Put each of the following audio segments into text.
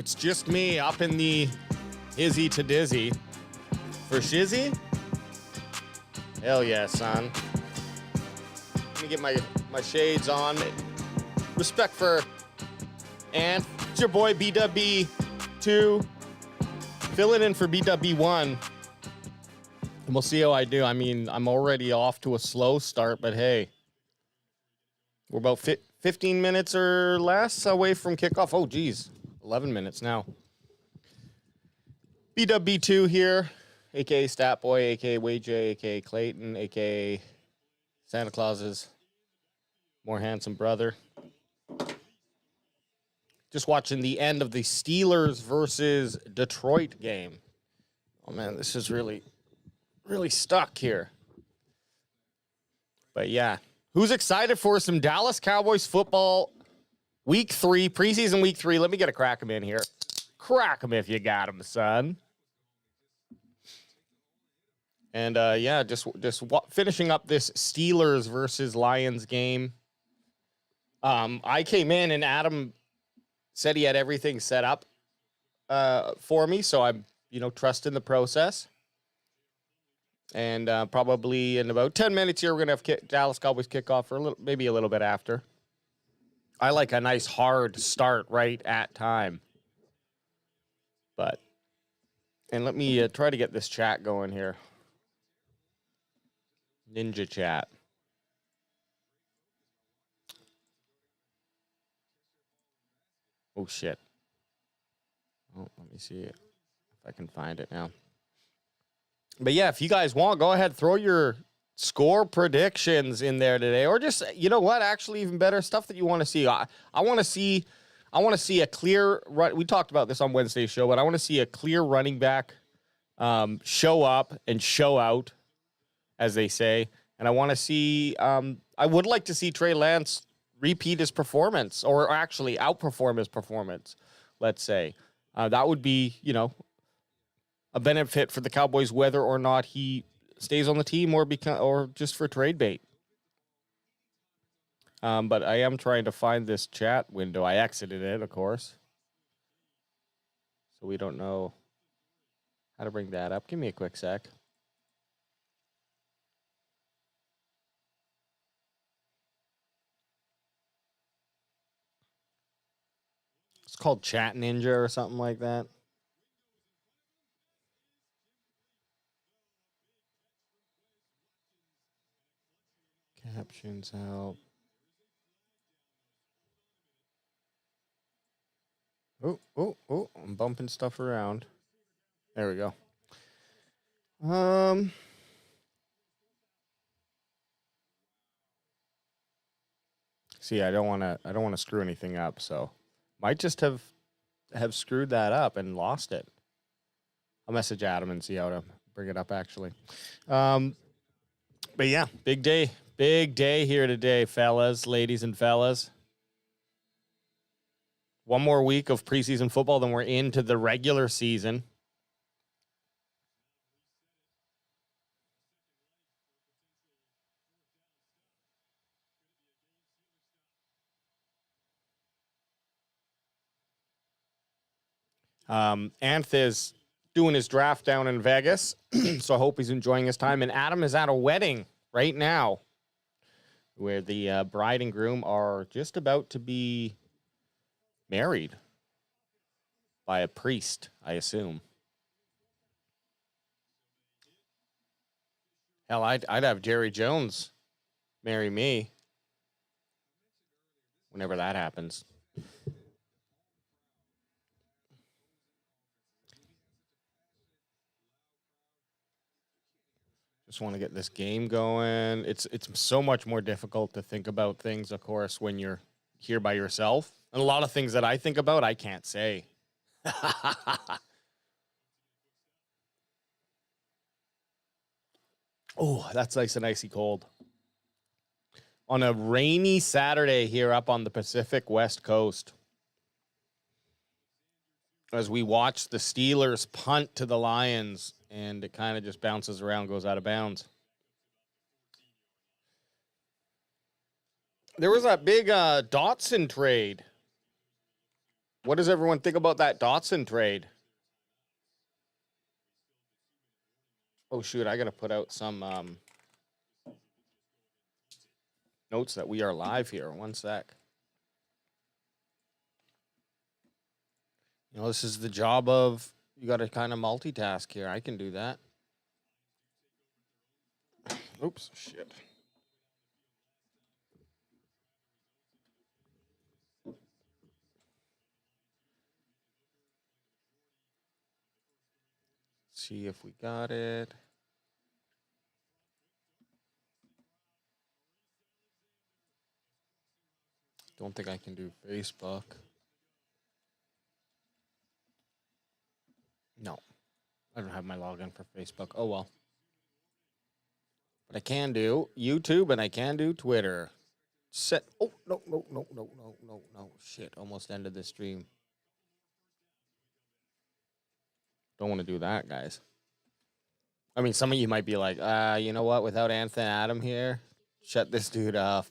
It's just me up in the Izzy to Dizzy. For Shizzy? Hell yeah, son. Let me get my shades on. Respect for Ant. It's your boy BWB2. Filling in for BWB1. And we'll see how I do. I mean, I'm already off to a slow start, but hey. We're about 15 minutes or less away from kickoff. Oh, geez. 11 minutes now. BWB2 here, a.k.a. Statboy, a.k.a. Wade J, a.k.a. Clayton, a.k.a. Santa Claus's more handsome brother. Just watching the end of the Steelers versus Detroit game. Oh, man, this is really stuck here. But, yeah. Who's excited for some Dallas Cowboys football week 3, preseason week 3? Let me get a crack 'em in here. Crack 'em if you got 'em, son. And, yeah, just finishing up this Steelers versus Lions game. I came in and Adam said he had everything set up for me, so I'm, trusting the process. And probably in about 10 minutes here, we're going to have Dallas Cowboys kickoff for maybe a little bit after. I like a nice hard start right at time. And let me try to get this chat going here. Ninja chat. Oh, shit. Oh, let me see if I can find it now. But, yeah, if you guys want, go ahead, throw your score predictions in there today. Or just, you know what, actually even better, stuff that you want to see. I want to see a clear run. We talked about this on Wednesday's show, but I want to see a clear running back show up and show out, as they say. And I want to see, I would like to see Trey Lance repeat his performance, or actually outperform his performance, let's say. That would be, a benefit for the Cowboys, whether or not he stays on the team or just for trade bait. But I am trying to find this chat window. I exited it, of course. So we don't know how to bring that up. Give me a quick sec. It's called Chat Ninja or something like that. Captions help. Oh, I'm bumping stuff around. There we go. See, I don't want to screw anything up, so might just have screwed that up and lost it. I'll message Adam and see how to bring it up, actually. But yeah, big day here today, fellas, ladies and fellas. One more week of preseason football, then we're into the regular season. Anth is doing his draft down in Vegas, so I hope he's enjoying his time. And Adam is at a wedding right now where the bride and groom are just about to be married by a priest, I assume. Hell, I'd have Jerry Jones marry me whenever that happens. Just want to get this game going. It's so much more difficult to think about things, of course, when you're here by yourself. And a lot of things that I think about, I can't say. Oh, that's nice and icy cold. On a rainy Saturday here up on the Pacific West Coast, as we watch the Steelers punt to the Lions, and it kind of just bounces around, goes out of bounds. There was that big Dotson trade. What does everyone think about that Dotson trade? Oh, shoot. I got to put out some notes that we are live here. One sec. You know, this is the job of, you got to kind of multitask here. I can do that. Oops, shit. See if we got it. Don't think I can do Facebook. No, I don't have my login for Facebook. Oh, well. But I can do YouTube and I can do Twitter. Set. Oh, no. Shit, almost ended the stream. Don't want to do that, guys. I mean, some of you might be like, you know what? Without Anthony Adam here, shut this dude up.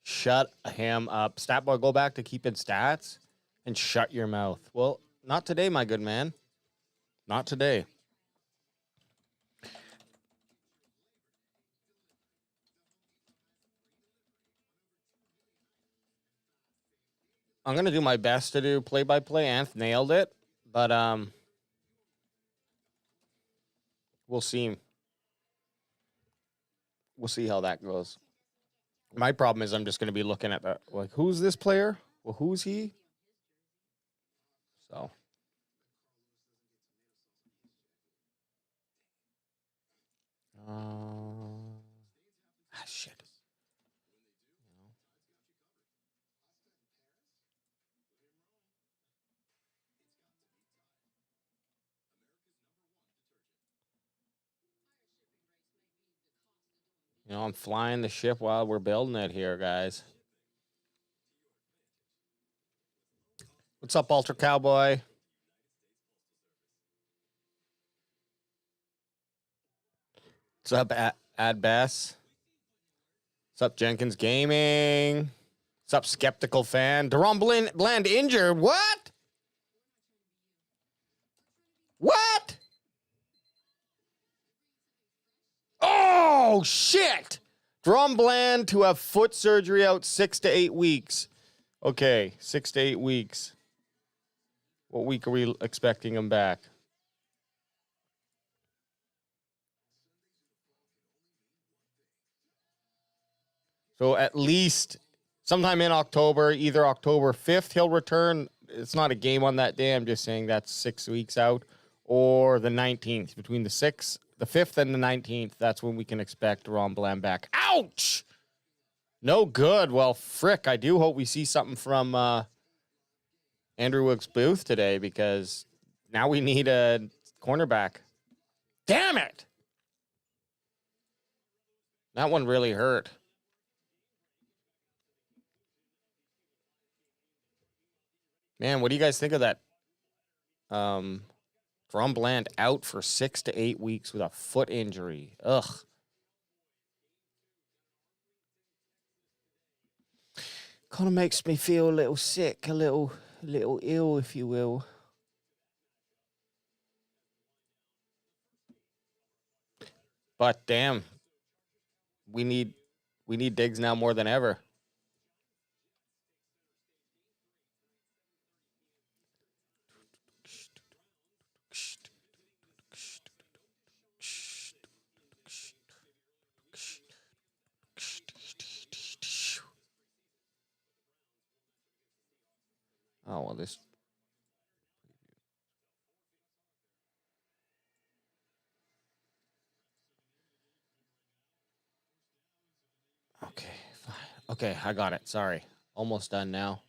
Shut him up. Stat boy, go back to keeping stats and shut your mouth. Well, not today, my good man. Not today. I'm going to do my best to do play-by-play. Anth nailed it, but we'll see. We'll see how that goes. My problem is I'm just going to be looking at like, who's this player? Well, who's he? So. Shit. You know, I'm flying the ship while we're building it here, guys. What's up, Ultra Cowboy? What's up, Ad Bass? What's up, Jenkins Gaming? What's up, Skeptical Fan? Deron Bland injured. What? What? Oh, shit. Deron Bland to have foot surgery out 6 to 8 weeks. Okay, 6 to 8 weeks. What week are we expecting him back? So at least sometime in October, either October 5th, he'll return. It's not a game on that day. I'm just saying that's 6 weeks out. Or the 19th, between the 5th and the 19th. That's when we can expect Deron Bland back. Ouch! No good. Well, frick, I do hope we see something from Andrew Wilkes-Booth today, because now we need a cornerback. Damn it! That one really hurt. Man, what do you guys think of that? Deron Bland out for 6 to 8 weeks with a foot injury. Ugh. Kind of makes me feel a little sick, a little ill, if you will. But damn, we need Diggs now more than ever. Oh, well, this. Okay, fine. Okay, I got it. Sorry. Almost done now.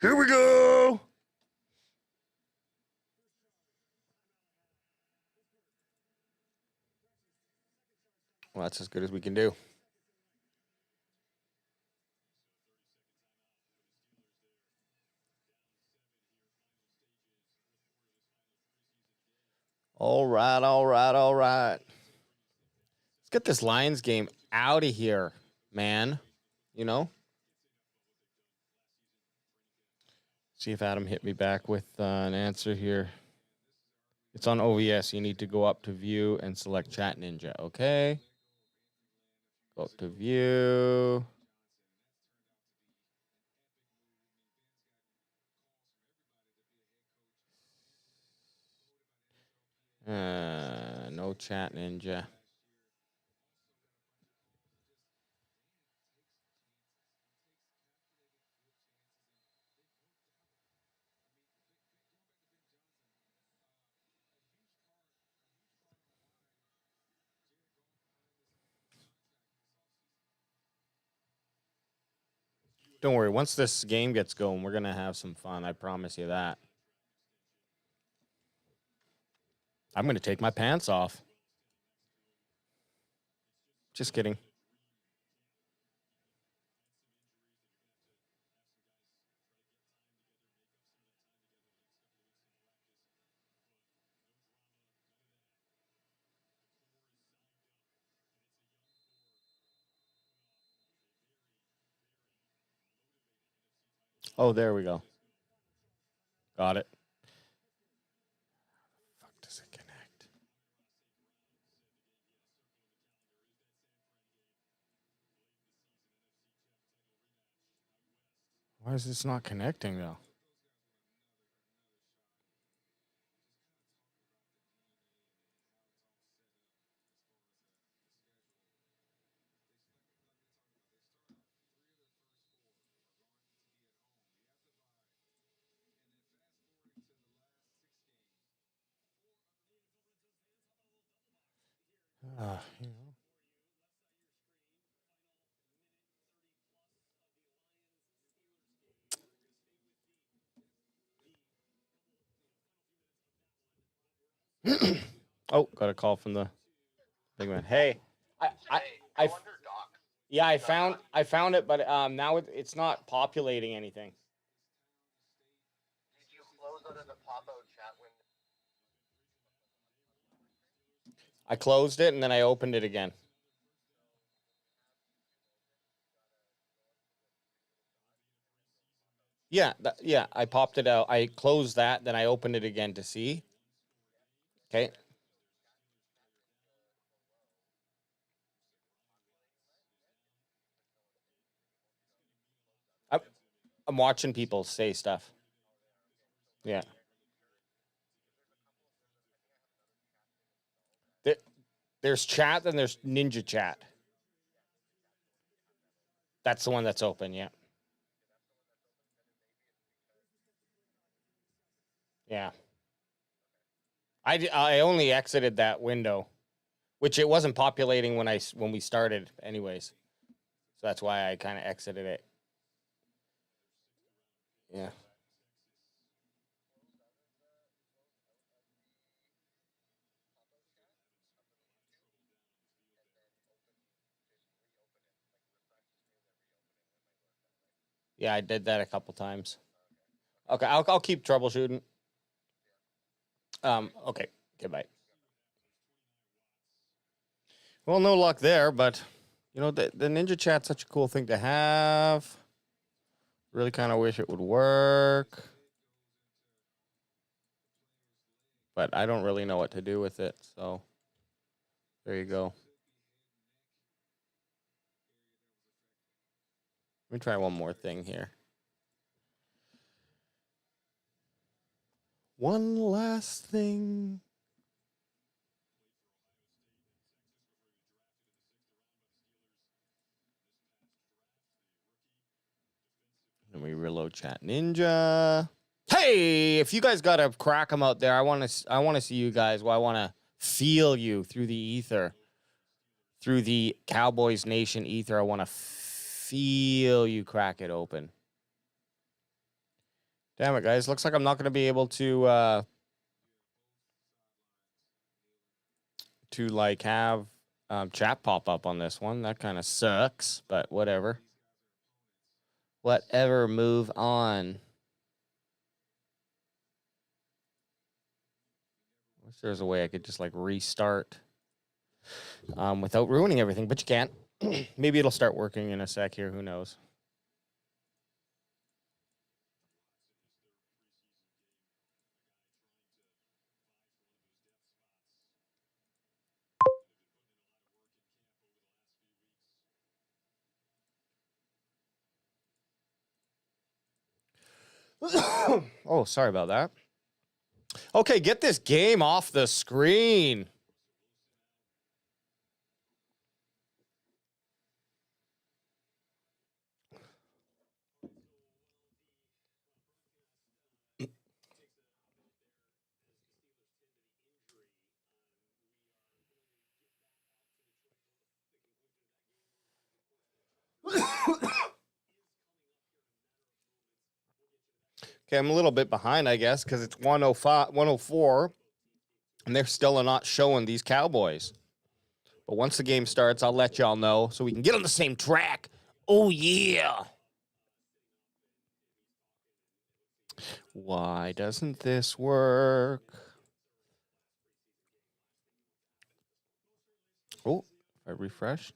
Here we go. Well, that's as good as we can do. All right. Let's get this Lions game out of here, man. You know? See if Adam hit me back with an answer here. It's on OVS. You need to go up to view and select Chat Ninja. Okay. Go up to view. No Chat Ninja. Don't worry. Once this game gets going, we're going to have some fun. I promise you that. I'm going to take my pants off. Just kidding. Oh, there we go. Got it. Fuck, does it connect? Why is this not connecting, though? You know. Oh, got a call from the big man. Hey, I yeah, I found it, but now it's not populating anything. Did you close out of the pop-out chat window? I closed it and then I opened it again. Yeah, yeah, I popped it out. I closed that, then I opened it again to see. Okay. I'm watching people say stuff. Yeah. There's chat, and there's Ninja Chat. That's the one that's open, yeah. Yeah. I only exited that window, which it wasn't populating when we started anyways. So that's why I kind of exited it. Yeah. Yeah, I did that a couple times. Okay, I'll keep troubleshooting. Okay. Goodbye. Well, no luck there, but you know the Ninja Chat's such a cool thing to have. Really kind of wish it would work, but I don't really know what to do with it. So there you go. Let me try one more thing here. One last thing. Let me reload Chat Ninja. Hey, if you guys got to crack them out there, I want to see you guys. Well, I want to feel you through the ether, through the Cowboys Nation ether. I want to feel you crack it open. Damn it, guys! Looks like I'm not going to be able to like have chat pop up on this one. That kind of sucks, but whatever. Whatever. Move on. Wish there was a way I could just like restart without ruining everything, but you can't. Maybe it'll start working in a sec here. Who knows? Oh, sorry about that. Okay, get this game off the screen. Okay, I'm a little bit behind, I guess, because it's 105, 104, and they're still not showing these Cowboys. But once the game starts, I'll let y'all know so we can get on the same track. Oh, yeah. Why doesn't this work? Oh, I refreshed.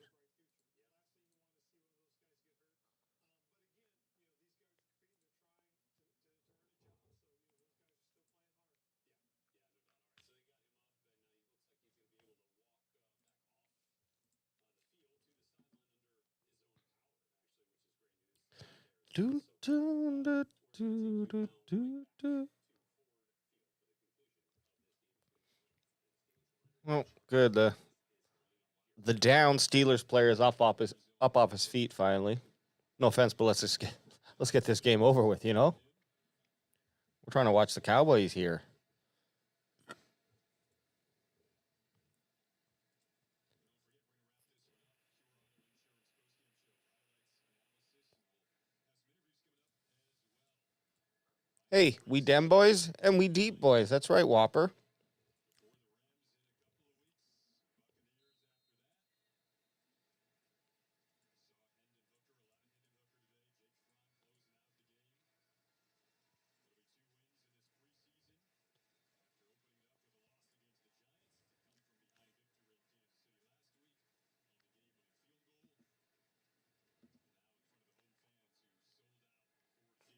Do, do, do, do, do, do, do. Well, good. The down Steelers player is up off his feet finally. No offense, but let's get this game over with. You know, we're trying to watch the Cowboys here. Hey, we dem boys and we deep boys. That's right, Whopper.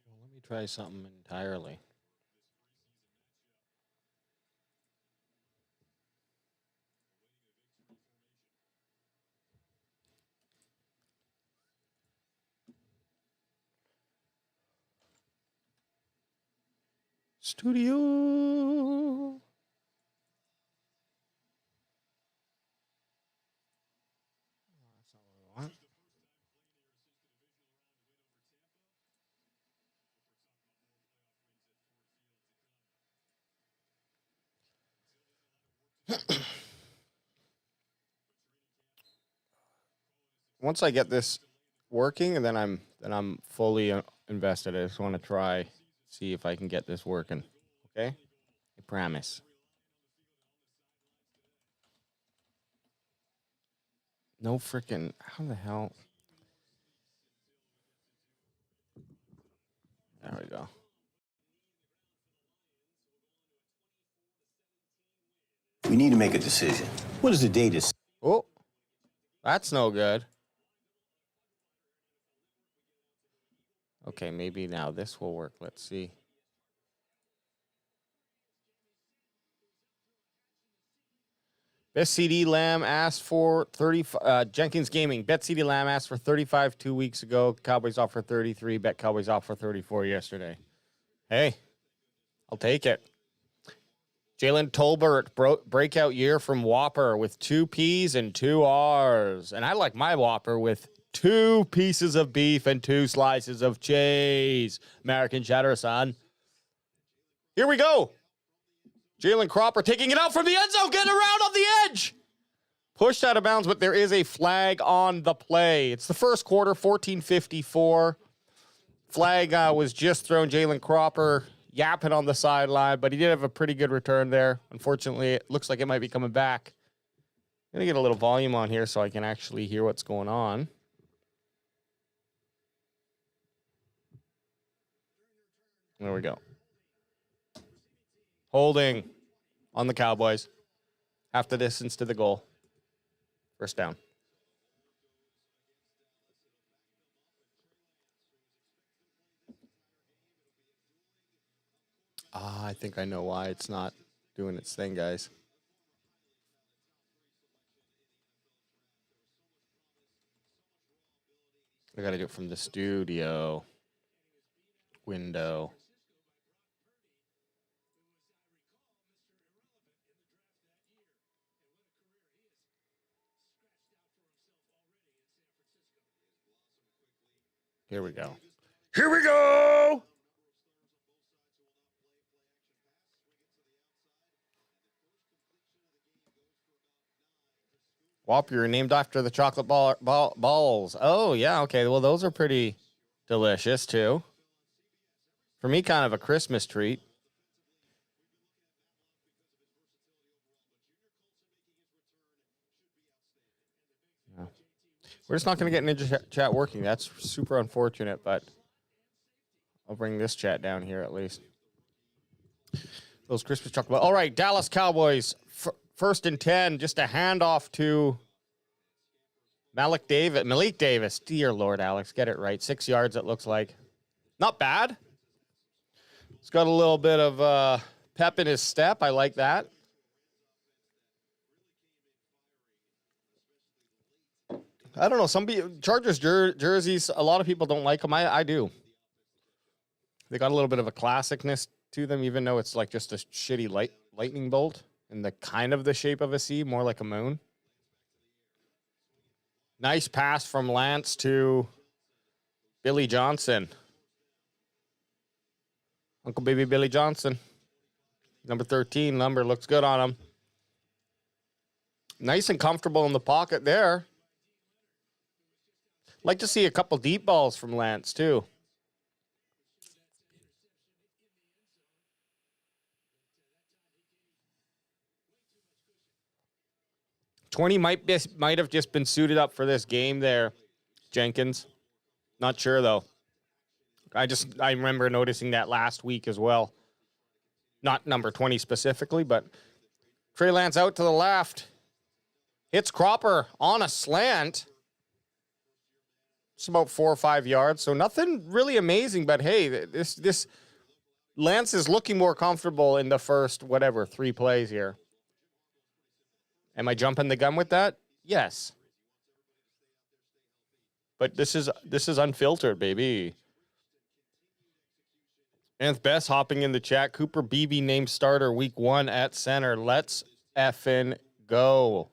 Well, let me try something entirely. Studio. That's not what I want. Once I get this working, and then I'm fully invested. I just want to try see if I can get this working. Okay, I promise. No freaking. How the hell? There we go. We need to make a decision. What is the date? Oh, that's no good. Okay, maybe now this will work. Let's see. Best CD Lamb asked for 30. Jenkins Gaming. Bet CD Lamb asked for 35 2 weeks ago. Cowboys offer 33. Bet Cowboys offer 34 yesterday. Hey, I'll take it. Jalen Tolbert, breakout year from Whopper with 2 P's and 2 R's. And I like my Whopper with 2 pieces of beef and 2 slices of cheese. American cheddar, son. Here we go. Jalen Cropper taking it out from the end zone, getting around on the edge. Pushed out of bounds, but there is a flag on the play. It's the first quarter, 14:54. Flag was just thrown. Jalen Cropper yapping on the sideline, but he did have a pretty good return there. Unfortunately, it looks like it might be coming back. I'm going to get a little volume on here so I can actually hear what's going on. There we go. Holding on the Cowboys. Half the distance to the goal. First down. I think I know why it's not doing its thing, guys. I got to do it from the studio window. Here we go. Here we go. Whopper, you're named after the chocolate balls. Oh, yeah. Okay. Well, those are pretty delicious, too. For me, kind of a Christmas treat. Yeah. We're just not going to get Ninja Chat working. That's super unfortunate, but I'll bring this chat down here at least. Those Christmas chocolate. All right, Dallas Cowboys, first and 10. Just a handoff to Malik Davis. Dear Lord, Alex, get it right. 6 yards, it looks like. Not bad. It's got a little bit of pep in his step. I like that. I don't know. Some Chargers jerseys, a lot of people don't like them. I do. They got a little bit of a classicness to them, even though it's like just a shitty lightning bolt in the kind of the shape of a C, more like a moon. Nice pass from Lance to Billy Johnson. Uncle Baby Billy Johnson. Number 13. Number looks good on him. Nice and comfortable in the pocket there. Like to see a couple deep balls from Lance, too. $20 might have just been suited up for this game there, Jenkins. Not sure, though. I remember noticing that last week as well. Not number 20 specifically, but Trey Lance out to the left. Hits Cropper on a slant. It's about 4 or 5 yards, so nothing really amazing, but hey, this Lance is looking more comfortable in the first, 3 plays here. Am I jumping the gun with that? Yes. But this is unfiltered, baby. Nth Best hopping in the chat. Cooper Beebe named starter week 1 at center. Let's effing go.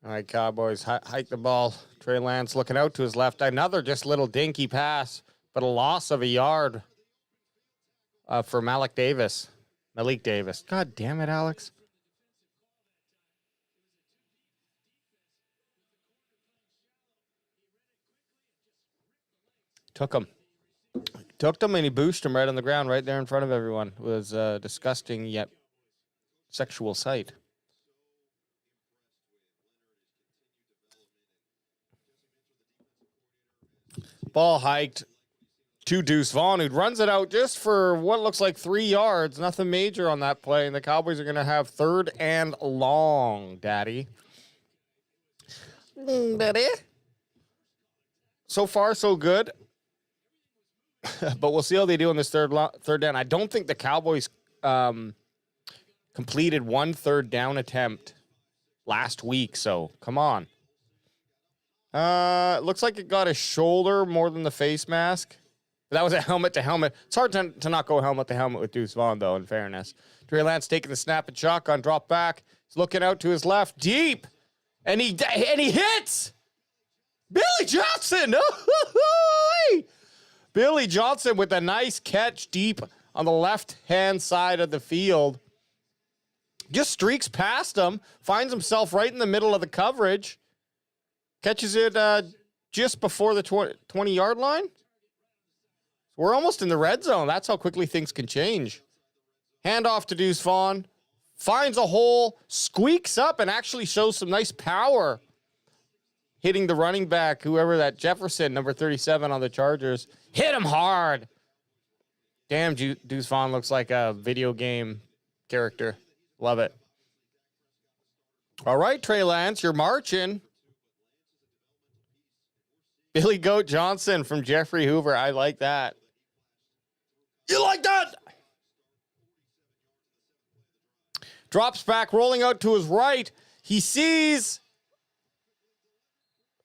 All right, Cowboys, hike the ball. Trey Lance looking out to his left. Another just little dinky pass, but a loss of a yard for Malik Davis. God damn it, Alex. Took him, and he boosted him right on the ground, right there in front of everyone. It was a disgusting yet sexual sight. Ball hiked to Deuce Vaughn, who runs it out just for what looks like 3 yards. Nothing major on that play, and the Cowboys are going to have 3rd and long, Daddy. Daddy. So far, so good. But we'll see how they do in this third down. I don't think the Cowboys completed 1 third down attempt last week, so come on. Looks like it got his shoulder more than the face mask. That was a helmet to helmet. It's hard to not go helmet to helmet with Deuce Vaughn, though, in fairness. Trey Lance taking the snap and shotgun, drop back. He's looking out to his left, deep, and he hits Billy Johnson. Billy Johnson with a nice catch deep on the left-hand side of the field. Just streaks past him, finds himself right in the middle of the coverage. Catches it just before the 20-yard line. We're almost in the red zone. That's how quickly things can change. Handoff to Deuce Vaughn. Finds a hole, squeaks up, and actually shows some nice power. Hitting the running back, whoever that Jefferson, number 37 on the Chargers. Hit him hard. Damn, Deuce Vaughn looks like a video game character. Love it. All right, Trey Lance, you're marching. Billy Goat Johnson from Jeffrey Hoover. I like that. You like that? Drops back, rolling out to his right. He sees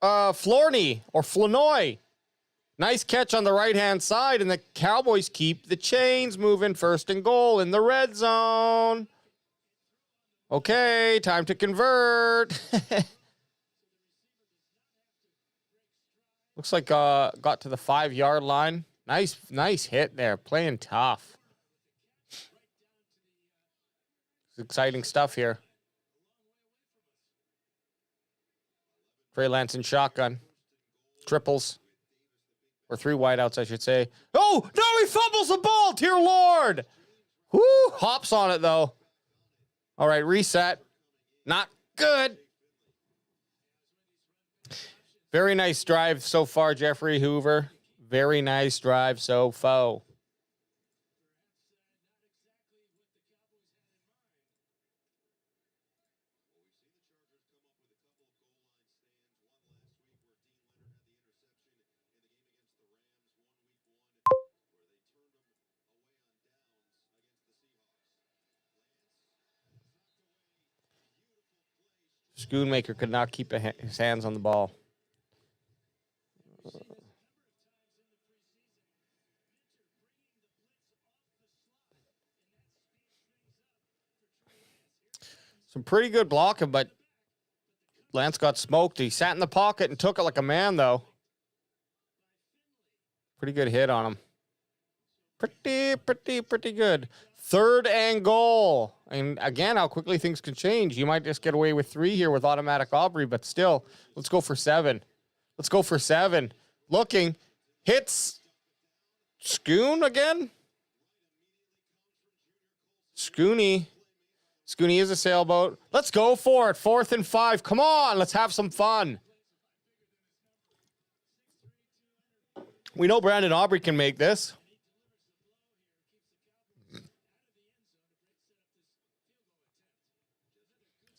Florney or Flournoy. Nice catch on the right-hand side, and the Cowboys keep the chains moving. 1st and goal in the red zone. Okay, time to convert. Looks like got to the 5-yard line. Nice hit there. Playing tough. It's exciting stuff here. Trey Lance in shotgun. Triples. Or 3 wideouts, I should say. Oh, no, he fumbles the ball, dear Lord. Whoo, hops on it, though. All right, reset. Not good. Very nice drive so far, Jeffrey Hoover. Very nice drive so far. Schoonmaker could not keep his hands on the ball. Some pretty good blocking, but Lance got smoked. He sat in the pocket and took it like a man, though. Pretty good hit on him. Pretty good. 3rd and goal. And again, how quickly things can change. You might just get away with 3 here with automatic Aubrey, but still, let's go for 7. Let's go for 7. Looking. Hits. Schoon again? Scooney. Scooney is a sailboat. Let's go for it. 4th and 5. Come on. Let's have some fun. We know Brandon Aubrey can make this.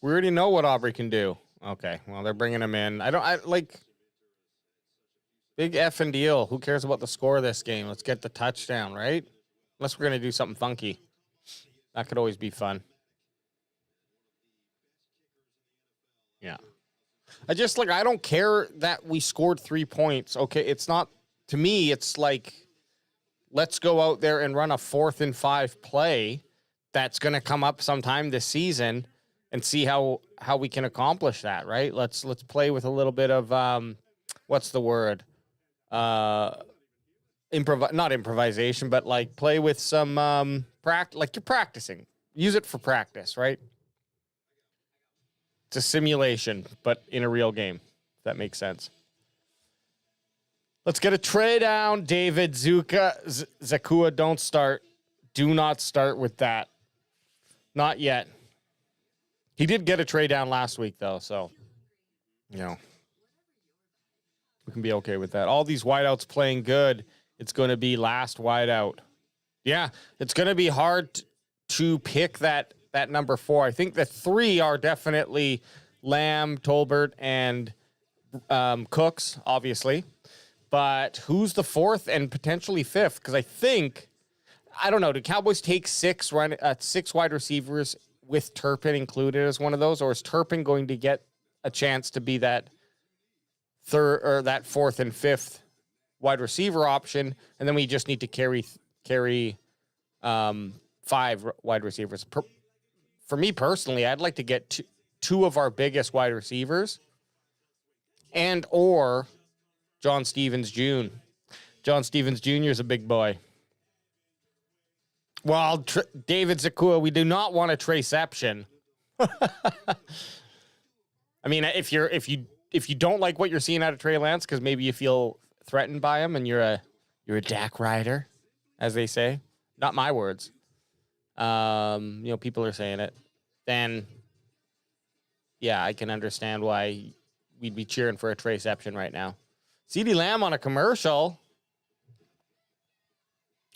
We already know what Aubrey can do. Okay, well, they're bringing him in. I like, big effing deal. Who cares about the score of this game? Let's get the touchdown, right? Unless we're going to do something funky. That could always be fun. Yeah. I don't care that we scored 3 points. Okay, it's not, to me, it's like, let's go out there and run a 4th and 5 play that's going to come up sometime this season and see how we can accomplish that, right? Let's play with a little bit of, what's the word? Not improvisation, but like play with some, like you're practicing. Use it for practice, right? It's a simulation, but in a real game, if that makes sense. Let's get a tray down. David Zakua, don't start. Do not start with that. Not yet. He did get a tray down last week, though, so, you know, we can be okay with that. All these wideouts playing good. It's going to be last wideout. Yeah, it's going to be hard to pick that number 4. I think the 3 are definitely Lamb, Tolbert, and Cooks, obviously. But who's the 4th and potentially 5th? Because I don't know, do Cowboys take 6 wide receivers with Turpin included as one of those, or is Turpin going to get a chance to be that 3rd or that 4th and 5th wide receiver option, and then we just need to carry 5 wide receivers? For me personally, I'd like to get 2 of our biggest wide receivers, and or John Stevens Jr. John Stevens Jr. is a big boy. Well, David Zakua, we do not want a Traceception. I mean, if you don't like what you're seeing out of Trey Lance because maybe you feel threatened by him and you're a Dak rider, as they say, not my words. People are saying it. Then, yeah, I can understand why we'd be cheering for a Traceception right now. CeeDee Lamb on a commercial.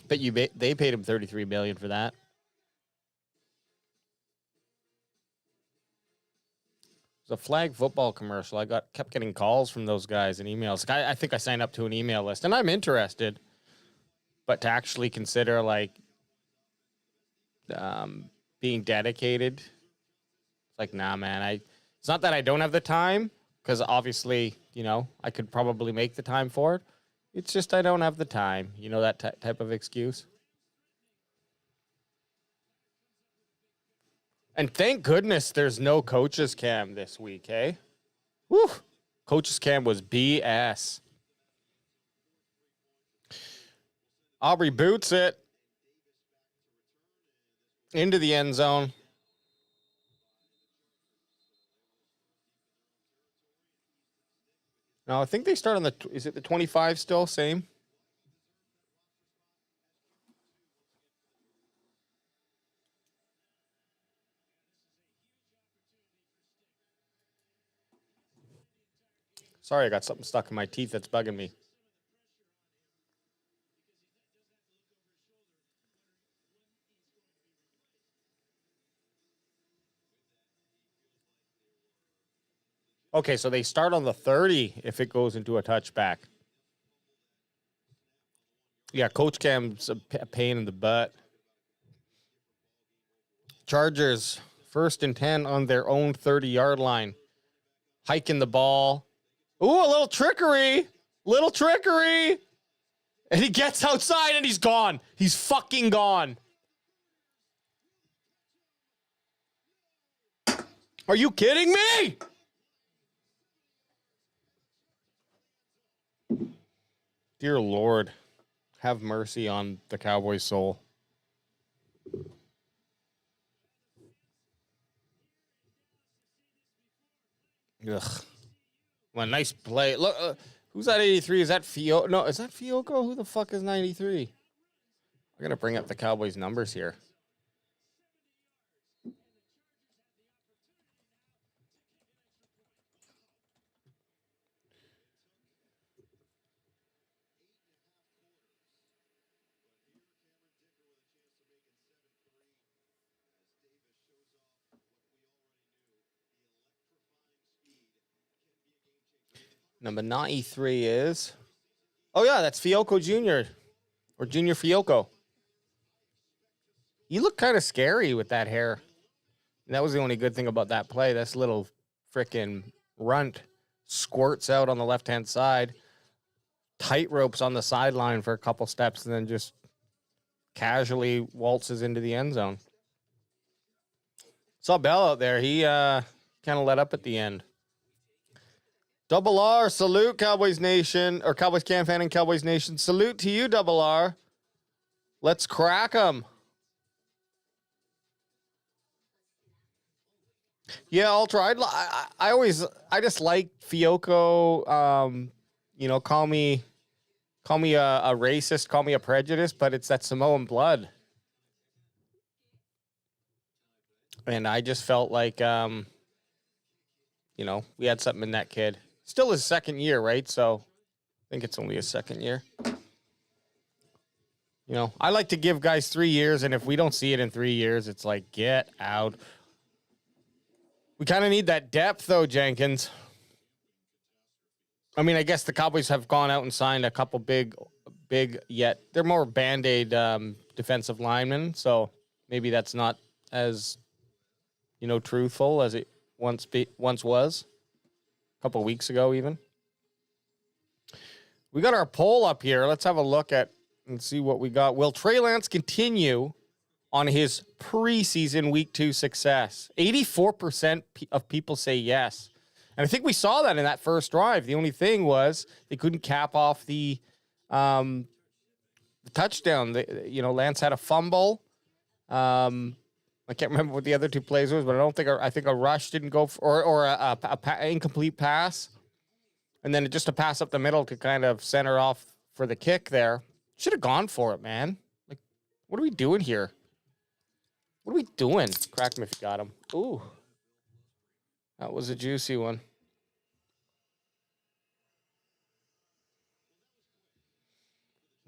But they paid him $33 million for that. was a flag football commercial. I kept getting calls from those guys and emails. Like, I think I signed up to an email list, and I'm interested. But to actually consider like being dedicated, it's like, nah, man. It's not that I don't have the time, because obviously, you know, I could probably make the time for it. It's just I don't have the time. You know, that type of excuse. And thank goodness there's no coaches cam this week, hey? Woo! Coaches cam was BS. Aubrey boots it into the end zone. No, I think they start on is it the 25 still? Same? Sorry, I got something stuck in my teeth that's bugging me. Okay, so they start on the 30 if it goes into a touchback. Yeah, Coach Cam's a pain in the butt. Chargers, 1st and 10 on their own 30-yard line. Hiking the ball. Ooh, a little trickery. Little trickery. And he gets outside and he's gone. He's fucking gone. Are you kidding me? Dear Lord, have mercy on the Cowboys' soul. Ugh. Well, nice play. Look, who's that 83? Is that Fio? No, is that Fiocco? Who the fuck is 93? I'm going to bring up the Cowboys' numbers here. Number 93 is... Oh, yeah, that's Fiocco Jr. Or Junior Fiocco. You look kind of scary with that hair. And that was the only good thing about that play. This little frickin' runt squirts out on the left-hand side. Tight ropes on the sideline for a couple steps and then just casually waltzes into the end zone. Saw Bell out there. He kind of let up at the end. Double R, salute Cowboys Nation, or Cowboys CanFan and Cowboys Nation. Salute to you, Double R. Let's crack them. Yeah, Ultra. I just like Fiocco. You know, call me a racist, call me a prejudice, but it's that Samoan blood. And I just felt like, you know, we had something in that kid. Still his second year, right? So I think it's only his second year. You know, I like to give guys 3 years, and if we don't see it in 3 years, it's like, get out. We kind of need that depth, though, Jenkins. I mean, I guess the Cowboys have gone out and signed a couple big, yet they're more Band-Aid defensive linemen, so maybe that's not as, you know, truthful as it once was. A couple weeks ago, even. We got our poll up here. Let's have a look at and see what we got. Will Trey Lance continue on his preseason week 2 success? 84% of people say yes. And I think we saw that in that first drive. The only thing was they couldn't cap off the touchdown. You know, Lance had a fumble. I can't remember what the other 2 plays was, but I think a rush didn't go or a incomplete pass. And then just a pass up the middle to kind of center off for the kick there. Should have gone for it, man. Like, what are we doing here? What are we doing? Crack him if you got him. Ooh. That was a juicy one.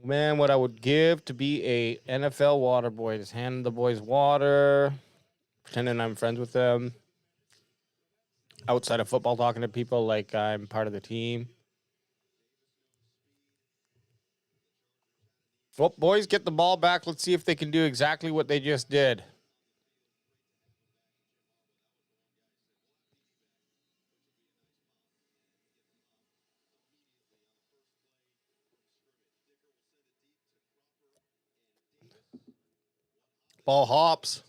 Man, what I would give to be a NFL water boy. Just hand the boys water. Pretending I'm friends with them. outside of football, talking to people like I'm part of the team. Well, boys, get the ball back. Let's see if they can do exactly what they just did. Ball hops.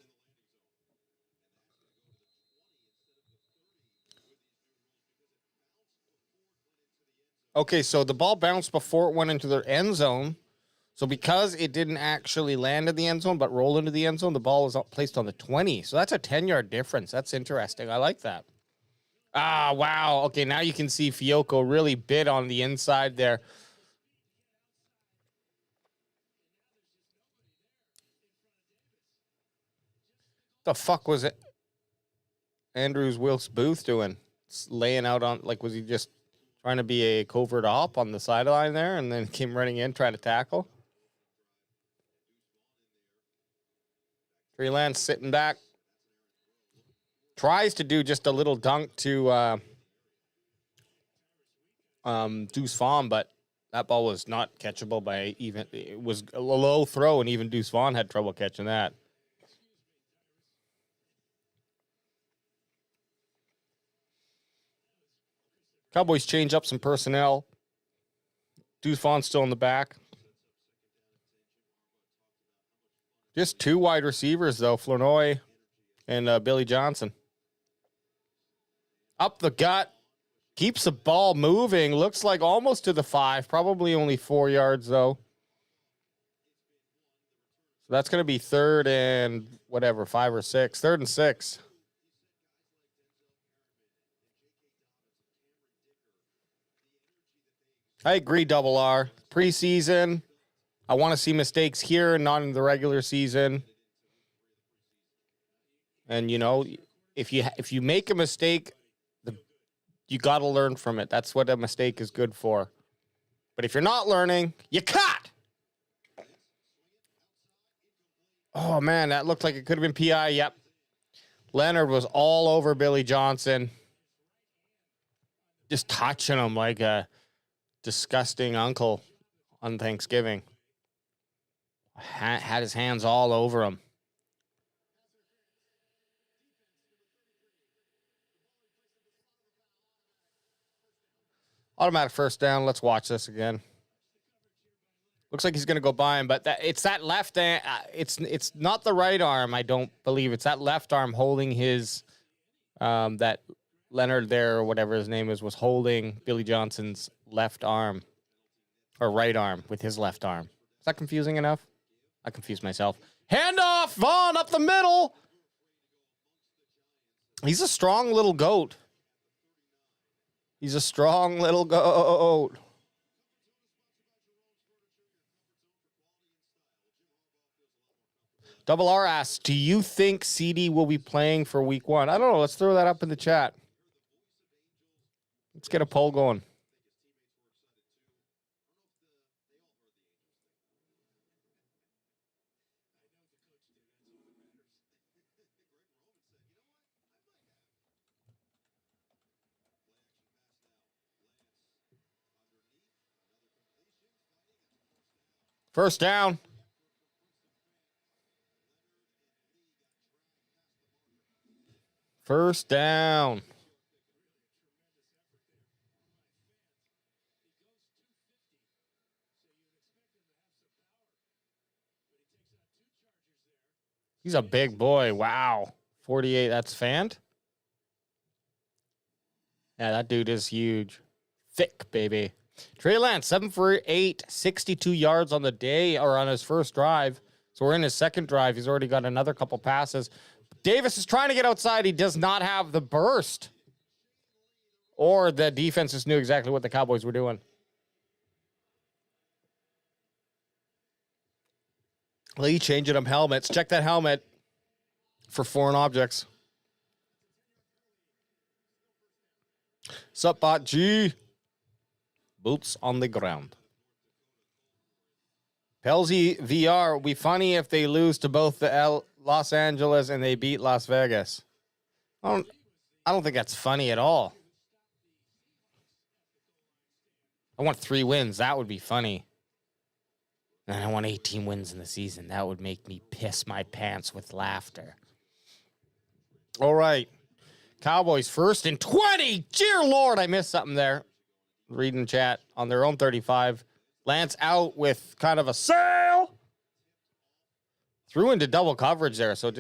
Okay, so the ball bounced before it went into their end zone. So because it didn't actually land in the end zone, but roll into the end zone, the ball was placed on the 20. So that's a 10-yard difference. That's interesting. I like that. Ah, wow. Okay, now you can see Fiocco really bit on the inside there. The fuck was it? Andrews Wilkes Booth doing? Laying out on, like, was he just trying to be a covert op on the sideline there and then came running in trying to tackle? Trey Lance sitting back. Tries to do just a little dunk to Deuce Vaughn, but that ball was not catchable by even. It was a low throw, and even Deuce Vaughn had trouble catching that. Cowboys change up some personnel. Deuce Vaughn's still in the back. Just two wide receivers, though, Flournoy and Billy Johnson. Up the gut. Keeps the ball moving. Looks like almost to the 5. Probably only 4 yards, though. So that's going to be 3rd and whatever, 5 or 6. 3rd and 6. I agree, Double R. Preseason. I want to see mistakes here and not in the regular season. And, you know, if you make a mistake, you got to learn from it. That's what a mistake is good for. But if you're not learning, you cut. Oh, man, that looked like it could have been PI. Yep. Leonard was all over Billy Johnson. Just touching him like a disgusting uncle on Thanksgiving. Had his hands all over him. Automatic first down. Let's watch this again. Looks like he's going to go by him, but it's that left. It's not the right arm. I don't believe it's that left arm holding his. That Leonard there or whatever his name was holding Billy Johnson's left arm or right arm with his left arm. Is that confusing enough? I confused myself. Handoff, Vaughn up the middle. He's a strong little goat. He's a strong little goat. Double R asks, do you think CD will be playing for week 1? I don't know. Let's throw that up in the chat. Let's get a poll going. First down. First down. He's a big boy. Wow. 48. That's Fant. Yeah, that dude is huge. Thick, baby. Trey Lance, 7 for 8, 62 yards on the day or on his first drive. So we're in his second drive. He's already got another couple passes. Davis is trying to get outside. He does not have the burst. Or the defense just knew exactly what the Cowboys were doing. Lee changing up helmets. Check that helmet for foreign objects. Sup, bot G? Boots on the ground. Pelzy VR will be funny if they lose to both the Los Angeles and they beat Las Vegas. I don't think that's funny at all. I want 3 wins. That would be funny. And I want 18 wins in the season. That would make me piss my pants with laughter. All right. Cowboys first and 20. Dear Lord, I missed something there. Reading chat on their own 35. Lance out with kind of a sail. Threw into double coverage there. So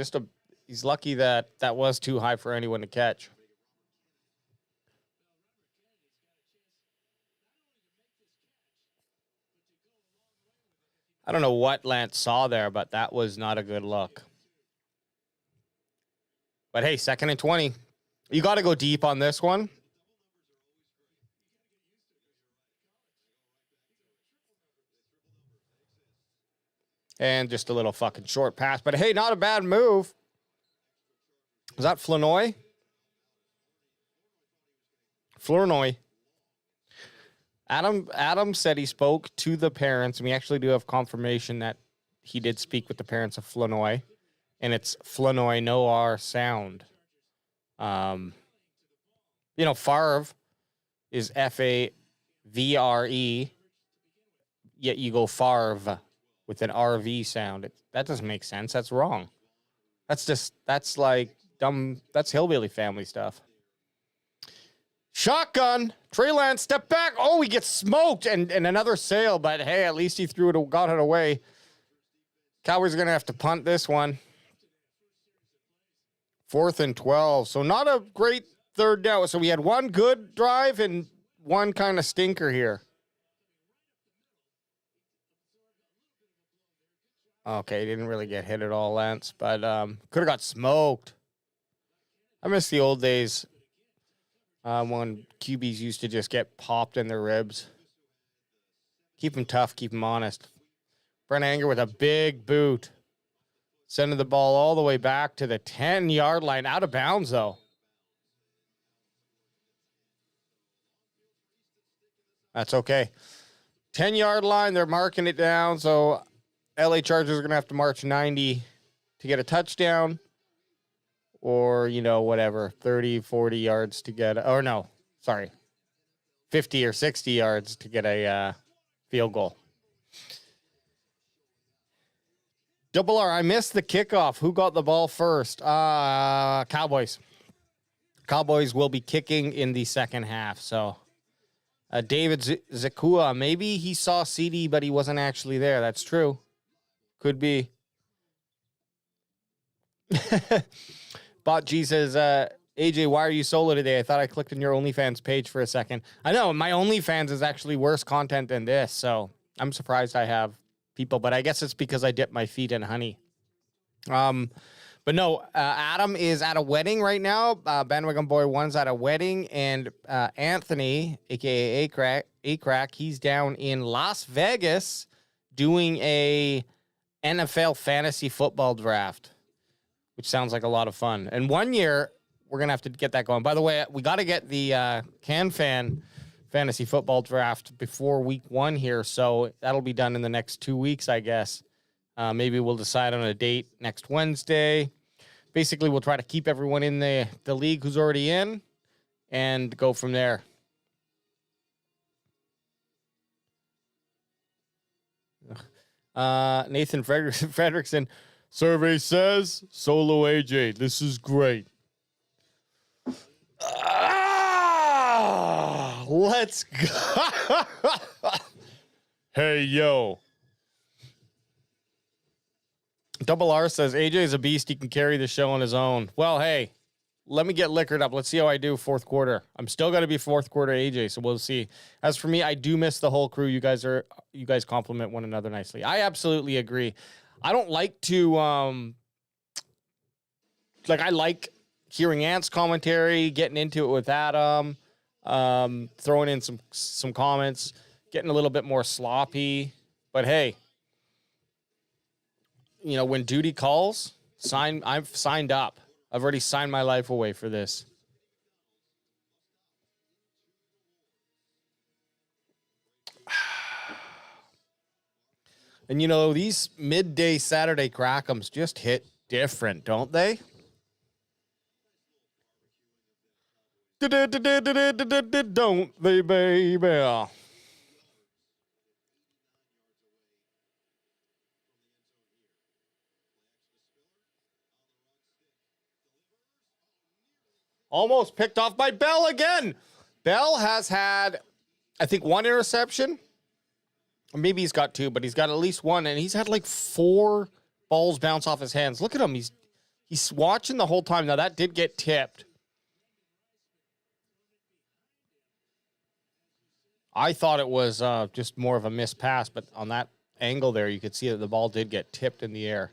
he's lucky that was too high for anyone to catch. I don't know what Lance saw there, but that was not a good look. But hey, 2nd and 20. You got to go deep on this one. And just a little fucking short pass. But hey, not a bad move. Was that Flournoy? Flournoy. Adam said he spoke to the parents, and we actually do have confirmation that he did speak with the parents of Flournoy, and it's Flournoy, no R sound. Favre is Favre, yet you go Favre with an RV sound. That doesn't make sense. That's wrong. That's like dumb. That's hillbilly family stuff. Shotgun. Trey Lance, step back. Oh, he gets smoked and another sail, but hey, at least he got it away. Cowboys are going to have to punt this one. 4th and 12. So not a great third down. So we had one good drive and one kind of stinker here. Okay, didn't really get hit at all, Lance, but could have got smoked. I miss the old days. When QBs used to just get popped in their ribs. Keep them tough, keep them honest. Brent Anger with a big boot. Sending the ball all the way back to the 10-yard line. Out of bounds, though. That's okay. 10-yard line, they're marking it down, so LA Chargers are going to have to march 90 to get a touchdown. Or, whatever, 30, 40 yards to get, 50 or 60 yards to get a field goal. Double R, I missed the kickoff. Who got the ball first? Cowboys. Cowboys will be kicking in the second half. So, David Zakua, maybe he saw CD, but he wasn't actually there. That's true. Could be. Bot G says, AJ, why are you solo today? I thought I clicked on your OnlyFans page for a second. I know, my OnlyFans is actually worse content than this, so I'm surprised I have people, but I guess it's because I dip my feet in honey. But no, Adam is at a wedding right now. Bandwagon Boy 1's at a wedding, and Anthony, a.k.a. A-Crack, he's down in Las Vegas doing a NFL fantasy football draft, which sounds like a lot of fun. And 1 year, we're going to have to get that going. By the way, we got to get the CanFan fantasy football draft before week 1 here, so that'll be done in the next 2 weeks, I guess. Maybe we'll decide on a date next Wednesday. Basically, we'll try to keep everyone in the league who's already in and go from there. Nathan Fredrickson, survey says, solo AJ, this is great. Let's go. Hey, yo. Double R says, AJ is a beast. He can carry the show on his own. Well, hey, let me get liquored up. Let's see how I do fourth quarter. I'm still going to be fourth quarter AJ, so we'll see. As for me, I do miss the whole crew. You guys compliment one another nicely. I absolutely agree. I don't like to, I like hearing Ant's commentary, getting into it with Adam, throwing in some comments, getting a little bit more sloppy. But hey, when duty calls, I've signed up. I've already signed my life away for this. And these midday Saturday crack'ems just hit different, don't they? Don't they, baby? Almost picked off by Bell again. Bell has had, I think, one interception. Or maybe he's got two, but he's got at least one, and he's had like 4 balls bounce off his hands. Look at him. He's watching the whole time. Now, that did get tipped. I thought it was just more of a missed pass, but on that angle there, you could see that the ball did get tipped in the air.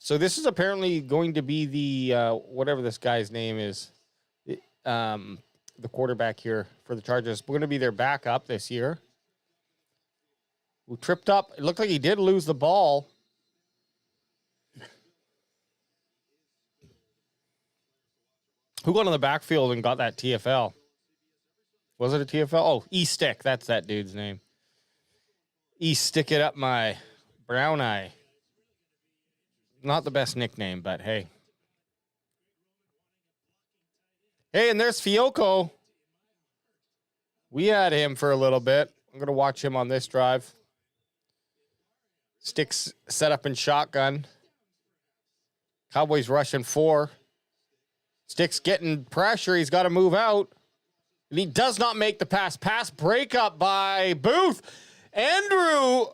So this is apparently going to be the, whatever this guy's name is, the quarterback here for the Chargers. We're going to be their backup this year. Who tripped up. It looked like he did lose the ball. Who got on the backfield and got that TFL? Was it a TFL? Oh, E-Stick. That's that dude's name. E-Stick it up my brown eye. Not the best nickname, but hey. Hey, and there's Fiocco. We had him for a little bit. I'm going to watch him on this drive. Sticks set up in shotgun. Cowboys rushing 4. Sticks getting pressure. He's got to move out. And he does not make the pass. Pass breakup by Booth. Andrew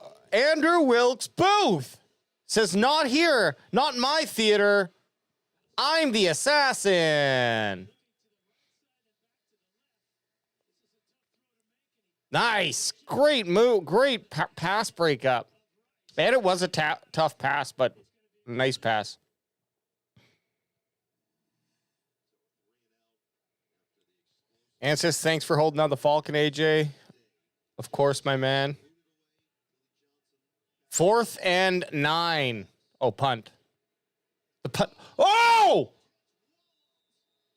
Wilkes Booth says, not here, not in my theater. I'm the assassin. Nice. Great move. Great pass breakup. And it was a tough pass, but nice pass. And says, thanks for holding on the Falcon, AJ. Of course, my man. 4th and 9. Oh, punt. The punt. Oh!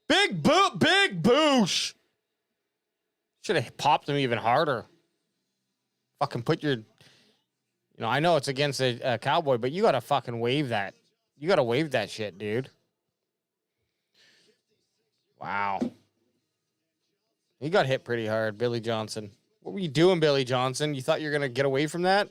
Big boosh. Should have popped him even harder. Fucking put your... You know, I know it's against a Cowboy, but you got to fucking wave that. You got to wave that shit, dude. Wow. He got hit pretty hard, Billy Johnson. What were you doing, Billy Johnson? You thought you were going to get away from that?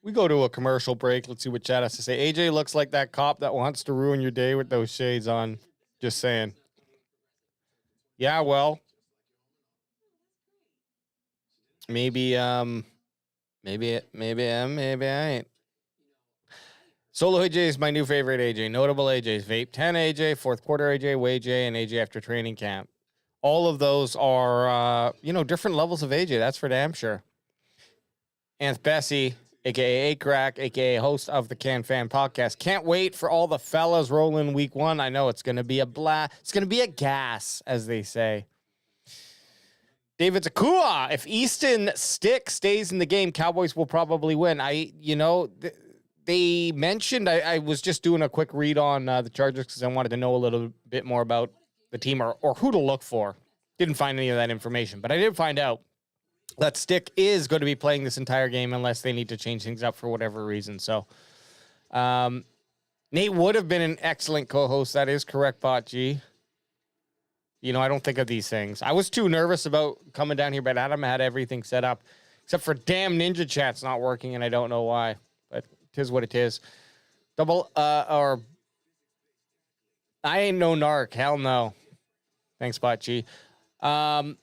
We go to a commercial break. Let's see what Chad has to say. AJ looks like that cop that wants to ruin your day with those shades on. Just saying. Yeah, well. Maybe I ain't. Solo AJ is my new favorite AJ. Notable AJs. Vape 10 AJ, fourth quarter AJ, Way J, and AJ after training camp. All of those are, different levels of AJ. That's for damn sure. Anth Bessie, a.k.a. A-Crack, a.k.a. host of the CanFan podcast. Can't wait for all the fellas rolling week 1. I know it's going to be a blast. It's going to be a gas, as they say. David Zakua, if Easton Stick stays in the game, Cowboys will probably win. They mentioned, I was just doing a quick read on the Chargers because I wanted to know a little bit more about the team or who to look for. Didn't find any of that information, but I did find out that Stick is going to be playing this entire game unless they need to change things up for whatever reason. So, Nate would have been an excellent co-host. That is correct, Bot G. I don't think of these things. I was too nervous about coming down here, but Adam had everything set up, except for damn Ninja Chat's not working, and I don't know why. But it is what it is. I ain't no narc. Hell no. Thanks, Bot G. Gus,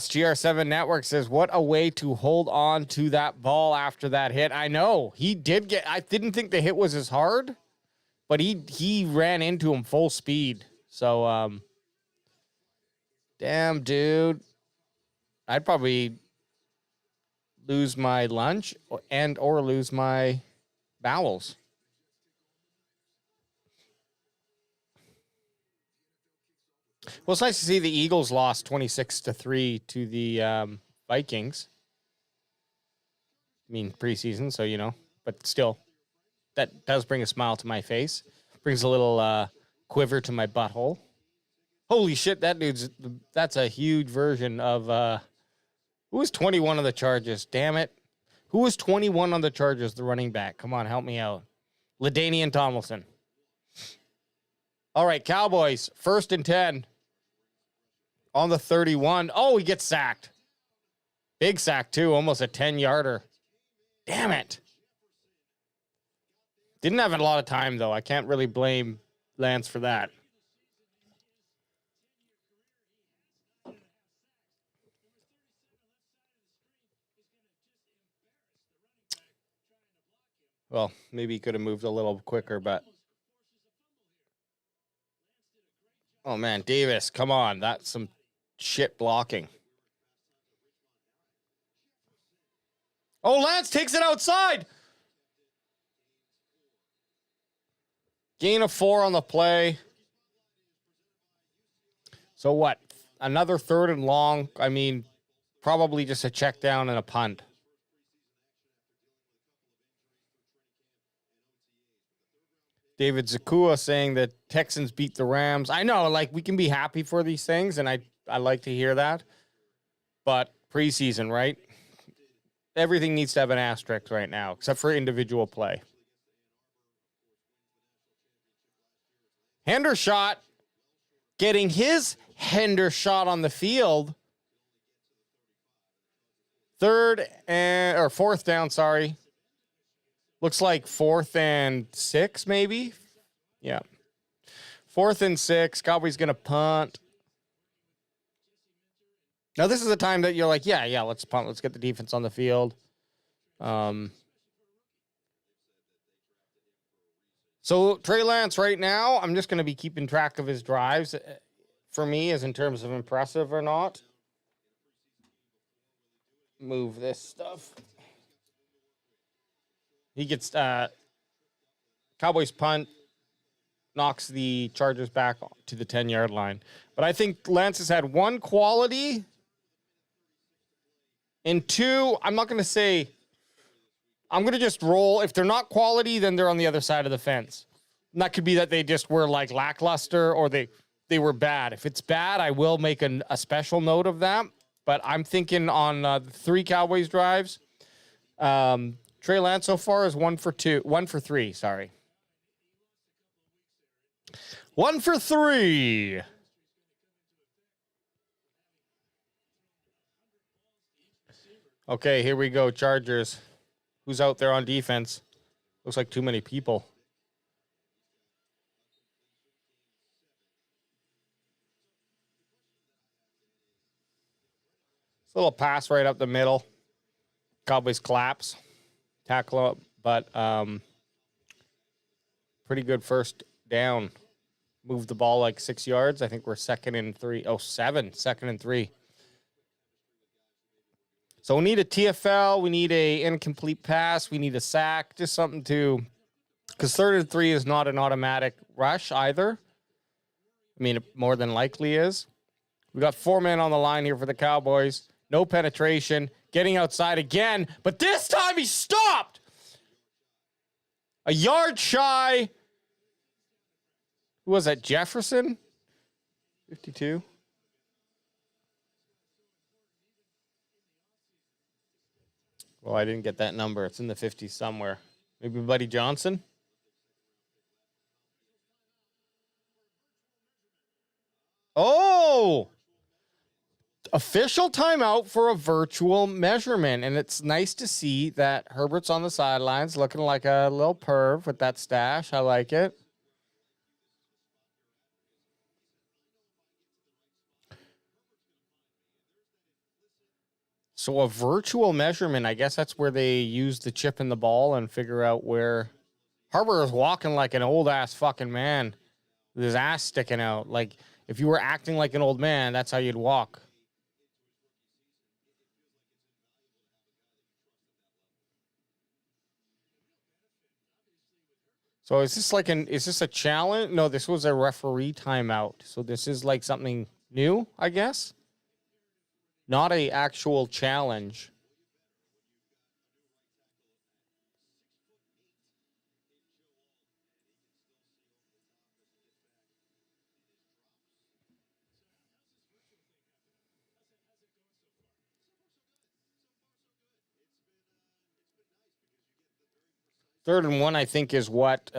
GR7 Network says, what a way to hold on to that ball after that hit. I know. He did get... I didn't think the hit was as hard, but he ran into him full speed. So, damn, dude. I'd probably lose my lunch or lose my bowels. Well, it's nice to see the Eagles lost 26-3 to the Vikings. I mean, preseason, so, but still, that does bring a smile to my face. Brings a little quiver to my butthole. Holy shit, that's a huge version of, who was 21 of the Chargers? Damn it. Who was 21 on the Chargers, the running back? Come on, help me out. LaDainian Tomlinson. All right, Cowboys, 1st and 10 on the 31. Oh, he gets sacked. Big sack, too. Almost a 10-yarder. Damn it. Didn't have a lot of time, though. I can't really blame Lance for that. Well, maybe he could have moved a little quicker, but... Oh, man, Davis, come on. That's some shit blocking. Oh, Lance takes it outside. Gain of 4 on the play. So what? Another 3rd and long. I mean, probably just a check down and a punt. David Zakua saying that Texans beat the Rams. I know, like, we can be happy for these things, and I like to hear that. But preseason, right? Everything needs to have an asterisk right now, except for individual play. Hendershot getting his Hendershot on the field. 4th down, sorry. Looks like 4th and 6, maybe. Yeah. 4th and 6. Cowboys going to punt. Now, this is a time that you're like, yeah, let's punt. Let's get the defense on the field. So, Trey Lance right now, I'm just going to be keeping track of his drives for me as in terms of impressive or not. Move this stuff. He gets Cowboys punt, knocks the Chargers back to the 10-yard line. But I think Lance has had 1 quality and 2, I'm not going to say, I'm going to just roll. If they're not quality, then they're on the other side of the fence. And that could be that they just were like lackluster or they were bad. If it's bad, I will make a special note of that. But I'm thinking on the 3 Cowboys drives, Trey Lance so far is 1 for 3, sorry. 1 for 3. Okay, here we go, Chargers. Who's out there on defense? Looks like too many people. It's a little pass right up the middle. Cowboys collapse. Tackle up, but pretty good 1st down. Moved the ball like 6 yards. I think we're 2nd and 3. Oh, 7. 2nd and 3. So we need a TFL. We need a incomplete pass. We need a sack. Just something to... Because 3rd and 3 is not an automatic rush either. I mean, it more than likely is. We got 4 men on the line here for the Cowboys. No penetration. Getting outside again. But this time he stopped! A yard shy. Who was that? Jefferson? 52. Well, I didn't get that number. It's in the 50s somewhere. Maybe Buddy Johnson? Oh! Official timeout for a virtual measurement. And it's nice to see that Herbert's on the sidelines looking like a little perv with that stash. I like it. So a virtual measurement, I guess that's where they use the chip in the ball and figure out where Herbert is walking like an old ass fucking man with his ass sticking out. Like if you were acting like an old man, that's how you'd walk. So is this a challenge? No, this was a referee timeout. So this is like something new, I guess. Not a actual challenge. 3rd and 1, I think, is what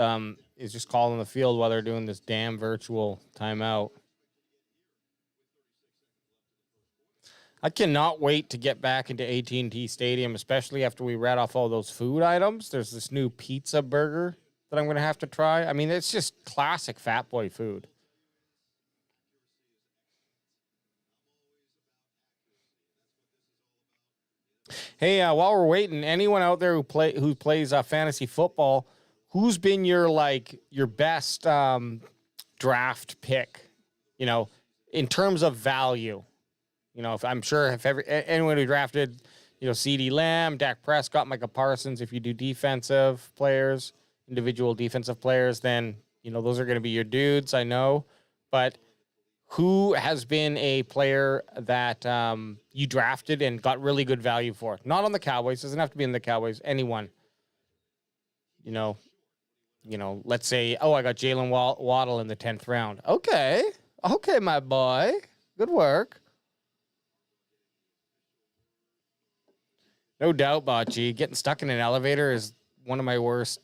is just calling the field while they're doing this damn virtual timeout. I cannot wait to get back into AT&T Stadium, especially after we read off all those food items. There's this new pizza burger that I'm going to have to try. I mean, it's just classic fat boy food. Hey, while we're waiting, anyone out there who plays fantasy football, who's been your best draft pick? You know, in terms of value. You know, if anyone who drafted, CeeDee Lamb, Dak Prescott, Micah Parsons, if you do defensive players, individual defensive players, then those are going to be your dudes. I know, but who has been a player that you drafted and got really good value for? Not on the Cowboys. Doesn't have to be in the Cowboys. Anyone. Let's say, I got Jalen Waddle in the 10th round. Okay, my boy. Good work. No doubt, Bocce. Getting stuck in an elevator is one of my worst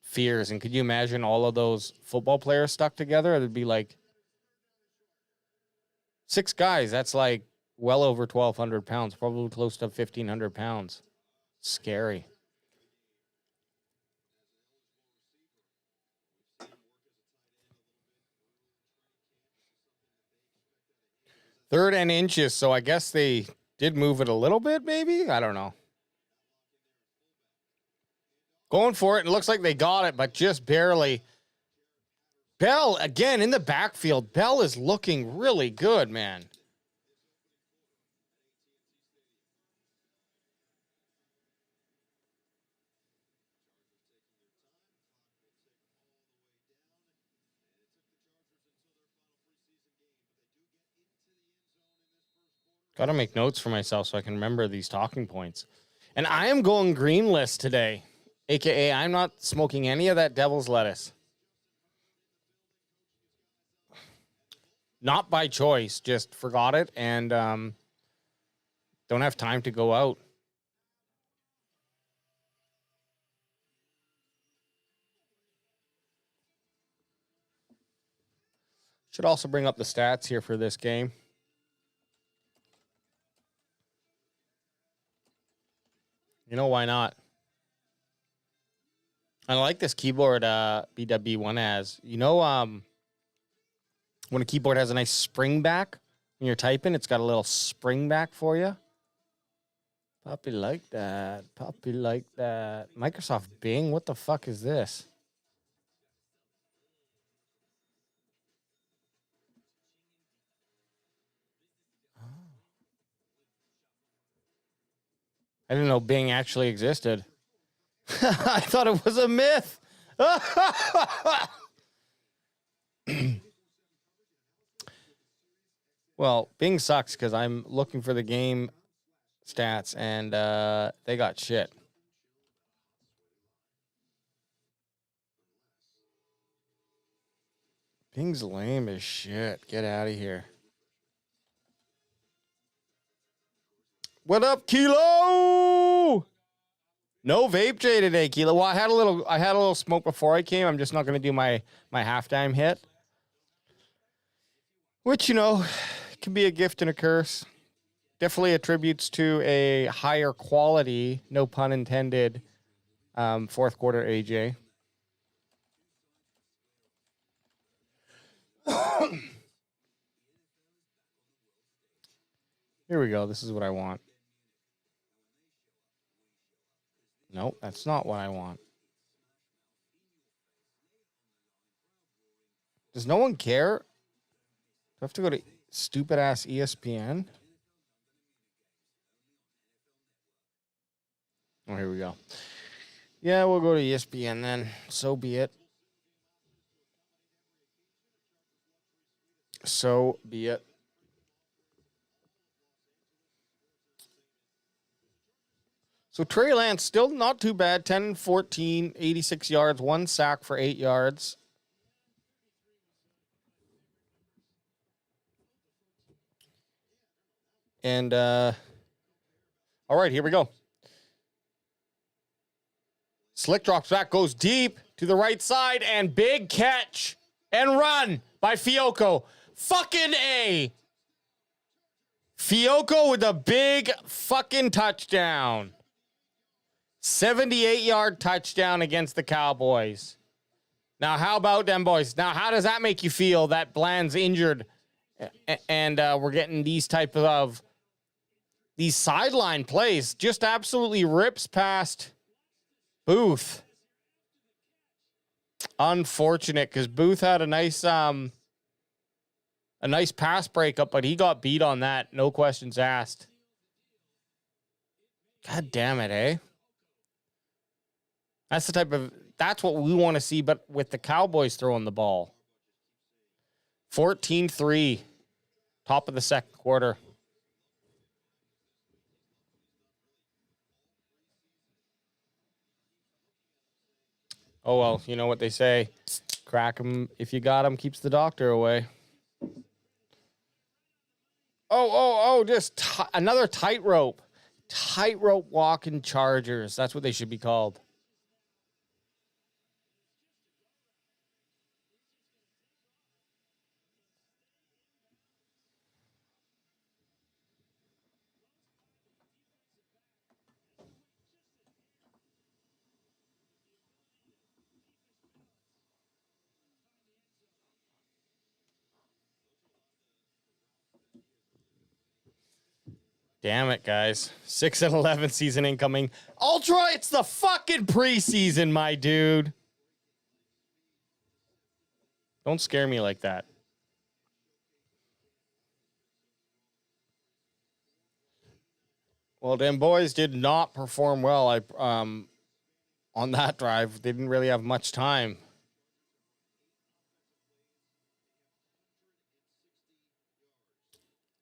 fears. And could you imagine all of those football players stuck together? It'd be like 6 guys. That's like well over 1,200 pounds, probably close to 1,500 pounds. Scary. Third and inches, so I guess they did move it a little bit, maybe? I don't know. Going for it, and it looks like they got it, but just barely. Bell, again, in the backfield. Bell is looking really good, man. Got to make notes for myself so I can remember these talking points. And I am going greenless today, a.k.a. I'm not smoking any of that devil's lettuce. Not by choice, just forgot it and don't have time to go out. Should also bring up the stats here for this game. Why not? I like this keyboard BW1 has. When a keyboard has a nice spring back when you're typing, it's got a little spring back for you. Puppy like that. Puppy like that. Microsoft Bing, what the fuck is this? I didn't know Bing actually existed. I thought it was a myth. Well, Bing sucks because I'm looking for the game stats and they got shit. Bing's lame as shit. Get out of here. What up, Kilo? No vape J today, Kilo. Well, I had a little smoke before I came. I'm just not going to do my halftime hit. Which, can be a gift and a curse. Definitely attributes to a higher quality, no pun intended, fourth quarter AJ. Here we go. This is what I want. Nope, that's not what I want. Does no one care? Do I have to go to stupid ass ESPN? Oh, here we go. Yeah, we'll go to ESPN then. So be it. So be it. So Trey Lance, still not too bad. 10-14, 86 yards, 1 sack for 8 yards. And, all right, here we go. Slick drops back, goes deep to the right side, and big catch and run by Fiocco. Fucking A. Fiocco with a big fucking touchdown. 78-yard touchdown against the Cowboys. Now, how about them boys? Now, how does that make you feel that Bland's injured and we're getting these type of these sideline plays? Just absolutely rips past Booth. Unfortunate, because Booth had a nice pass breakup, but he got beat on that. No questions asked. God damn it, eh? That's what we want to see, but with the Cowboys throwing the ball. 14-3, top of the second quarter. Oh, well, you know what they say. Crack 'em if you got 'em, keeps the doctor away. Just another tightrope. Tightrope walking Chargers. That's what they should be called. Damn it, guys. 6-11 season incoming. Ultra, it's the fucking preseason, my dude. Don't scare me like that. Well, them boys did not perform well. On that drive, they didn't really have much time.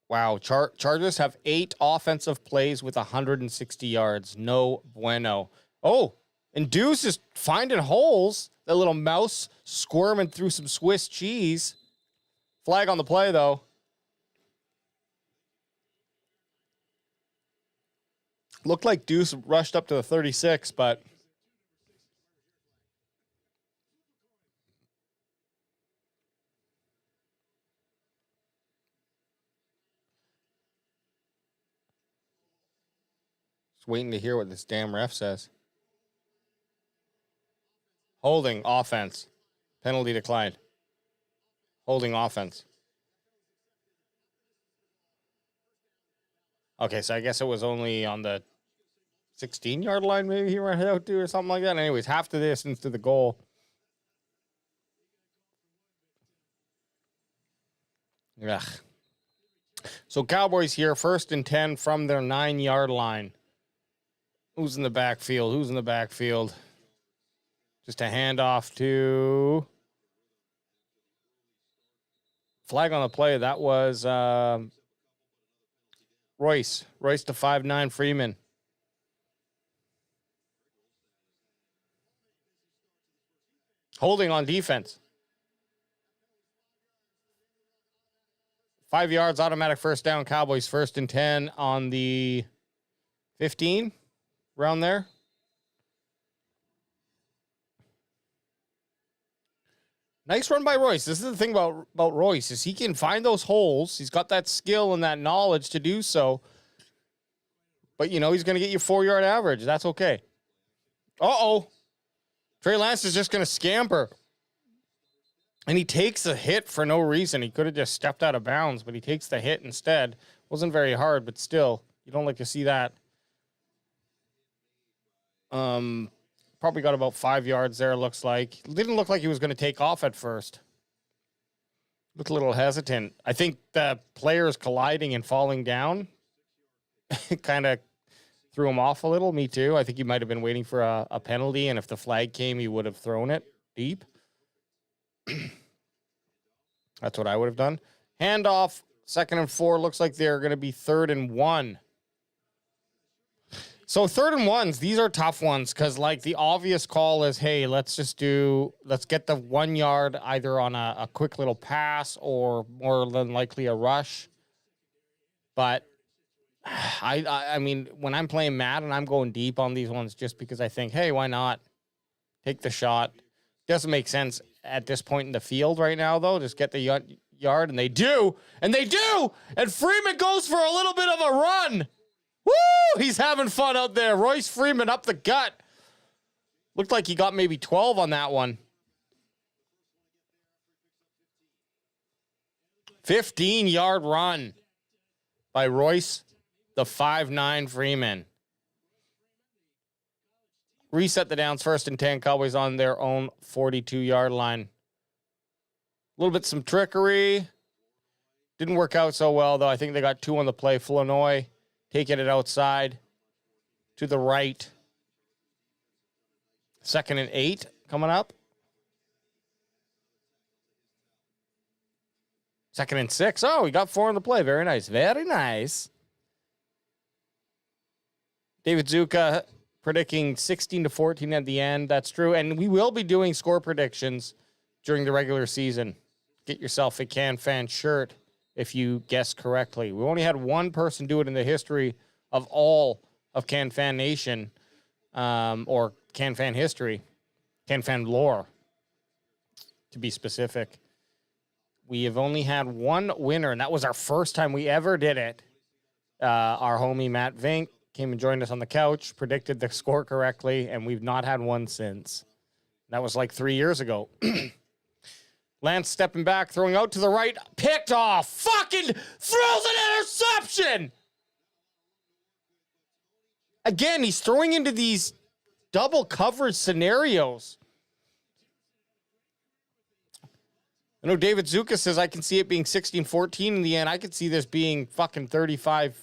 Wow, Chargers have 8 offensive plays with 160 yards. No bueno. Oh, and Deuce is finding holes. That little mouse squirming through some Swiss cheese. Flag on the play, though. Looked like Deuce rushed up to the 36, but... Just waiting to hear what this damn ref says. Holding offense. Penalty declined. Holding offense. Okay, so I guess it was only on the 16-yard line maybe he ran out to or something like that. Anyways, half the distance to the goal. Ugh. So Cowboys here, 1st and 10 from their 9-yard line. Who's in the backfield? Who's in the backfield? Just a handoff to... Flag on the play. That was Royce. Royce to 5'9" Freeman. Holding on defense. 5 yards, automatic first down. Cowboys 1st and 10 on the 15. Around there. Nice run by Royce. This is the thing about Royce is he can find those holes. He's got that skill and that knowledge to do so. But, you know, he's going to get you 4-yard average. That's okay. Uh-oh. Trey Lance is just going to scamper. And he takes a hit for no reason. He could have just stepped out of bounds, but he takes the hit instead. Wasn't very hard, but still, you don't like to see that. Probably got about 5 yards there, looks like. Didn't look like he was going to take off at first. Looked a little hesitant. I think the players colliding and falling down kind of threw him off a little. Me too. I think he might have been waiting for a penalty, and if the flag came, he would have thrown it deep. That's what I would have done. Handoff, 2nd and 4. Looks like they're going to be 3rd and 1. So 3rd and 1s, these are tough ones because, like, the obvious call is, hey, let's get the 1 yard either on a quick little pass or more than likely a rush. But I mean, when I'm playing Madden, I'm going deep on these ones just because I think, hey, why not? Take the shot. Doesn't make sense at this point in the field right now, though. Just get the yard, and they do. And they do! And Freeman goes for a little bit of a run. Woo! He's having fun out there. Royce Freeman up the gut. Looked like he got maybe 12 on that one. 15-yard run by Royce, the 5'9" Freeman. Reset the downs, 1st and 10. Cowboys on their own 42-yard line. A little bit some trickery. Didn't work out so well, though. I think they got 2 on the play. Flournoy taking it outside to the right. 2nd and 8 coming up. 2nd and 6. Oh, we got 4 on the play. Very nice. Very nice. David Zuka predicting 16-14 at the end. That's true. And we will be doing score predictions during the regular season. Get yourself a CanFan shirt if you guess correctly. We only had one person do it in the history of all of CanFan Nation, or CanFan history, CanFan lore, to be specific. We have only had one winner, and that was our first time we ever did it. Our homie Matt Vink came and joined us on the couch, predicted the score correctly, and we've not had one since. That was like 3 years ago. Lance stepping back, throwing out to the right, picked off, fucking throws an interception! Again, he's throwing into these double coverage scenarios. I know David Zuka says I can see it being 16-14 in the end. I could see this being fucking 35.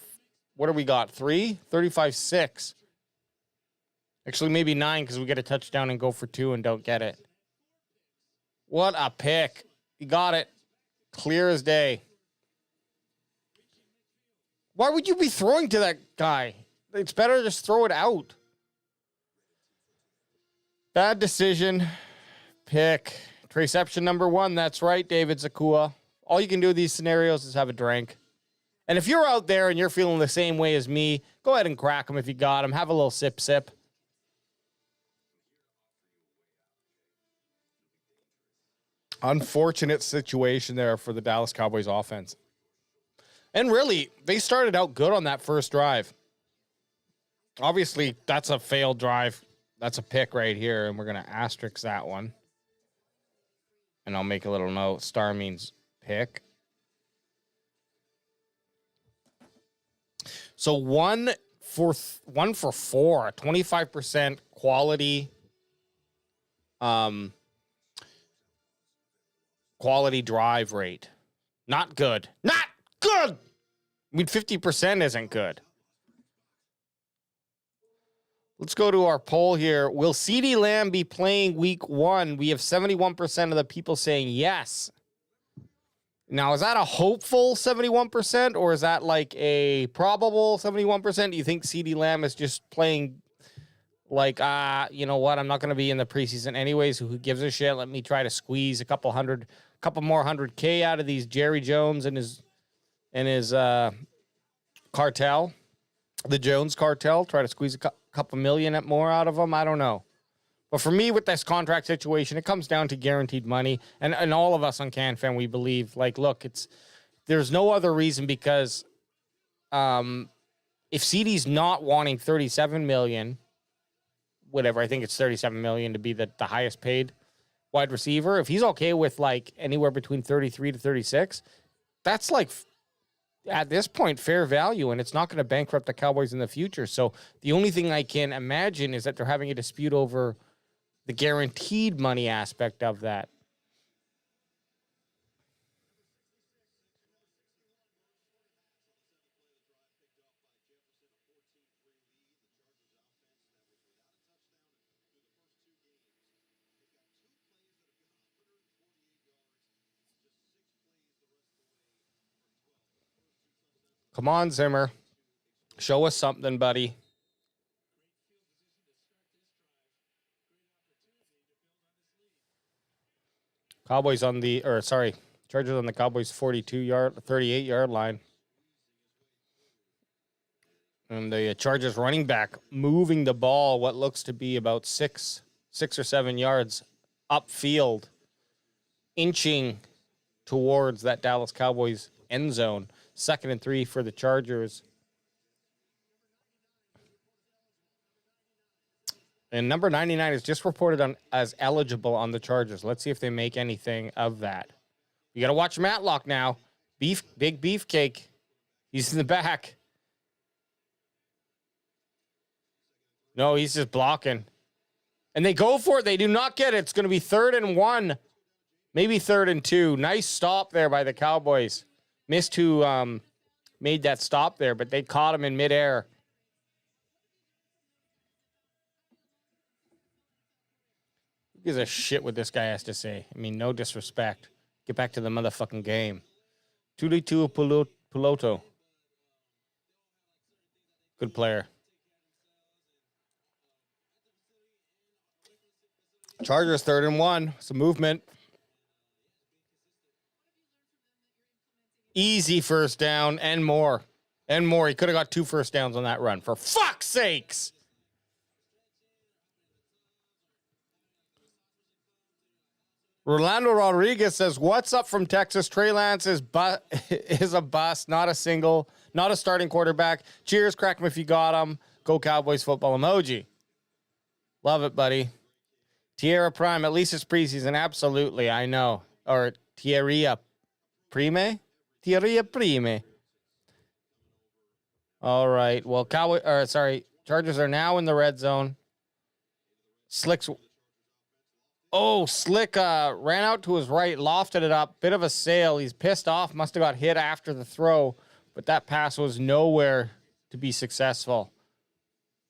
What do we got? 3? 35-6. Actually, maybe 9 because we get a touchdown and go for 2 and don't get it. What a pick. He got it. Clear as day. Why would you be throwing to that guy? It's better to just throw it out. Bad decision. Pick. Reception number 1. That's right, David Zakua. All you can do with these scenarios is have a drink. And if you're out there and you're feeling the same way as me, go ahead and crack them if you got them. Have a little sip. Unfortunate situation there for the Dallas Cowboys offense. And really, they started out good on that first drive. Obviously, that's a failed drive. That's a pick right here, and we're going to asterisk that one. And I'll make a little note. Star means pick. So 1 for 4, a 25% quality quality drive rate. Not good. Not good. I mean, 50% isn't good. Let's go to our poll here. Will CeeDee Lamb be playing week 1? We have 71% of the people saying yes. Now, is that a hopeful 71%, or is that like a probable 71%? Do you think CeeDee Lamb is just playing like, you know what? I'm not going to be in the preseason anyways. Who gives a shit? Let me try to squeeze a couple more 100K out of these Jerry Jones and his cartel, the Jones cartel. Try to squeeze a couple million more out of them. I don't know. But for me, with this contract situation, it comes down to guaranteed money. And all of us on CanFan, we believe, like, look, there's no other reason because if CeeDee's not wanting $37 million, whatever, I think it's $37 million to be the highest paid wide receiver. If he's okay with like anywhere between 33 to 36, that's like at this point fair value, and it's not going to bankrupt the Cowboys in the future. So the only thing I can imagine is that they're having a dispute over the guaranteed money aspect of that. Come on, Zimmer. Show us something, buddy. Chargers on the Cowboys 38-yard line. And the Chargers running back moving the ball what looks to be about 6 6 or 7 yards upfield, inching towards that Dallas Cowboys end zone. 2nd and 3 for the Chargers. And number 99 is just reported on as eligible on the Chargers. Let's see if they make anything of that. You got to watch Matlock now. Big beefcake. He's in the back. No, he's just blocking. And they go for it. They do not get it. It's going to be 3rd and 1. Maybe 3rd and 2. Nice stop there by the Cowboys. Missed who made that stop there, but they caught him in midair. Who gives a shit what this guy has to say? I mean, no disrespect. Get back to the motherfucking game. Tulitu Piloto. Good player. Chargers 3rd and 1. Some movement. Easy first down and more. And more. He could have got 2 first downs on that run. For fuck's sakes. Rolando Rodriguez says, what's up from Texas? Trey Lance is a bust, not a starting quarterback. Cheers, crack him if you got him. Go Cowboys football emoji. Love it, buddy. Tierra Prime, at least it's preseason. Absolutely, I know. Or Tierra Prime? Tierra Prime. All right. Well, Chargers are now in the red zone. Slick ran out to his right, lofted it up. Bit of a sail. He's pissed off. Must have got hit after the throw. But that pass was nowhere to be successful.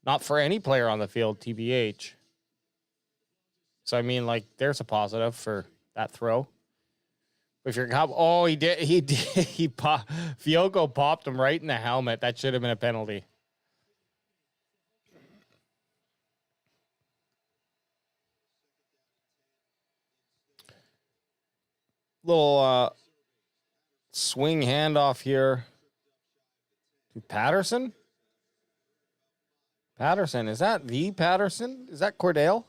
Not for any player on the field, TBH. So, I mean, like, there's a positive for that throw. If you're he did. Fiocco popped him right in the helmet. That should have been a penalty. Little swing handoff here to Patterson. Patterson, is that the Patterson? Is that Cordell?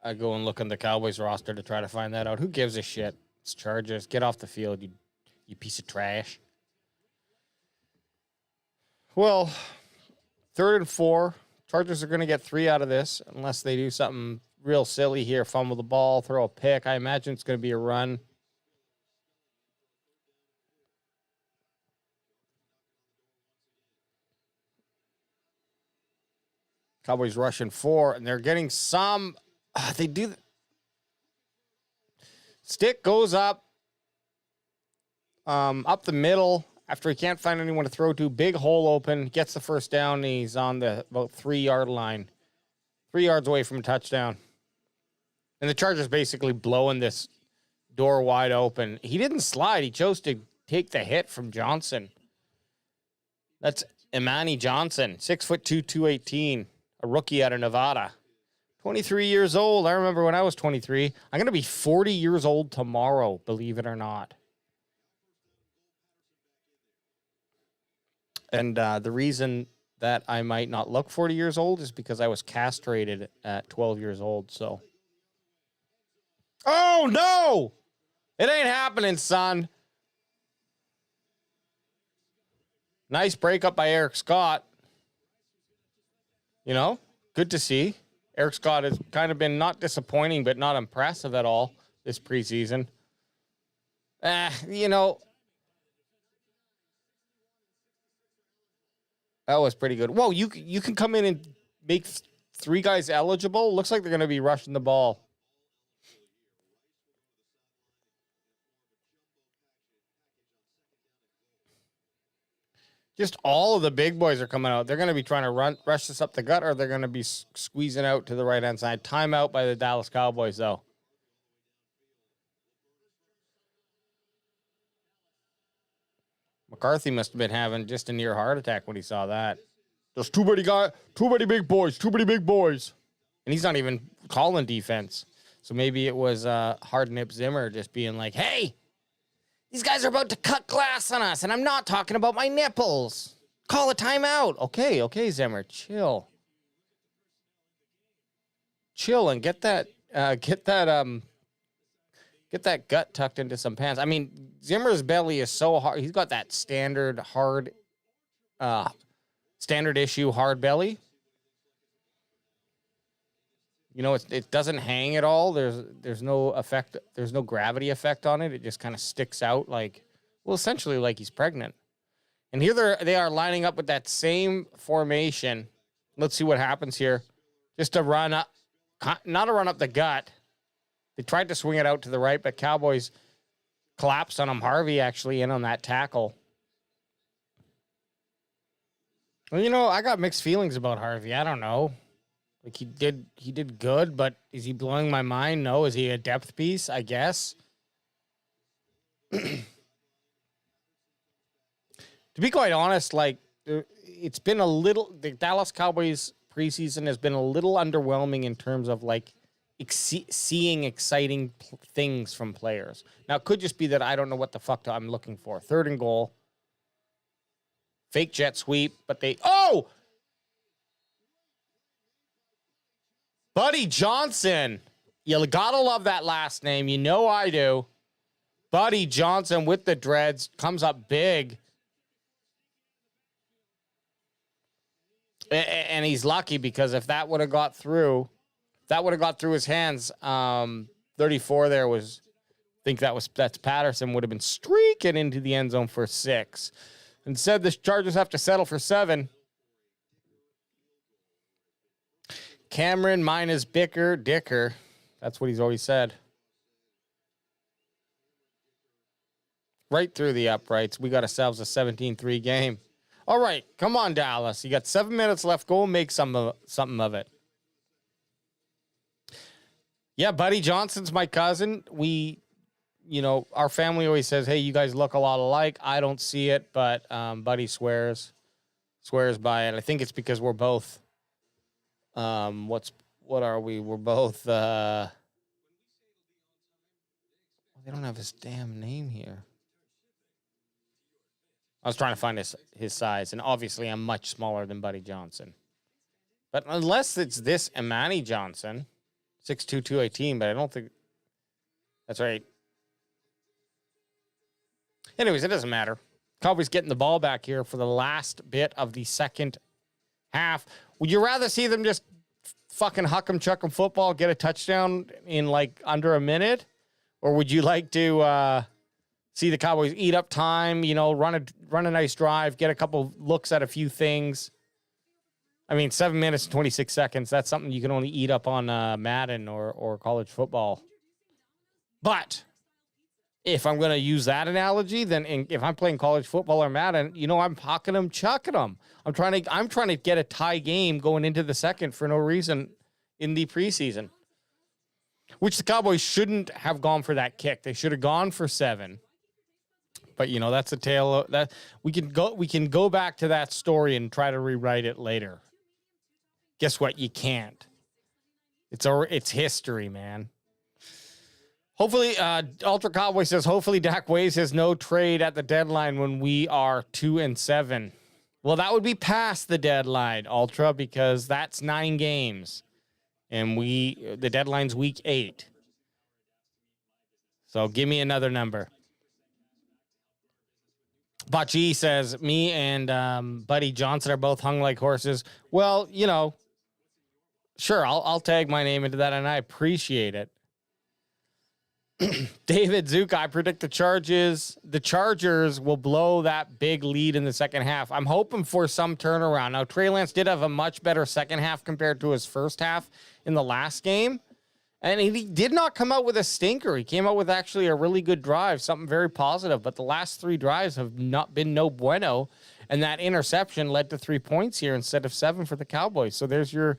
I go and look on the Cowboys roster to try to find that out. Who gives a shit? It's Chargers. Get off the field, you piece of trash. Well, 3rd and 4. Chargers are going to get 3 out of this unless they do something real silly here. Fumble the ball, throw a pick. I imagine it's going to be a run. Cowboys rushing 4, and they're getting some... they do... Stick goes up the middle after he can't find anyone to throw to. Big hole open, gets the first down. He's on the about 3-yard line. 3 yards away from a touchdown. And the Chargers basically blowing this door wide open. He didn't slide. He chose to take the hit from Johnson. That's Imani Johnson, 6'2", 218, a rookie out of Nevada. 23 years old. I remember when I was 23. I'm going to be 40 years old tomorrow, believe it or not. And the reason that I might not look 40 years old is because I was castrated at 12 years old, so. Oh, no! It ain't happening, son. Nice breakup by Eric Scott. You know, good to see. Eric Scott has kind of been not disappointing, but not impressive at all this preseason. You know, that was pretty good. Whoa, you can come in and make 3 guys eligible? Looks like they're going to be rushing the ball. Just all of the big boys are coming out. They're going to be trying to rush this up the gut, or they're going to be squeezing out to the right-hand side. Timeout by the Dallas Cowboys, though. McCarthy must have been having just a near heart attack when he saw that. There's too many big boys. And he's not even calling defense. So maybe it was Hard Nip Zimmer just being like, hey, these guys are about to cut glass on us, and I'm not talking about my nipples. Call a timeout. Okay, Zimmer, chill. Chill and get that gut tucked into some pants. I mean, Zimmer's belly is so hard. He's got that standard issue hard belly. You know, it doesn't hang at all. There's no effect. There's no gravity effect on it. It just kind of sticks out essentially like he's pregnant. And here they are lining up with that same formation. Let's see what happens here. Just to run up, not to run up the gut. They tried to swing it out to the right, but Cowboys collapsed on him. Harvey actually in on that tackle. Well, you know, I got mixed feelings about Harvey. I don't know. Like he did good, but is he blowing my mind? No. Is he a depth piece? I guess. To be quite honest, like it's been the Dallas Cowboys preseason has been a little underwhelming in terms of like seeing exciting things from players. Now, it could just be that I don't know what the fuck I'm looking for. 3rd and goal. Fake jet sweep, but Buddy Johnson. You gotta love that last name. You know I do. Buddy Johnson with the dreads comes up big. And he's lucky because if that would have got through, his hands. 34 there was, that's Patterson would have been streaking into the end zone for 6. Instead, the Chargers have to settle for 7. Cameron minus Dicker. That's what he's always said. Right through the uprights. We got ourselves a 17-3 game. All right, come on, Dallas. You got 7 minutes left. Go and make something of it. Yeah, Buddy Johnson's my cousin. Our family always says, hey, you guys look a lot alike. I don't see it, but Buddy swears by it. I think it's because we're both, what are we? We're both, they don't have his damn name here. I was trying to find his size, and obviously I'm much smaller than Buddy Johnson. But unless it's this Imani Johnson, 6'2", 218, but I don't think that's right. Anyways, it doesn't matter. Cowboys getting the ball back here for the last bit of the second half. Would you rather see them just fucking huck 'em, chuck 'em football, get a touchdown in like under a minute? Or would you like to see the Cowboys eat up time, run a nice drive, get a couple looks at a few things? I mean, 7 minutes and 26 seconds, that's something you can only eat up on Madden or college football. But if I'm going to use that analogy, then if I'm playing college football or Madden, I'm hucking them, chucking them. I'm trying to get a tie game going into the second for no reason in the preseason, which the Cowboys shouldn't have gone for that kick. They should have gone for 7. But that's a tale that we can go back to that story and try to rewrite it later. Guess what? You can't. It's history, man. Hopefully, Ultra Cowboy says, hopefully Dak waives his no trade at the deadline when we are 2-7. Well, that would be past the deadline, Ultra, because that's 9 games. And the deadline's week 8. So give me another number. Bachi says, me and Buddy Johnson are both hung like horses. Well, sure, I'll tag my name into that, and I appreciate it. David Zuka, I predict the Chargers will blow that big lead in the second half. I'm hoping for some turnaround. Now, Trey Lance did have a much better second half compared to his first half in the last game. And he did not come out with a stinker. He came out with actually a really good drive, something very positive. But the last 3 drives have not been no bueno. And that interception led to 3 points here instead of 7 for the Cowboys. So there's your,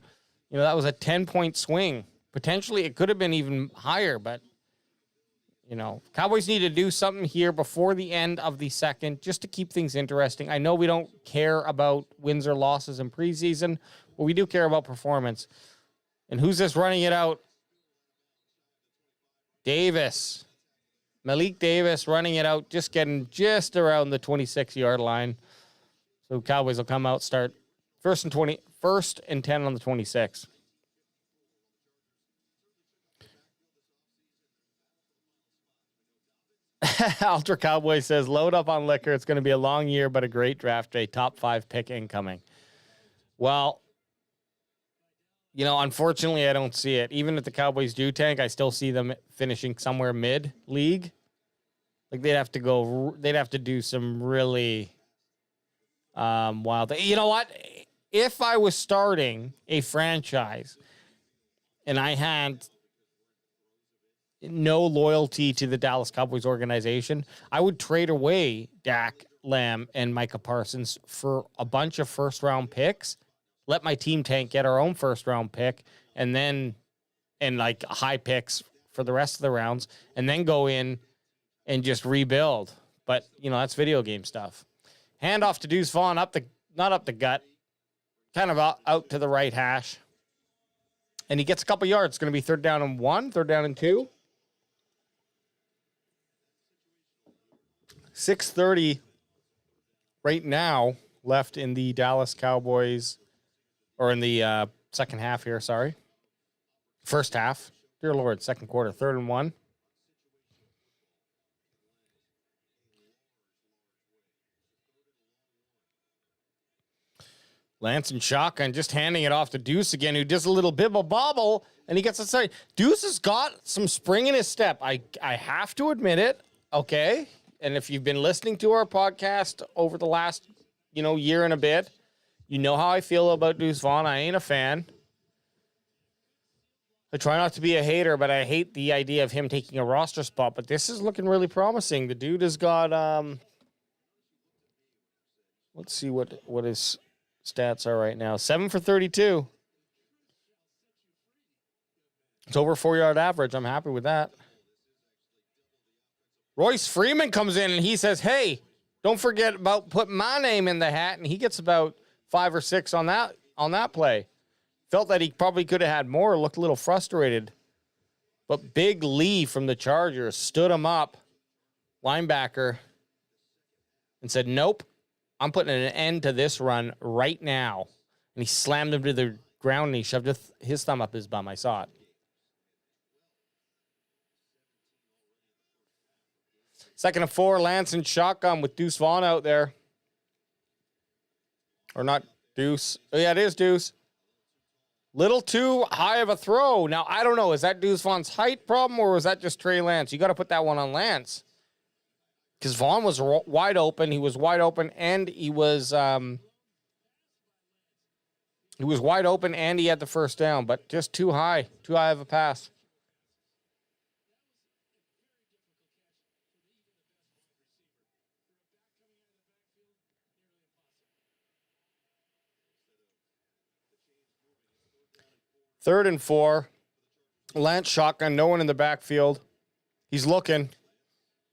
that was a 10-point swing. Potentially it could have been even higher, but Cowboys need to do something here before the end of the second just to keep things interesting. I know we don't care about wins or losses in preseason, but we do care about performance. And who's this running it out? Davis. Malik Davis running it out, just getting just around the 26-yard line. So Cowboys will come out, start first and 10 on the 26. Ultra Cowboy says, load up on liquor. It's going to be a long year, but a great draft day. Top 5 pick incoming. Well, you know, unfortunately, I don't see it. Even if the Cowboys do tank, I still see them finishing somewhere mid-league. Like, they'd have to do some really wild thing. You know what? If I was starting a franchise and I had no loyalty to the Dallas Cowboys organization, I would trade away Dak, Lamb, and Micah Parsons for a bunch of first-round picks, let my team tank, get our own first-round pick, and like high picks for the rest of the rounds, and then go in and just rebuild. But, you know, that's video game stuff. Hand off to Deuce Vaughn, not up the gut, kind of out to the right hash. And he gets a couple yards. It's going to be third down and 1, third down and 2. 6:30 right now left in the Dallas Cowboys, or in the second half here, sorry. First half. Dear Lord, second quarter, 3rd and 1. Lance and shotgun, just handing it off to Deuce again, who does a little bibble bobble, and he gets inside. Deuce has got some spring in his step. I have to admit it, okay? And if you've been listening to our podcast over the last, year and a bit, you know how I feel about Deuce Vaughn. I ain't a fan. I try not to be a hater, but I hate the idea of him taking a roster spot. But this is looking really promising. The dude has got, let's see what his stats are right now. 7 for 32. It's over 4-yard average. I'm happy with that. Royce Freeman comes in and he says, hey, don't forget about putting my name in the hat. And he gets about 5 or 6 on that play. Felt that he probably could have had more, looked a little frustrated. But Big Lee from the Chargers stood him up, linebacker, and said, nope, I'm putting an end to this run right now. And he slammed him to the ground and he shoved his thumb up his bum. I saw it. Second and 4, Lance and shotgun with Deuce Vaughn out there. Or not Deuce. Oh, yeah, it is Deuce. Little too high of a throw. Now, I don't know. Is that Deuce Vaughn's height problem or was that just Trey Lance? You got to put that one on Lance. Because Vaughn was wide open. He was wide open and he was wide open and he had the first down. But just too high. Too high of a pass. Third and 4. Lance shotgun. No one in the backfield. He's looking.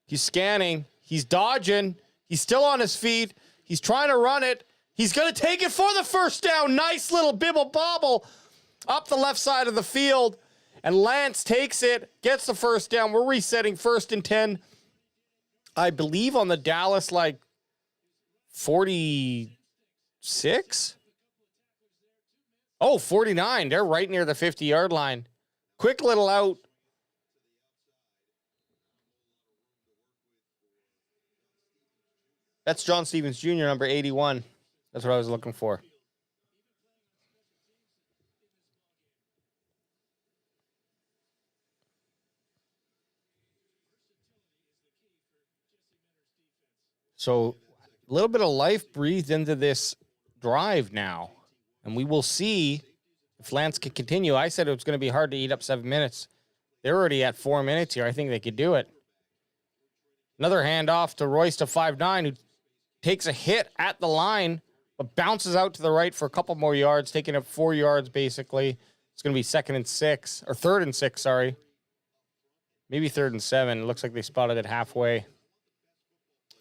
He's scanning. He's dodging. He's still on his feet. He's trying to run it. He's going to take it for the first down. Nice little bibble bobble up the left side of the field. And Lance takes it, gets the first down. We're resetting 1st and 10. I believe on the Dallas, 46? Oh, 49. They're right near the 50-yard line. Quick little out. That's John Stevens Jr., number 81. That's what I was looking for. So a little bit of life breathed into this drive now. And we will see if Lance can continue. I said it was going to be hard to eat up 7 minutes. They're already at 4 minutes here. I think they could do it. Another handoff to Royce to 5'9", who takes a hit at the line, but bounces out to the right for a couple more yards, taking up 4 yards basically. It's going to be 3rd and 6, sorry. Maybe 3rd and 7. It looks like they spotted it halfway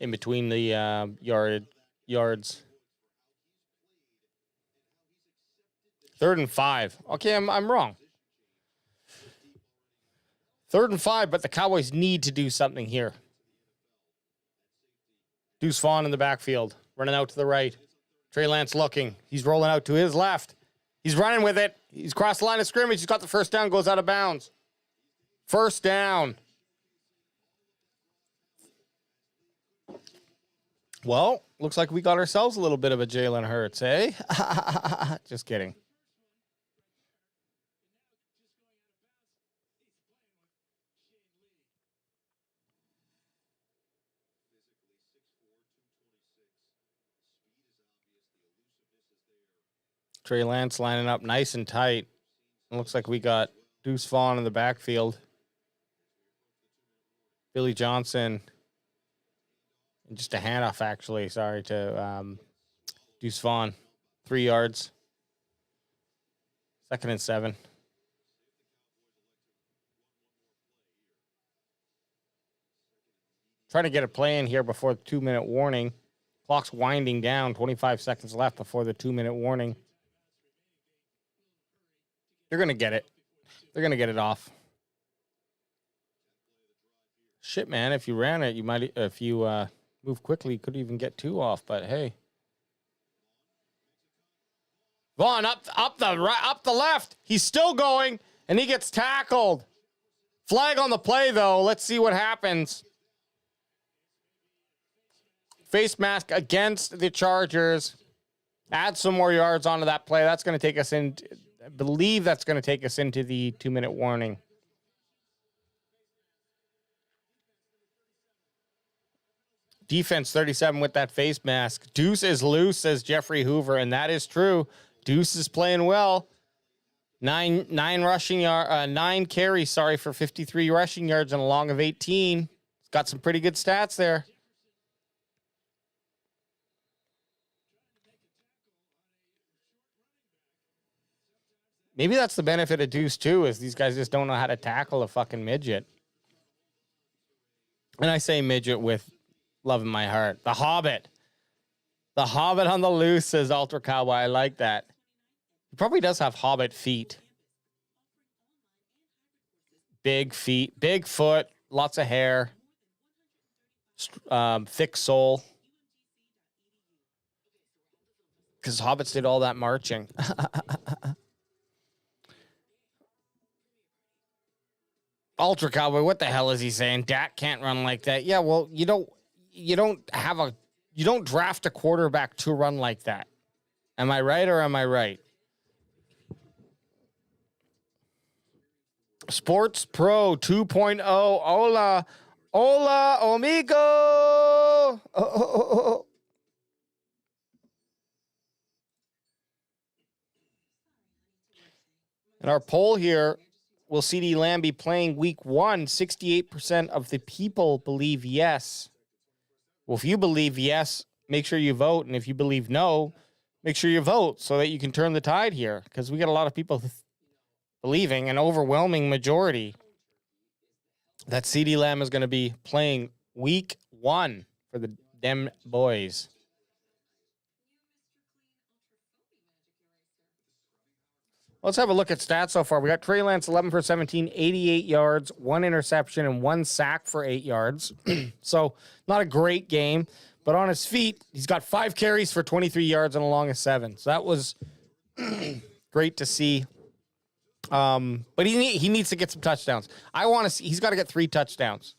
in between the yards. 3rd and 5. Okay, I'm wrong. 3rd and 5, but the Cowboys need to do something here. Deuce Vaughn in the backfield, running out to the right. Trey Lance looking. He's rolling out to his left. He's running with it. He's crossed the line of scrimmage. He's got the first down, goes out of bounds. First down. Well, looks like we got ourselves a little bit of a Jalen Hurts, eh? Just kidding. Trey Lance lining up nice and tight. It looks like we got Deuce Vaughn in the backfield. Billy Johnson. And just a handoff, actually. Sorry to Deuce Vaughn. 3 yards. 2nd and 7. Trying to get a play in here before the 2-minute warning. Clock's winding down. 25 seconds left before the 2-minute warning. They're going to get it. They're going to get it off. Shit, man. If you ran it, you might, if you move quickly, you could even get 2 off, but hey. Vaughn up the left. He's still going, and he gets tackled. Flag on the play, though. Let's see what happens. Face mask against the Chargers. Add some more yards onto that play. That's going to take us in. I believe that's going to take us into the 2-minute warning. Defense 37 with that face mask. Deuce is loose, says Jeffrey Hoover, and that is true. Deuce is playing well. 9 carries, for 53 rushing yards and a long of 18. He's got some pretty good stats there. Maybe that's the benefit of Deuce, too, is these guys just don't know how to tackle a fucking midget. And I say midget with love in my heart. The Hobbit. The Hobbit on the loose, says Ultra Cowboy. I like that. He probably does have Hobbit feet. Big feet. Big foot. Lots of hair. Thick sole. Because Hobbits did all that marching. Ultra Cowboy, what the hell is he saying? Dak can't run like that. Yeah, well, you don't draft a quarterback to run like that. Am I right or am I right? Sports Pro 2.0. Hola, amigo. And our poll here, will CeeDee Lamb be playing week 1? 68% of the people believe yes. Well, if you believe yes, make sure you vote. And if you believe no, make sure you vote so that you can turn the tide here. Because we got a lot of people believing, an overwhelming majority, that CeeDee Lamb is going to be playing week 1 for the Dem Boys. Let's have a look at stats so far. We got Trey Lance 11 for 17, 88 yards, 1 interception, and 1 sack for 8 yards. So not a great game, but on his feet, he's got 5 carries for 23 yards and a long of 7. So that was great to see. But he needs to get some touchdowns. I want to see, he's got to get 3 touchdowns.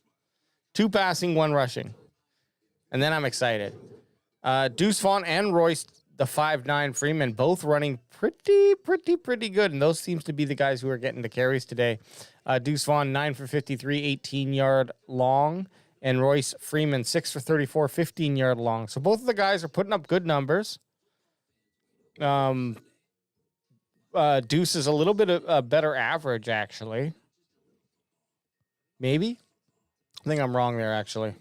2 passing, 1 rushing. And then I'm excited. Deuce Vaughn and Royce, the 5'9" Freeman, both running pretty good. And those seems to be the guys who are getting the carries today. Deuce Vaughn, 9 for 53, 18-yard long. And Royce Freeman, 6 for 34, 15-yard long. So both of the guys are putting up good numbers. Deuce is a little bit of a better average, actually. Maybe? I think I'm wrong there, actually.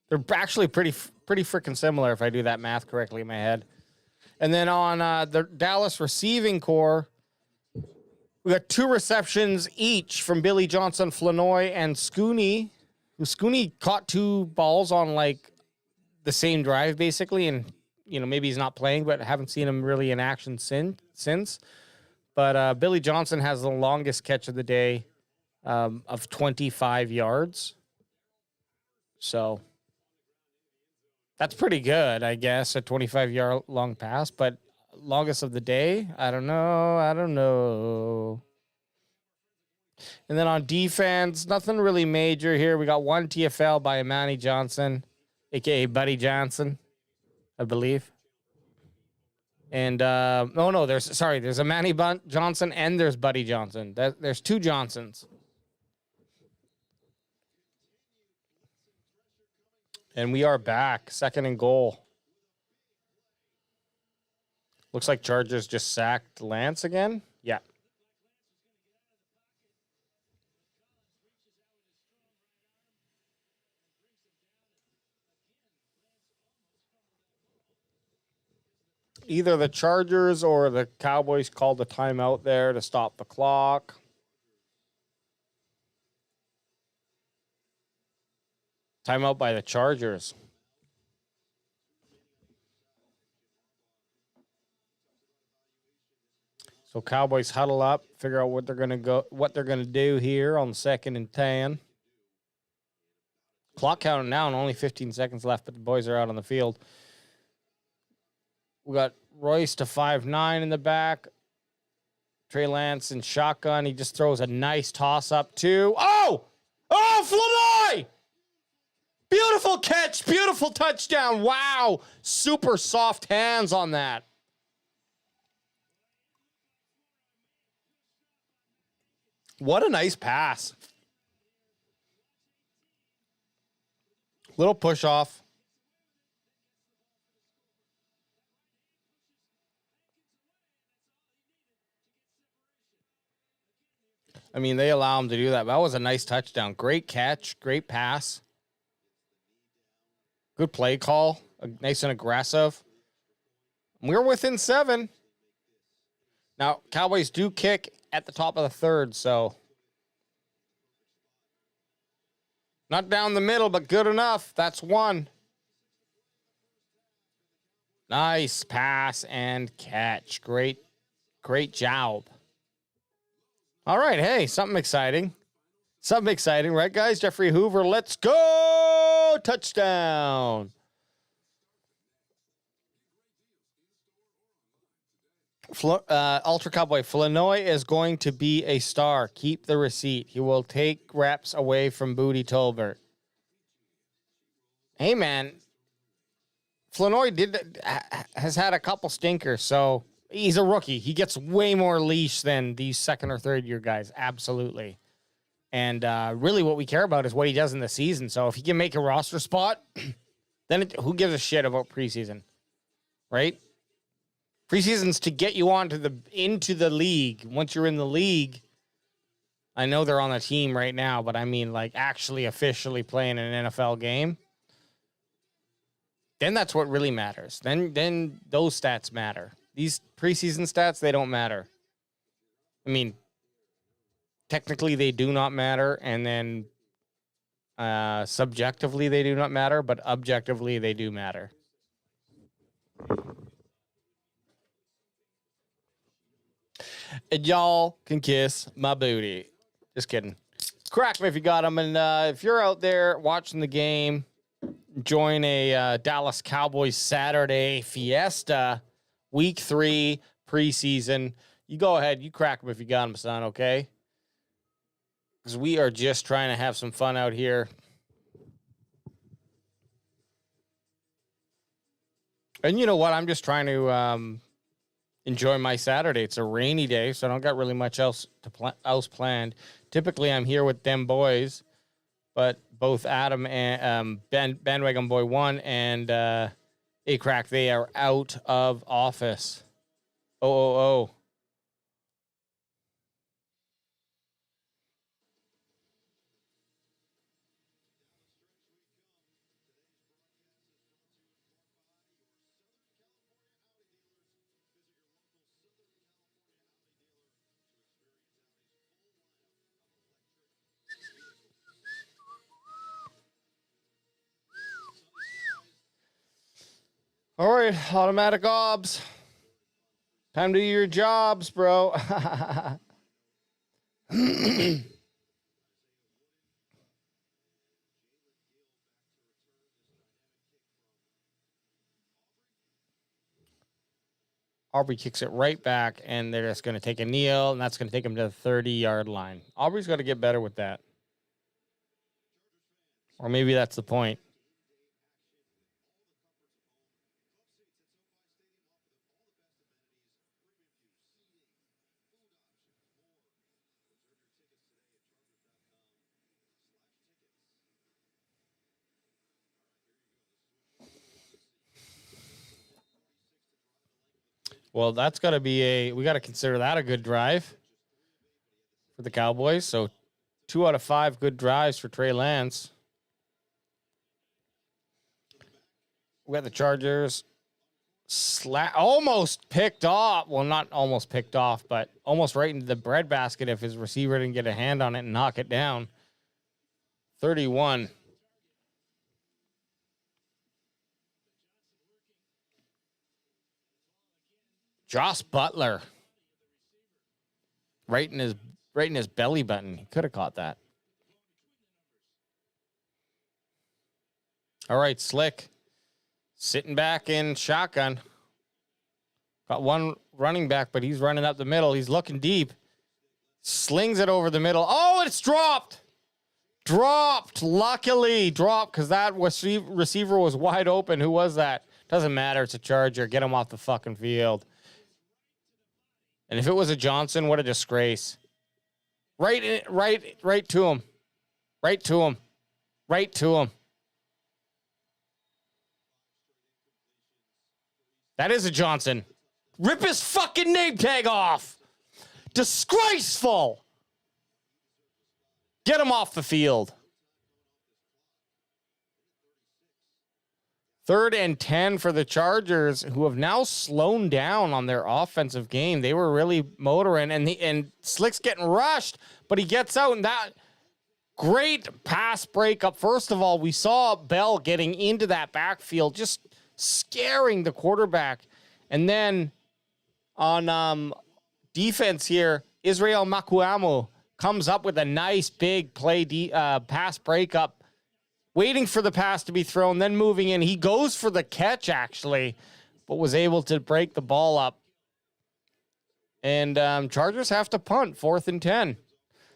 They're actually pretty freaking similar if I do that math correctly in my head. And then on the Dallas receiving core, we got 2 receptions each from Billy Johnson, Flanoy, and Scooney. Scooney caught 2 balls on like the same drive, basically, and maybe he's not playing, but I haven't seen him really in action since. But Billy Johnson has the longest catch of the day of 25 yards. So That's pretty good, I guess, a 25-yard long pass, but longest of the day? I don't know. And then on defense, nothing really major here. We got one TFL by Amani Johnson, a.k.a. Buddy Johnson, I believe. And, there's Amani Johnson and there's Buddy Johnson. There's two Johnsons. And we are back. 2nd and goal. Looks like Chargers just sacked Lance again. Yeah. Either the Chargers or the Cowboys called a timeout there to stop the clock. Timeout by the Chargers. So Cowboys huddle up, figure out what they're gonna do here on 2nd and 10. Clock counting down, only 15 seconds left, but the boys are out on the field. We got Royce to 5'9" in the back. Trey Lance in shotgun. He just throws a nice toss up to. Oh, Flanoy! Beautiful catch, beautiful touchdown. Wow, super soft hands on that. What a nice pass. Little push off. I mean, they allow him to do that. That was a nice touchdown. Great catch, great pass. Good play call. Nice and aggressive. We're within 7. Now, Cowboys do kick at the top of the 3rd, so not down the middle, but good enough. That's 1. Nice pass and catch. Great job. All right, hey, something exciting. Something exciting, right, guys? Jeffrey Hoover, let's go! Touchdown. Ultra Cowboy, Flanoy is going to be a star. Keep the receipt. He will take reps away from Booty Tolbert. Hey, man. Flanoy has had a couple stinkers, so he's a rookie. He gets way more leash than these 2nd or 3rd year guys. Absolutely. And really what we care about is what he does in the season. So if he can make a roster spot, then who gives a shit about preseason, right? Preseason's to get you into the league. Once you're in the league, I know they're on the team right now, but I mean like actually officially playing an NFL game. Then that's what really matters. Then those stats matter. These preseason stats, they don't matter. I mean, technically they do not matter, and then subjectively they do not matter, but objectively they do matter. And y'all can kiss my booty. Just kidding. Crack me if you got them. And if you're out there watching the game, join a Dallas Cowboys Saturday fiesta, week 3 preseason. You go ahead. You crack them if you got them, son, okay? Because we are just trying to have some fun out here. And you know what? I'm just trying to enjoy my Saturday. It's a rainy day, so I don't got really much else planned. Typically, I'm here with them boys, but both Adam and Bandwagon Boy 1 and A-Crack, they are out of office. Oh. All right, automatic obs. Time to do your jobs, bro. Aubrey kicks it right back, and they're just going to take a kneel, and that's going to take them to the 30-yard line. Aubrey's got to get better with that. Or maybe that's the point. Well, that's got to be we got to consider that a good drive for the Cowboys. So 2 out of 5 good drives for Trey Lance. We got the Chargers almost picked off. Well, not almost picked off, but almost right into the breadbasket if his receiver didn't get a hand on it and knock it down. 31. Josh Butler. Right in his belly button. He could have caught that. All right, Slick. Sitting back in shotgun. Got one running back, but he's running up the middle. He's looking deep. Slings it over the middle. Oh, it's dropped. Dropped. Luckily, dropped because that receiver was wide open. Who was that? Doesn't matter. It's a Charger. Get him off the fucking field. And if it was a Johnson, what a disgrace. Right to him. Right to him. Right to him. That is a Johnson. Rip his fucking name tag off. Disgraceful. Get him off the field. 3rd and 10 for the Chargers, who have now slowed down on their offensive game. They were really motoring, and Slick's getting rushed, but he gets out, and that great pass breakup. First of all, we saw Bell getting into that backfield, just scaring the quarterback. And then on defense here, Israel Makuamu comes up with a nice big play pass breakup, waiting for the pass to be thrown, then moving in. He goes for the catch, actually, but was able to break the ball up. And Chargers have to punt, 4th and 10.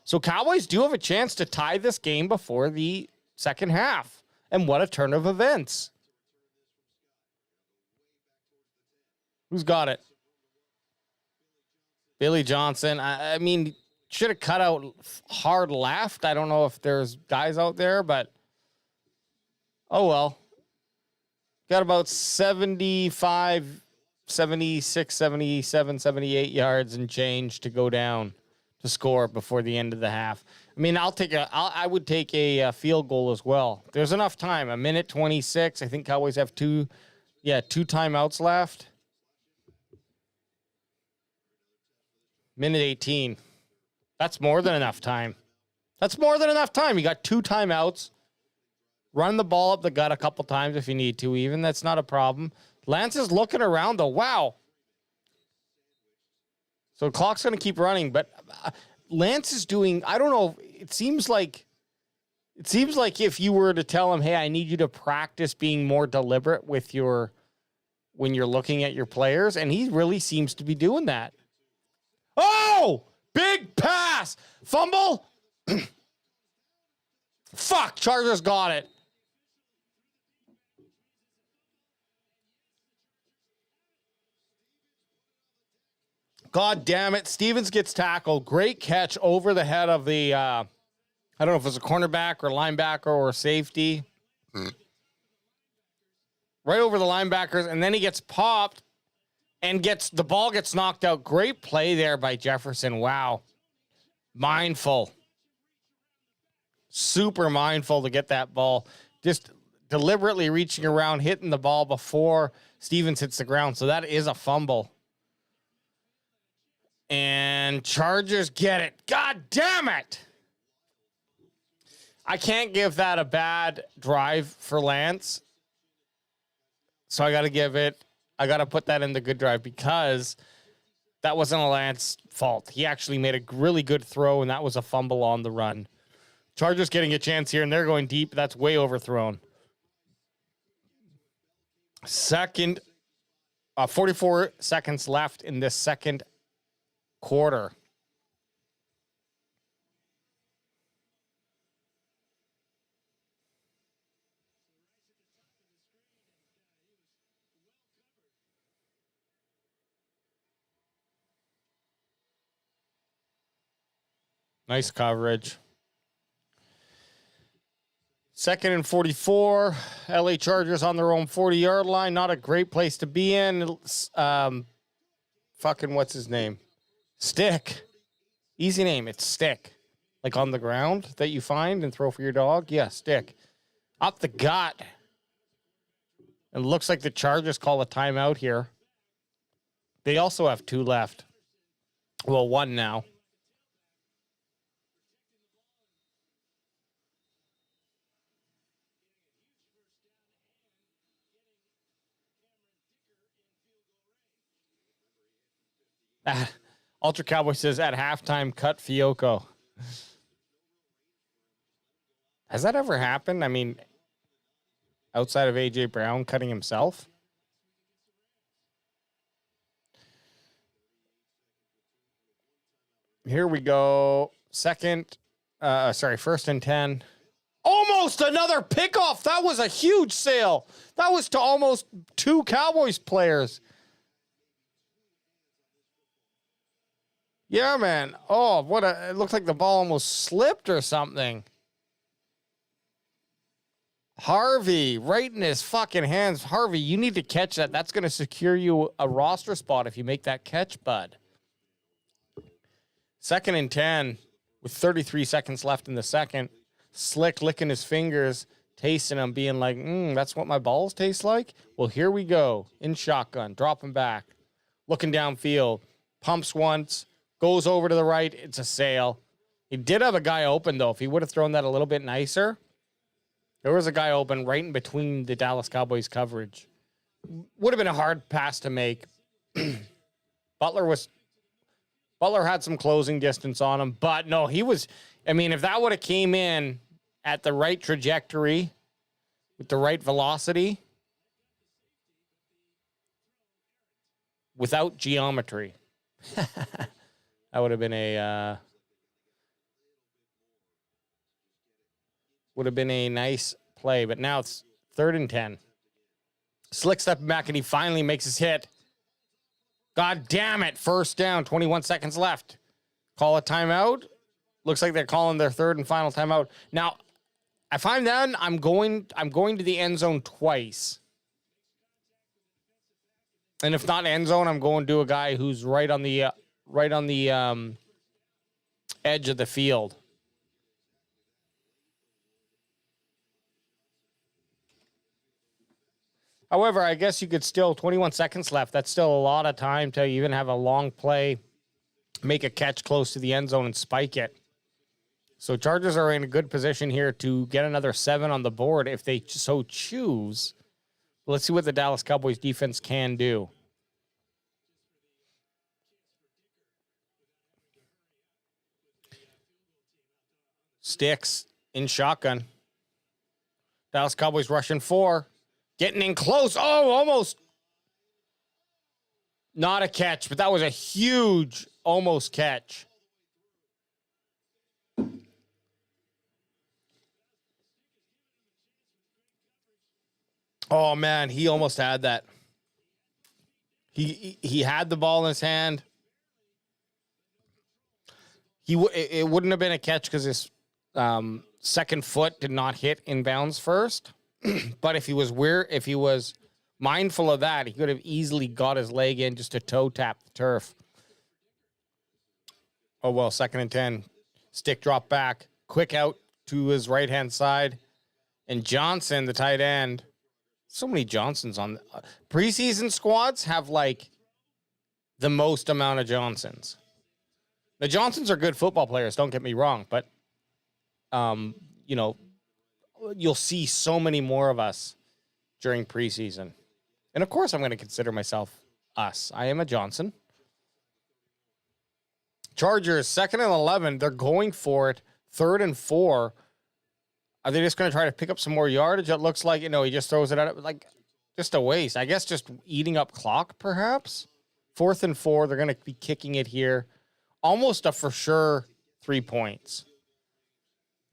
So Cowboys do have a chance to tie this game before the second half. And what a turn of events. Who's got it? Billy Johnson. I mean, should have cut out hard left. I don't know if there's guys out there, but oh well. Got about 75, 76, 77, 78 yards and change to go down to score before the end of the half. I mean, I would take a field goal as well. There's enough time. 1:26. I think Cowboys have two timeouts left. 1:18. That's more than enough time. You got 2 timeouts. Run the ball up the gut a couple times if you need to, even. That's not a problem. Lance is looking around, though. Wow. So the clock's going to keep running, but Lance is doing, I don't know, it seems like if you were to tell him, hey, I need you to practice being more deliberate with when you're looking at your players, and he really seems to be doing that. Oh! Big pass! Fumble! Fuck! Chargers got it. God damn it. Stevens gets tackled. Great catch over the head of the, I don't know if it's a cornerback or linebacker or safety. Right over the linebackers, and then he gets popped. And the ball gets knocked out. Great play there by Jefferson. Wow. Mindful. Super mindful to get that ball. Just deliberately reaching around, hitting the ball before Stevens hits the ground. So that is a fumble. And Chargers get it. God damn it. I can't give that a bad drive for Lance. So I got to put that in the good drive because that wasn't a Lance fault. He actually made a really good throw, and that was a fumble on the run. Chargers getting a chance here, and they're going deep. That's way overthrown. 2nd 44 seconds left in this second quarter. Nice coverage. Second and 44. LA Chargers on their own 40-yard line. Not a great place to be in. Fucking what's his name? Stick. Easy name. It's Stick. Like on the ground that you find and throw for your dog? Yeah, Stick. Up the gut. It looks like the Chargers call a timeout here. They also have 2 left. Well, 1 now. Ultra Cowboy says at halftime, cut Fiocco. Has that ever happened? I mean, outside of A.J. Brown cutting himself? Here we go. First and 10. Almost another pickoff. That was a huge sale. That was to almost 2 Cowboys players. Yeah, man. Oh, it looked like the ball almost slipped or something. Harvey, right in his fucking hands. Harvey, you need to catch that. That's going to secure you a roster spot if you make that catch, bud. Second and 10 with 33 seconds left in the second. Slick licking his fingers, tasting them, being like, that's what my balls taste like? Well, here we go. In shotgun, dropping back, looking downfield, pumps once, goes over to the right. It's a sail. He did have a guy open, though. If he would have thrown that a little bit nicer, there was a guy open right in between the Dallas Cowboys coverage. Would have been a hard pass to make. Butler had some closing distance on him, but no, if that would have came in at the right trajectory with the right velocity without geometry, that would have been a nice play. But now it's 3rd and 10. Slick stepping back, and he finally makes his hit. God damn it. First down, 21 seconds left. Call a timeout. Looks like they're calling their 3rd and final timeout. Now, if I'm done, I'm going to the end zone twice. And if not end zone, I'm going to a guy who's right on the edge of the field. However, I guess you could still, 21 seconds left. That's still a lot of time to even have a long play, make a catch close to the end zone and spike it. So Chargers are in a good position here to get another 7 on the board if they so choose. Let's see what the Dallas Cowboys defense can do. Sticks in shotgun. Dallas Cowboys rushing 4. Getting in close. Oh, almost. Not a catch, but that was a huge almost catch. Oh, man, he almost had that. He had the ball in his hand. It wouldn't have been a catch because his second foot did not hit inbounds first. But if he was mindful of that, he could have easily got his leg in just to toe tap the turf. Oh, well, 2nd and 10. Stick drop back. Quick out to his right-hand side. And Johnson, the tight end. So many Johnsons on preseason squads have like the most amount of Johnsons. The Johnsons are good football players, don't get me wrong, but you'll see so many more of us during preseason. And of course I'm going to consider myself us. I am a Johnson. Chargers 2nd and 11, they're going for it. 3rd and 4. Are they just going to try to pick up some more yardage? It looks like, he just throws it out. Like, just a waste. I guess just eating up clock, perhaps. 4th and 4, they're going to be kicking it here. Almost a for sure 3 points.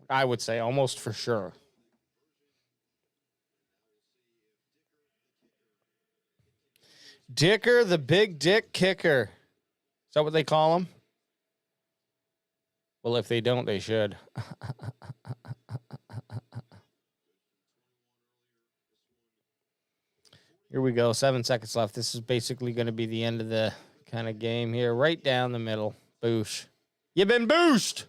I would say almost for sure. Dicker, the big dick kicker. Is that what they call him? Well, if they don't, they should. Here we go. 7 seconds left. This is basically going to be the end of the kind of game here. Right down the middle. Boosh. You've been booshed.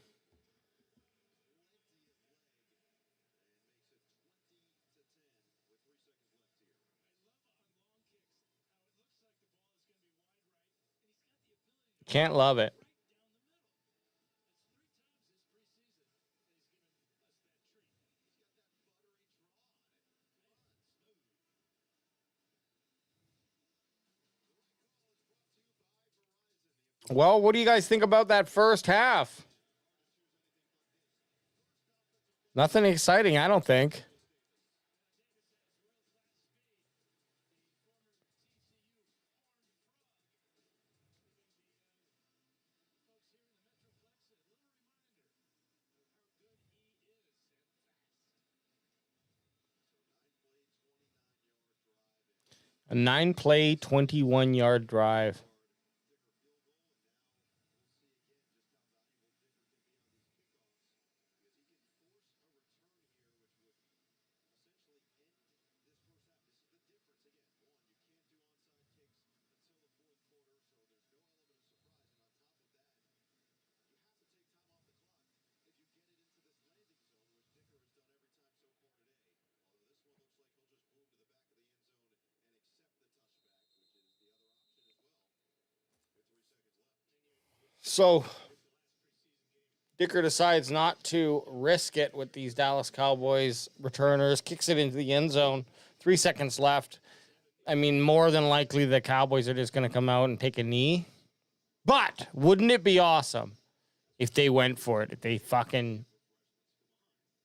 Can't love it. Well, what do you guys think about that first half? Nothing exciting, I don't think. A 9-play, 21-yard drive. So, Dicker decides not to risk it with these Dallas Cowboys returners, kicks it into the end zone. 3 seconds left. I mean, more than likely the Cowboys are just going to come out and take a knee. But wouldn't it be awesome if they went for it? If they fucking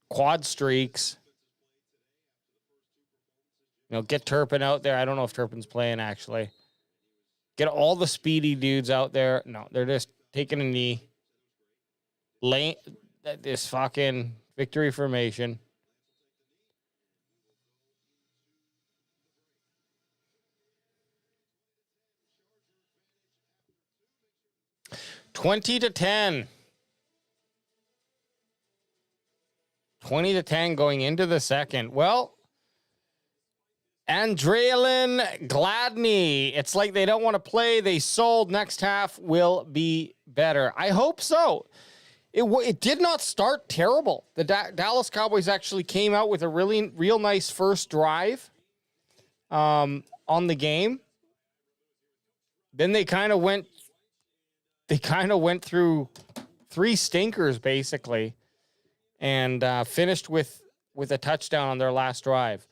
quad streaks. You know, get Turpin out there. I don't know if Turpin's playing, actually. Get all the speedy dudes out there. No, they're just taking a knee. This fucking victory formation. $20-10. 20-10 going into the second. Well, Andrealin Gladney. It's like they don't want to play. They sold. Next half will be better. I hope so. It did not start terrible. The Dallas Cowboys actually came out with a real nice first drive on the game. Then they kind of went through 3 stinkers basically, and finished with a touchdown on their last drive,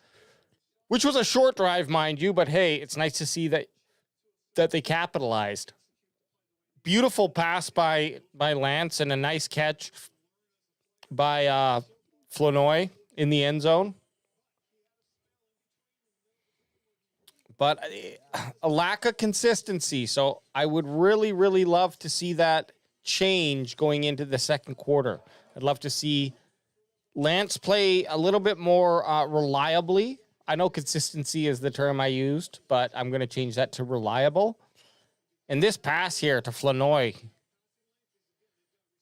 which was a short drive, mind you. But hey, it's nice to see that they capitalized. Beautiful pass by Lance and a nice catch by Flournoy in the end zone. But a lack of consistency. So I would really, really love to see that change going into the second quarter. I'd love to see Lance play a little bit more reliably. I know consistency is the term I used, but I'm going to change that to reliable. And this pass here to Flournoy, I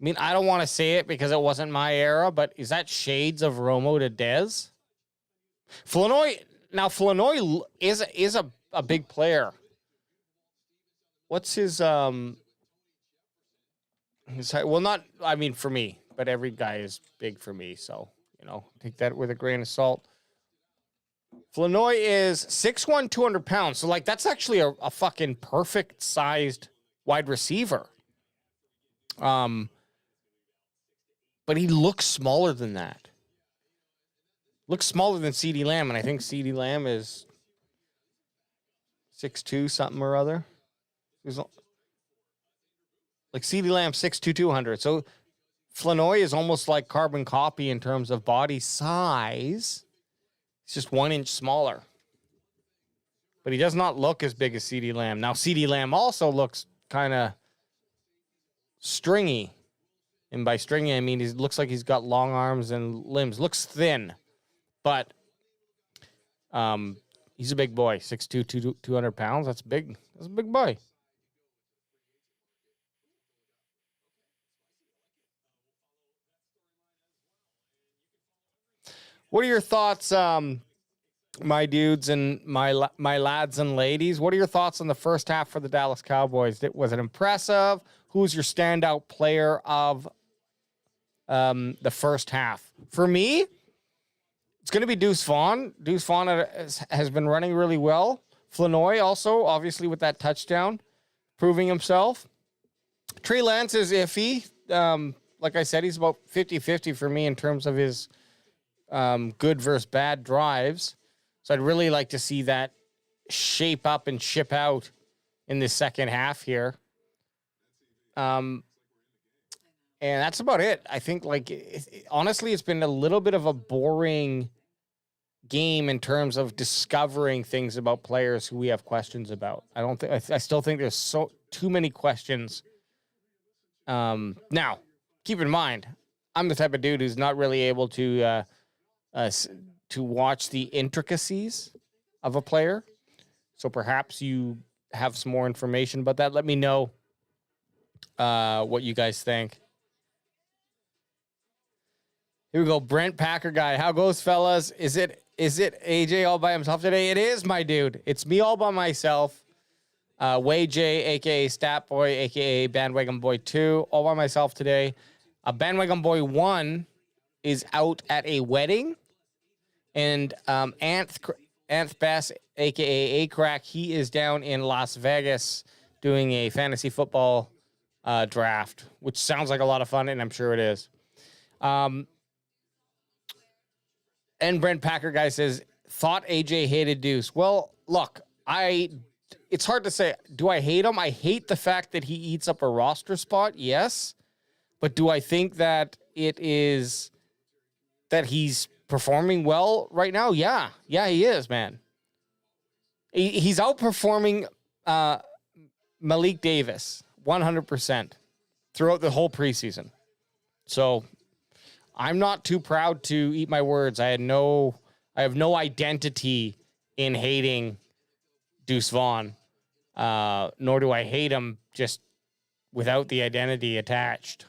mean, I don't want to say it because it wasn't my era, but is that shades of Romo to Dez? Flournoy is a big player. What's his height? Well, not, I mean, for me, but every guy is big for me. So, you know, take that with a grain of salt. Flournoy is 6'1", 200 pounds. So, like, that's actually a fucking perfect sized wide receiver. But he looks smaller than that. Looks smaller than CeeDee Lamb, and I think CeeDee Lamb is 6'2", something or other. He's like CeeDee Lamb, 6'2", 200. So Flournoy is almost like carbon copy in terms of body size. It's just 1 inch smaller. but he does not look as big as CeeDee Lamb. Now, CeeDee Lamb also looks kind of stringy. And by stringy, I mean he looks like he's got long arms and limbs. Looks thin, but he's a big boy. 6'2", 200 pounds. That's big. That's a big boy. What are your thoughts, my dudes and my lads and ladies? What are your thoughts on the first half for the Dallas Cowboys? Was it impressive? Who's your standout player of the first half? For me, it's going to be Deuce Vaughn. Deuce Vaughn has been running really well. Flanoy also, obviously, with that touchdown, proving himself. Trey Lance is iffy. Like I said, he's about 50-50 for me in terms of his good versus bad drives. So I'd really like to see that shape up and ship out in the second half here. And that's about it. I think, honestly, it's been a little bit of a boring game in terms of discovering things about players who we have questions about. I still think there's too many questions. Now, keep in mind, I'm the type of dude who's not really able to watch the intricacies of a player. So perhaps you have some more information about that. Let me know what you guys think. Here we go. Brent Packer guy. How goes, fellas? Is it AJ all by himself today? It is, my dude. It's me all by myself. Way J, a.k.a. Stat Boy, a.k.a. Bandwagon Boy 2, all by myself today. Bandwagon Boy 1 is out at a wedding. And Anth Bass, a.k.a. A-Crack, he is down in Las Vegas doing a fantasy football draft, which sounds like a lot of fun, and I'm sure it is. And Brent Packer guy says, thought AJ hated Deuce. Well, look, it's hard to say. Do I hate him? I hate the fact that he eats up a roster spot, yes. But do I think that that he's performing well right now? Yeah. Yeah, he is, man. He's outperforming Malik Davis 100% throughout the whole preseason. So I'm not too proud to eat my words. I have no identity in hating Deuce Vaughn, nor do I hate him just without the identity attached.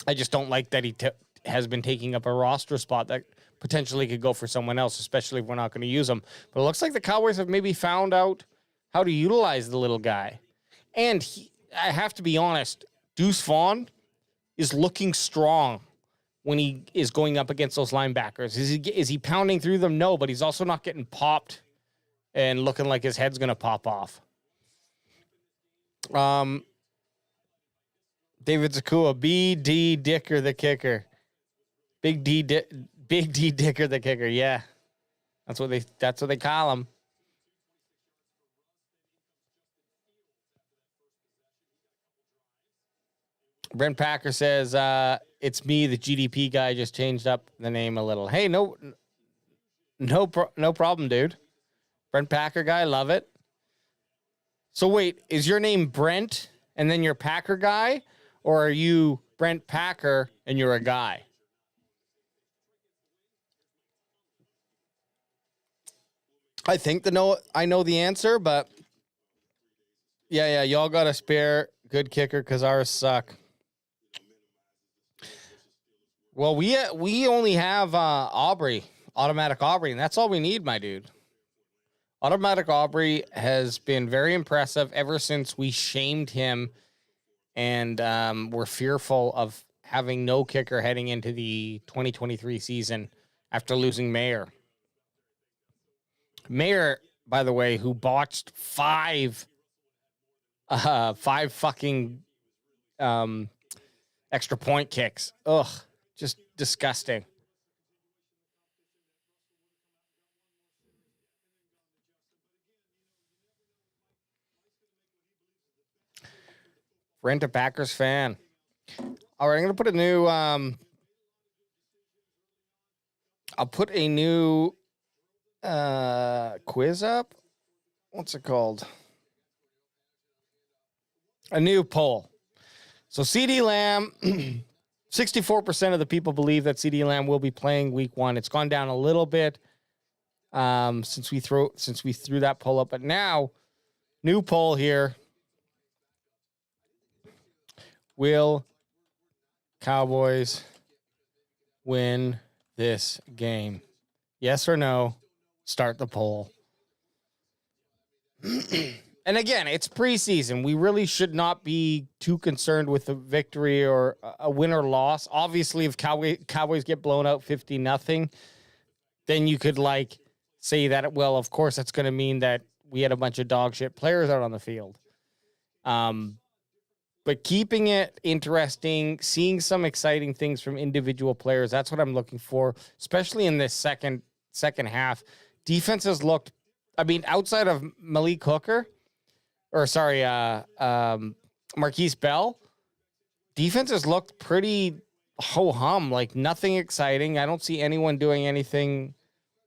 I just don't like that he has been taking up a roster spot that potentially could go for someone else, especially if we're not going to use him. But it looks like the Cowboys have maybe found out how to utilize the little guy. And I have to be honest, Deuce Vaughn is looking strong when he is going up against those linebackers. Is he pounding through them? No, but he's also not getting popped and looking like his head's going to pop off. David Zakua, B.D. Dicker the kicker. Big D Dicker the kicker. Yeah. That's what they call him. Brent Packer says, it's me, the GDP guy, just changed up the name a little. Hey, no problem, dude. Brent Packer guy, love it. So wait, is your name Brent and then you're Packer guy, or are you Brent Packer and you're a guy? I think I know the answer, but yeah, y'all got a spare good kicker because ours suck. Well, we only have Automatic Aubrey, and that's all we need, my dude. Automatic Aubrey has been very impressive ever since we shamed him, and we're fearful of having no kicker heading into the 2023 season after losing Mayer. Mayer, by the way, who botched five fucking extra point kicks. Ugh, just disgusting. Brent a Packers fan. All right, I'm gonna put a new I'll put a new quiz up. what's it called? A new poll. So CeeDee Lamb, 64% of the people believe that CeeDee Lamb will be playing week 1. It's gone down a little bit since we threw that poll up, but now new poll here. Will Cowboys win this game? Yes or no? Start the poll. And again, it's preseason. We really should not be too concerned with a victory or a win or loss. Obviously, if Cowboys get blown out 50-0, then you could say that, well, of course, that's going to mean that we had a bunch of dog shit players out on the field. But keeping it interesting, seeing some exciting things from individual players, that's what I'm looking for, especially in this second half. Defense has looked, outside of Malik Hooker, Marquise Bell, defense has looked pretty ho-hum, nothing exciting. I don't see anyone doing anything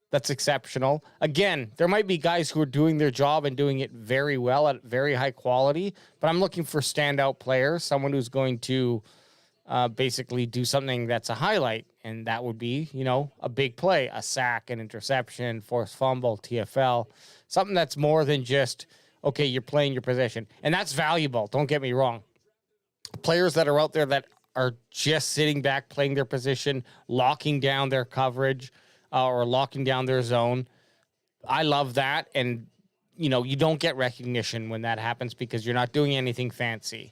that's exceptional. Again, there might be guys who are doing their job and doing it very well at very high quality, but I'm looking for standout players, someone who's going to basically do something that's a highlight, and that would be, a big play, a sack, an interception, forced fumble, TFL, something that's more than just, okay, you're playing your position. And that's valuable, don't get me wrong. Players that are out there that are just sitting back, playing their position, locking down their coverage, or locking down their zone. I love that. And, you don't get recognition when that happens because you're not doing anything fancy.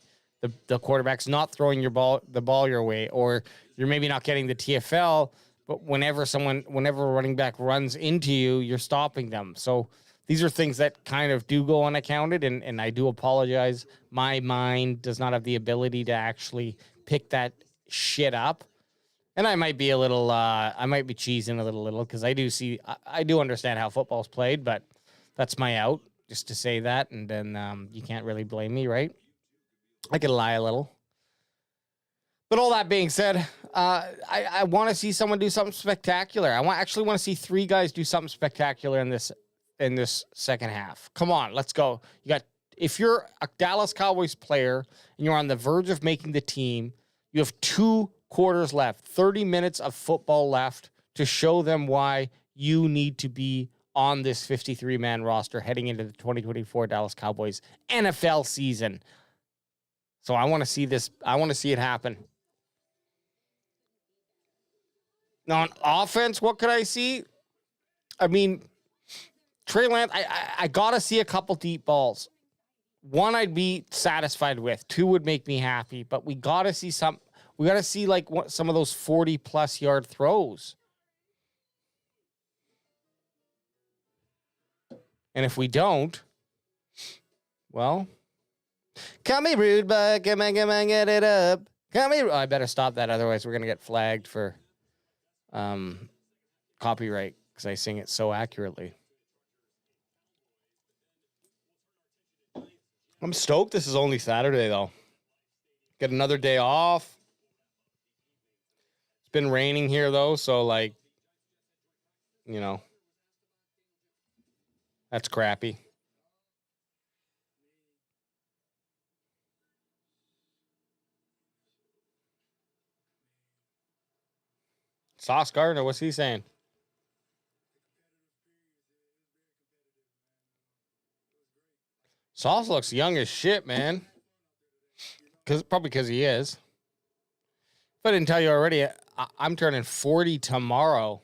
The quarterback's not throwing the ball your way, or you're maybe not getting the TFL, but whenever a running back runs into you, you're stopping them. So these are things that kind of do go unaccounted, and I do apologize. My mind does not have the ability to actually pick that shit up. And I might be a little, I might be cheesing a little because I do understand how football's played, but that's my out, just to say that. And then you can't really blame me, right? I could lie a little. But all that being said, I want to see someone do something spectacular. I actually want to see 3 guys do something spectacular in this second half. Come on, let's go. If you're a Dallas Cowboys player and you're on the verge of making the team, you have 2 quarters left, 30 minutes of football left to show them why you need to be on this 53-man roster heading into the 2024 Dallas Cowboys NFL season. So I want to see this. I want to see it happen. Now on offense, what could I see? Trey Lance, I got to see a couple deep balls. 1 I'd be satisfied with. 2 would make me happy. But we got to see some. We got to see some of those 40-plus yard throws. And if we don't, well, come here, rude boy. Come on, get it up. Come here. Oh, I better stop that. Otherwise, we're going to get flagged for copyright because I sing it so accurately. I'm stoked this is only Saturday, though. Get another day off. It's been raining here, though, so, that's crappy. Sauce Gardner, what's he saying? Sauce looks young as shit, man. Probably because he is. If I didn't tell you already, I'm turning 40 tomorrow.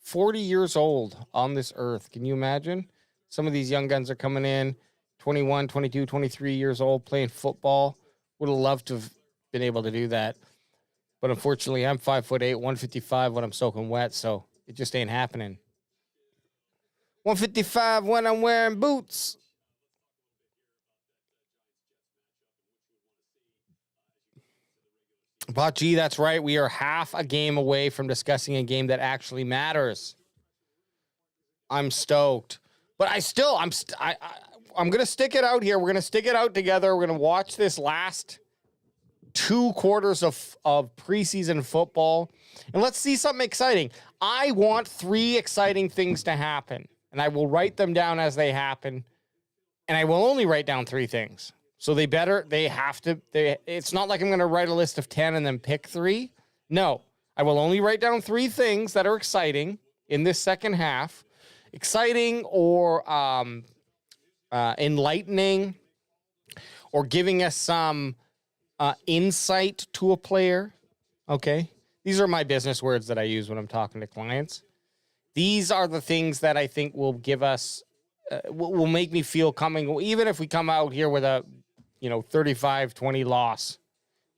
40 years old on this earth. Can you imagine? Some of these young guns are coming in, 21, 22, 23 years old, playing football. Would have loved to have been able to do that. But unfortunately, I'm 5'8", 155 when I'm soaking wet, so it just ain't happening. 155 when I'm wearing boots. But gee, that's right. We are half a game away from discussing a game that actually matters. I'm stoked. But I'm going to stick it out here. We're going to stick it out together. We're going to watch this last 2 quarters of preseason football. And let's see something exciting. I want 3 exciting things to happen. and I will write them down as they happen, and I will only write down 3 things. So it's not like I'm going to write a list of 10 and then pick 3. No, I will only write down 3 things that are exciting in this second half. Exciting or enlightening or giving us some insight to a player. Okay? These are my business words that I use when I'm talking to clients. These are the things that I think will give us, will make me feel coming, even if we come out here with a 35-20 loss.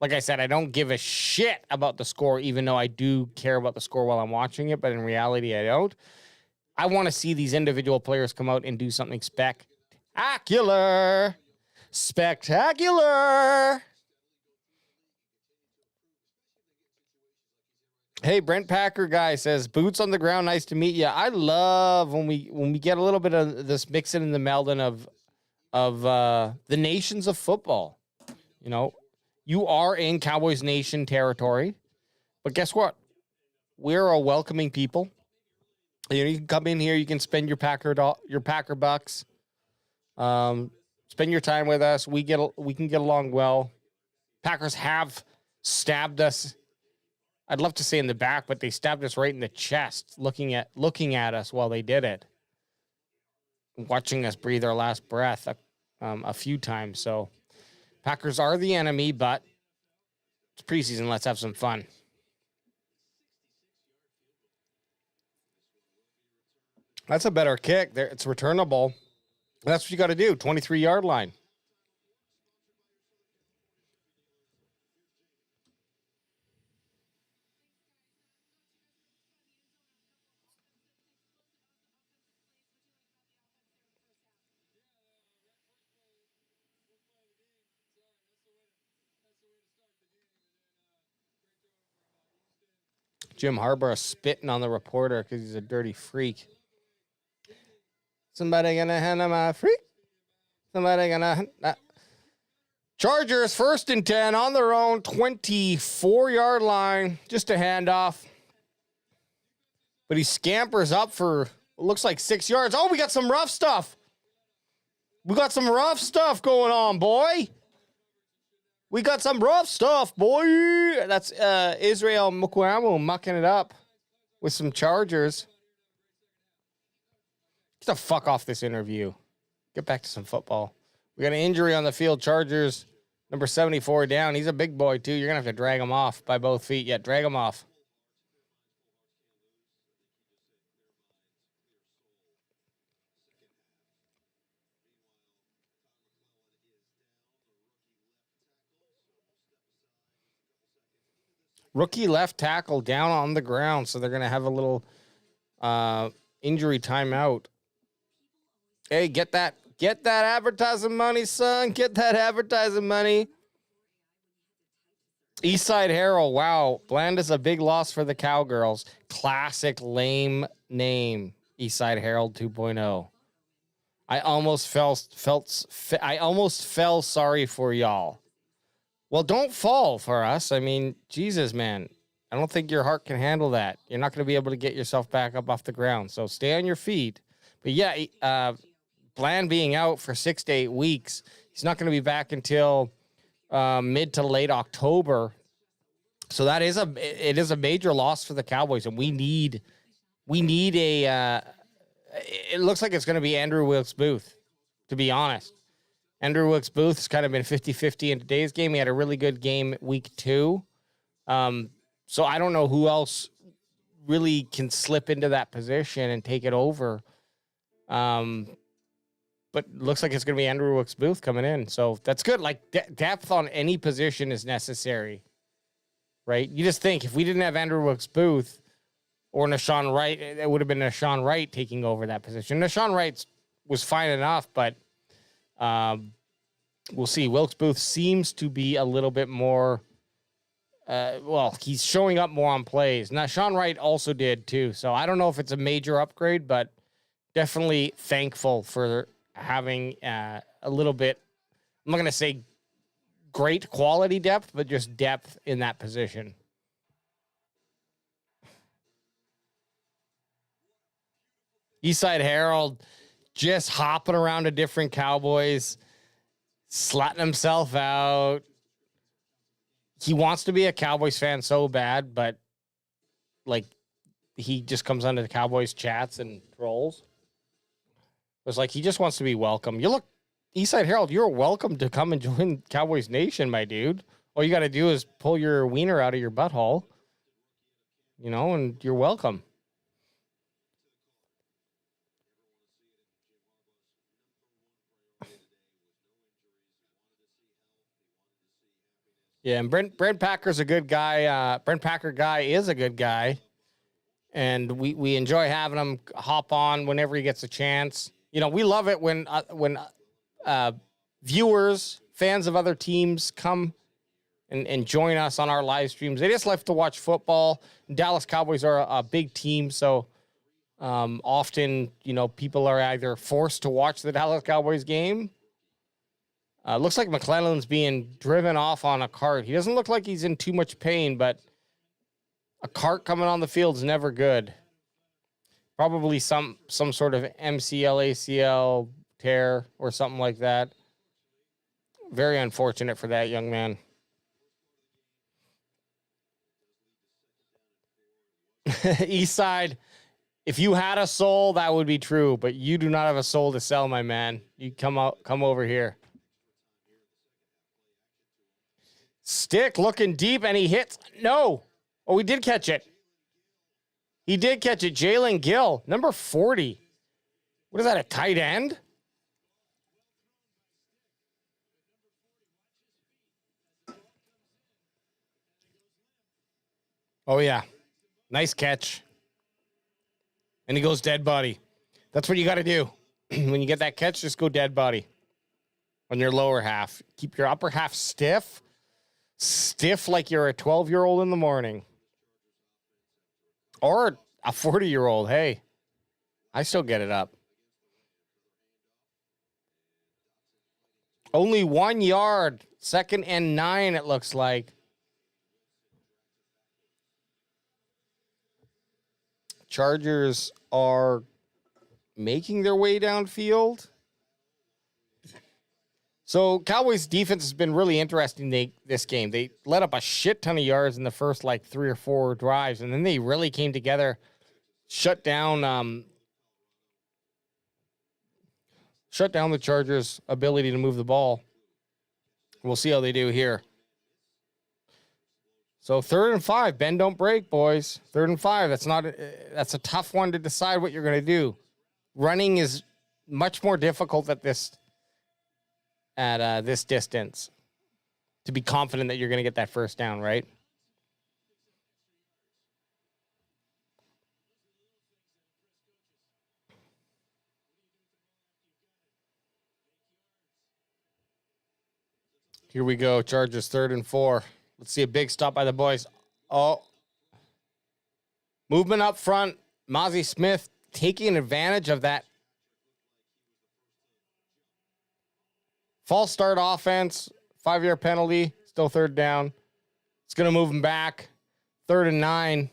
Like I said, I don't give a shit about the score, even though I do care about the score while I'm watching it, but in reality, I don't. I want to see these individual players come out and do something spectacular. Spectacular. Hey, Brent Packer guy says, boots on the ground, nice to meet you. I love when we get a little bit of this mixing and the melding of the nations of football. You are in Cowboys Nation territory, but guess what? We're a welcoming people. You can come in here, you can spend your Packer bucks, spend your time with us. We can get along well. Packers have stabbed us. I'd love to say in the back, but they stabbed us right in the chest, looking at us while they did it, watching us breathe our last breath a few times. So Packers are the enemy, but it's preseason. Let's have some fun. That's a better kick. It's returnable. That's what you got to do. 23-yard line. Jim Harbaugh spitting on the reporter because he's a dirty freak. Somebody gonna hand him a freak? Somebody gonna... Chargers 1st and 10 on their own 24-yard line. Just a handoff. But he scampers up for, looks like 6 yards. Oh, we got some rough stuff. We got some rough stuff going on, boy. We got some rough stuff, boy. That's Israel Mukwamu mucking it up with some Chargers. Get the fuck off this interview. Get back to some football. We got an injury on the field. Chargers, number 74 down. He's a big boy, too. You're going to have to drag him off by both feet. Yeah, drag him off. Rookie left tackle down on the ground, so they're going to have a little injury timeout. Hey, get that advertising money, son. Get that advertising money. Eastside Herald, wow. Bland is a big loss for the Cowgirls. Classic lame name, Eastside Herald 2.0. I almost fell sorry for y'all. Well, don't fall for us. I mean, Jesus, man. I don't think your heart can handle that. You're not going to be able to get yourself back up off the ground. So stay on your feet. But yeah, Bland being out for 6 to 8 weeks. He's not going to be back until mid to late October. So it is a major loss for the Cowboys, and we need a. It looks like it's going to be Andrew Wilkes-Booth, to be honest. Andrew Wilkes-Booth's kind of been 50-50 in today's game. He had a really good game week 2. So I don't know who else really can slip into that position and take it over. But looks like it's going to be Andrew Wilkes-Booth coming in. So that's good. Like, depth on any position is necessary, right? You just think if we didn't have Andrew Wilkes-Booth or Nashawn Wright, it would have been Nashawn Wright taking over that position. Nashawn Wright was fine enough, but we'll see. Wilkes-Booth seems to be a little bit more... he's showing up more on plays. Now, Sean Wright also did, too. So I don't know if it's a major upgrade, but definitely thankful for having a little bit, I'm not going to say great quality depth, but just depth in that position. Eastside Harold just hopping around to different Cowboys, slutting himself out. He wants to be a Cowboys fan so bad, but like he just comes onto the Cowboys chats and trolls. It's like he just wants to be welcome. You look, Eastside Harold, you're welcome to come and join Cowboys Nation, my dude. All you got to do is pull your wiener out of your butthole, and you're welcome. Yeah, and Brent Packer's a good guy. Brent Packer guy is a good guy. And we enjoy having him hop on whenever he gets a chance. We love it when viewers, fans of other teams come and join us on our live streams. They just love to watch football. Dallas Cowboys are a big team, so often, people are either forced to watch the Dallas Cowboys game. Looks like McClellan's being driven off on a cart. He doesn't look like he's in too much pain, but a cart coming on the field is never good. Probably some sort of MCL, ACL tear or something like that. Very unfortunate for that young man. Eastside, if you had a soul, that would be true, but you do not have a soul to sell, my man. You come over here. Stick looking deep, and he hits. No. Oh, he did catch it. He did catch it. Jalen Gill, number 40. What is that, a tight end? Oh, yeah. Nice catch. And he goes dead body. That's what you got to do. When you get that catch, just go dead body on your lower half. Keep your upper half stiff. Stiff like you're a 12-year-old in the morning. Or a 40-year-old. Hey, I still get it up. Only 1 yard. 2nd and 9, it looks like. Chargers are making their way downfield. So Cowboys defense has been really interesting this game. They let up a shit ton of yards in the first 3 or 4 drives, and then they really came together, shut down the Chargers' ability to move the ball. We'll see how they do here. So 3rd and 5, bend don't break, boys. 3rd and 5. That's a tough one to decide what you're going to do. Running is much more difficult at this distance to be confident that you're going to get that first down, right? Here we go. Chargers 3rd and 4. Let's see a big stop by the boys. Oh. Movement up front. Mozzie Smith taking advantage of that false start offense. 5-yard penalty. Still 3rd down. It's going to move him back. 3rd and 9.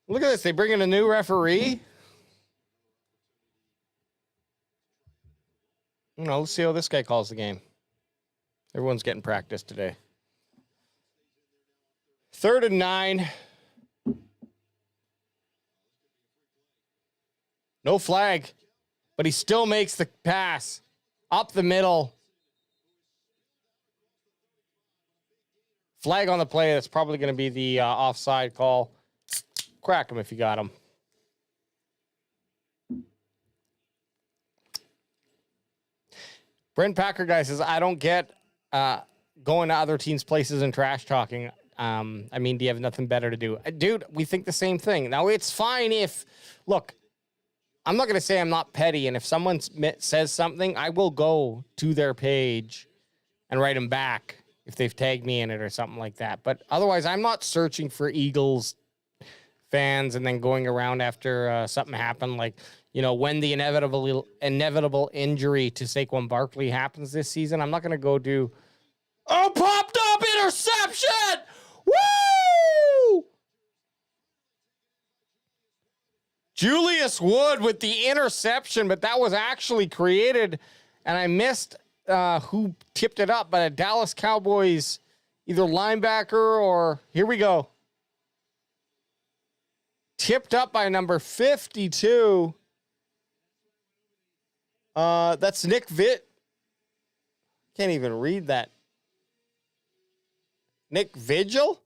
Look at this. They bring in a new referee. Let's see how this guy calls the game. Everyone's getting practice today. 3rd and 9. No flag, but he still makes the pass up the middle. Flag on the play. That's probably going to be the offside call. Crack him if you got him. Brent Packer guy says, I don't get going to other teams' places and trash talking. Do you have nothing better to do? Dude, we think the same thing. Now, it's fine if, look, I'm not going to say I'm not petty, and if someone says something, I will go to their page and write them back if they've tagged me in it or something like that. But otherwise, I'm not searching for Eagles fans and then going around after something happened, when the inevitable injury to Saquon Barkley happens this season. I'm not going to go do Oh, popped up interception! Woo! Julius Wood with the interception, but that was actually created, and I missed who tipped it up, but a Dallas Cowboys either linebacker or, here we go, tipped up by number 52. That's Nick Vitt. Can't even read that. Nick Vigil?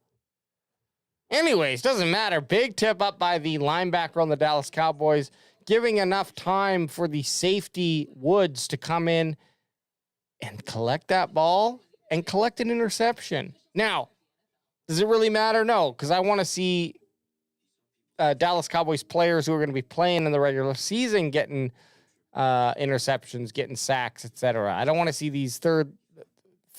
Anyways, doesn't matter. Big tip up by the linebacker on the Dallas Cowboys, giving enough time for the safety Woods to come in and collect that ball and collect an interception. Now, does it really matter? No, because I want to see Dallas Cowboys players who are going to be playing in the regular season getting interceptions, getting sacks, etc. I don't want to see these third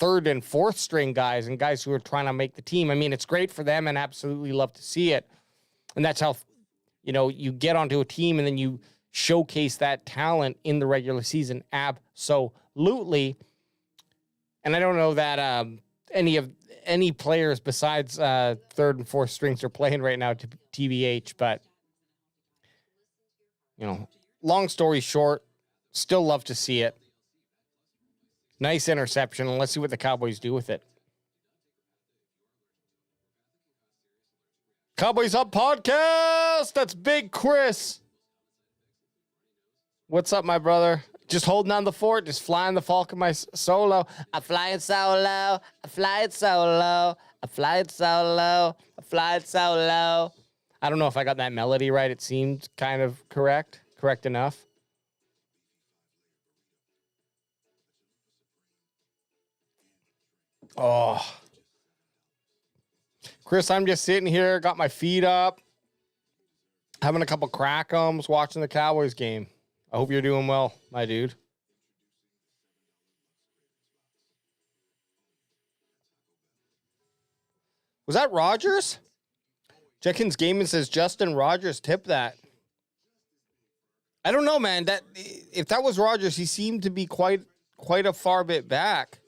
and fourth string guys and guys who are trying to make the team. I mean, it's great for them and absolutely love to see it. And that's how, you get onto a team and then you showcase that talent in the regular season. Absolutely. And I don't know that any players besides third and fourth strings are playing right now to TBH, but long story short, still love to see it. Nice interception, and let's see what the Cowboys do with it. Cowboys Up Podcast! That's Big Chris. What's up, my brother? Just holding on the fort, just flying the Falcon my solo. I'm flying solo. I'm flying solo. I'm flying solo. I'm flying solo. I don't know if I got that melody right. It seemed kind of correct. Correct enough. Oh. Chris, I'm just sitting here, got my feet up, having a couple crackums, watching the Cowboys game. I hope you're doing well, my dude. Was that Rogers? Jenkins Gaming says Justin Rogers tipped that. I don't know, man. That if that was Rogers, he seemed to be quite a far bit back.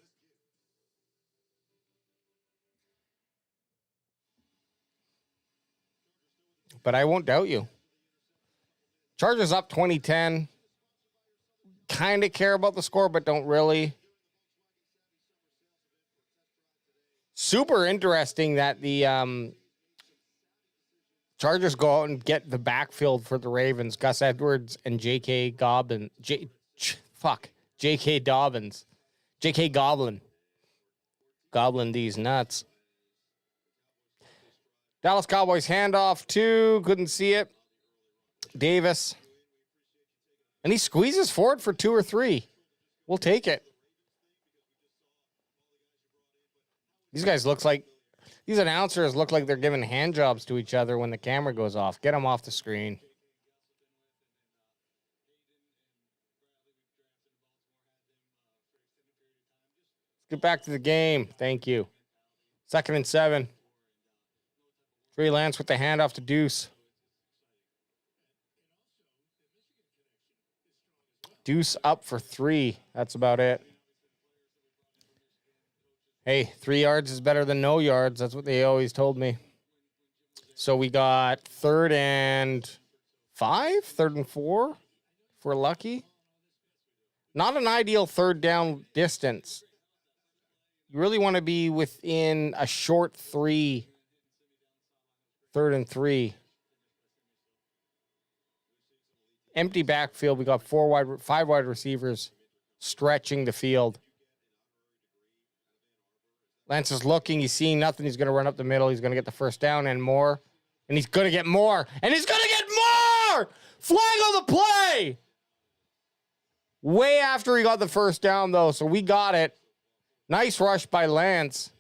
But I won't doubt you. Chargers up 2010. Kind of care about the score, but don't really. Super interesting that the Chargers go out and get the backfield for the Ravens. Gus Edwards and J.K. Dobbins. J.K. Dobbins. J.K. Goblin. Goblin these nuts. Dallas Cowboys handoff to, couldn't see it, Davis. And he squeezes forward for 2 or 3. We'll take it. These announcers look like they're giving hand jobs to each other when the camera goes off. Get them off the screen. Let's get back to the game. Thank you. 2nd and 7. Trey Lance with the handoff to Deuce. Deuce up for 3. That's about it. Hey, 3 yards is better than no yards. That's what they always told me. So we got 3rd and 5, 3rd and 4, if we're lucky. Not an ideal 3rd down distance. You really want to be within a short 3, 3rd and 3. Empty backfield. We got 5 wide receivers stretching the field. Lance is looking. He's seeing nothing. He's going to run up the middle. He's going to get the 1st down and more. And he's going to get more. And he's going to get more! Flag on the play! Way after he got the 1st down, though, so we got it. Nice rush by Lance.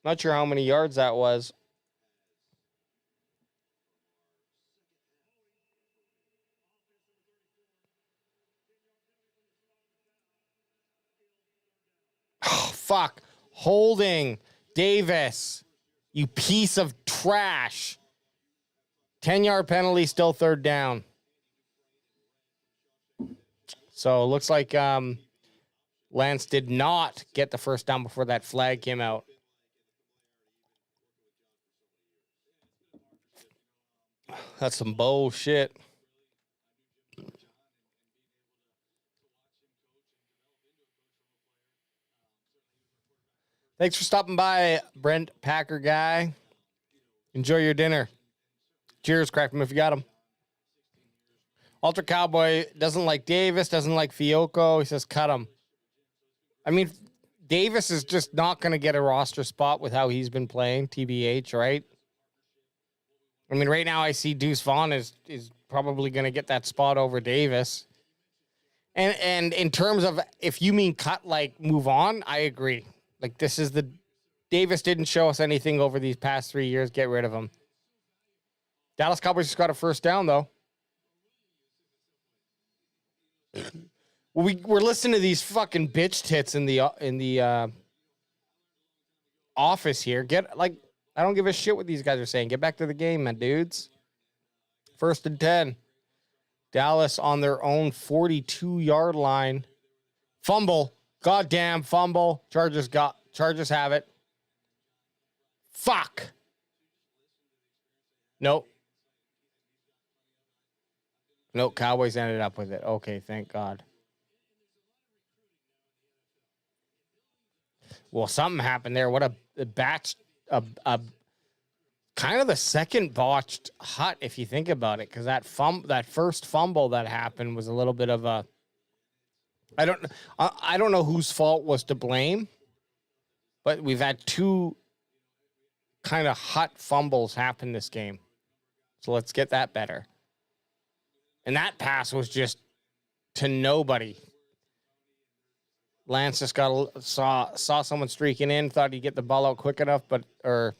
Not sure how many yards that was. Oh, fuck. Holding. Davis. You piece of trash. 10-yard penalty, still 3rd down. So it looks like Lance did not get the first down before that flag came out. That's some bullshit. Thanks for stopping by, Brent Packer guy. Enjoy your dinner. Cheers, crack 'em if you got them. Ultra Cowboy doesn't like Davis, doesn't like Fiocco. He says cut him. I mean, Davis is just not going to get a roster spot with how he's been playing, TBH, right? I mean, right now I see Deuce Vaughn is probably going to get that spot over Davis. And in terms of if you mean cut, like move on, I agree. Like this is Davis didn't show us anything over these past 3 years. Get rid of him. Dallas Cowboys just got a first down though. We're listening to these fucking bitch tits in the office here. I don't give a shit what these guys are saying. Get back to the game, my dudes. 1st and 10. Dallas on their own 42-yard line. Fumble. Goddamn fumble. Chargers have it. Fuck. Nope. Nope, Cowboys ended up with it. Okay, thank God. Well, something happened there. What a batch, a kind of the second botched hut, if you think about it, because that first fumble that happened was a little bit of a. I don't know whose fault was to blame, but we've had two kind of hut fumbles happen this game, so let's get that better. And that pass was just to nobody. Lance just saw someone streaking in, thought he'd get the ball out quick enough, but it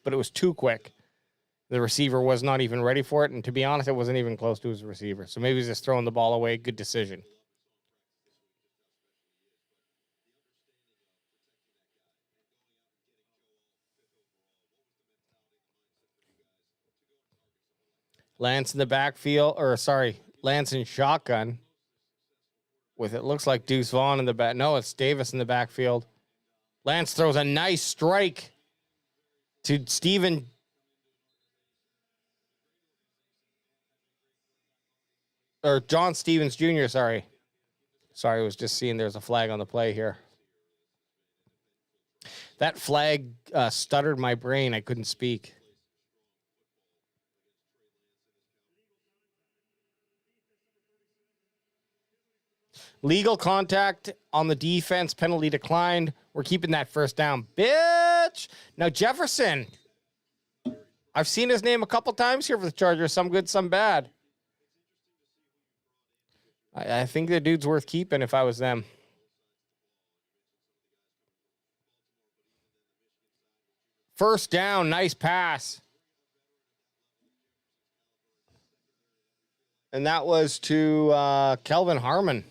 was too quick. The receiver was not even ready for it, and to be honest, it wasn't even close to his receiver. So maybe he's just throwing the ball away. Good decision. Lance in the backfield, Lance in shotgun. With it looks like Deuce Vaughn in the back. No, it's Davis in the backfield. Lance throws a nice strike to Steven. Or John Stevens Jr., sorry. Sorry, I was just seeing there's a flag on the play here. That flag stuttered my brain. I couldn't speak. Legal contact on the defense, penalty declined. We're keeping that first down, bitch. Now, Jefferson. I've seen his name a couple times here for the Chargers. Some good, some bad. I think the dude's worth keeping if I was them. First down, nice pass. And that was to Kelvin Harmon.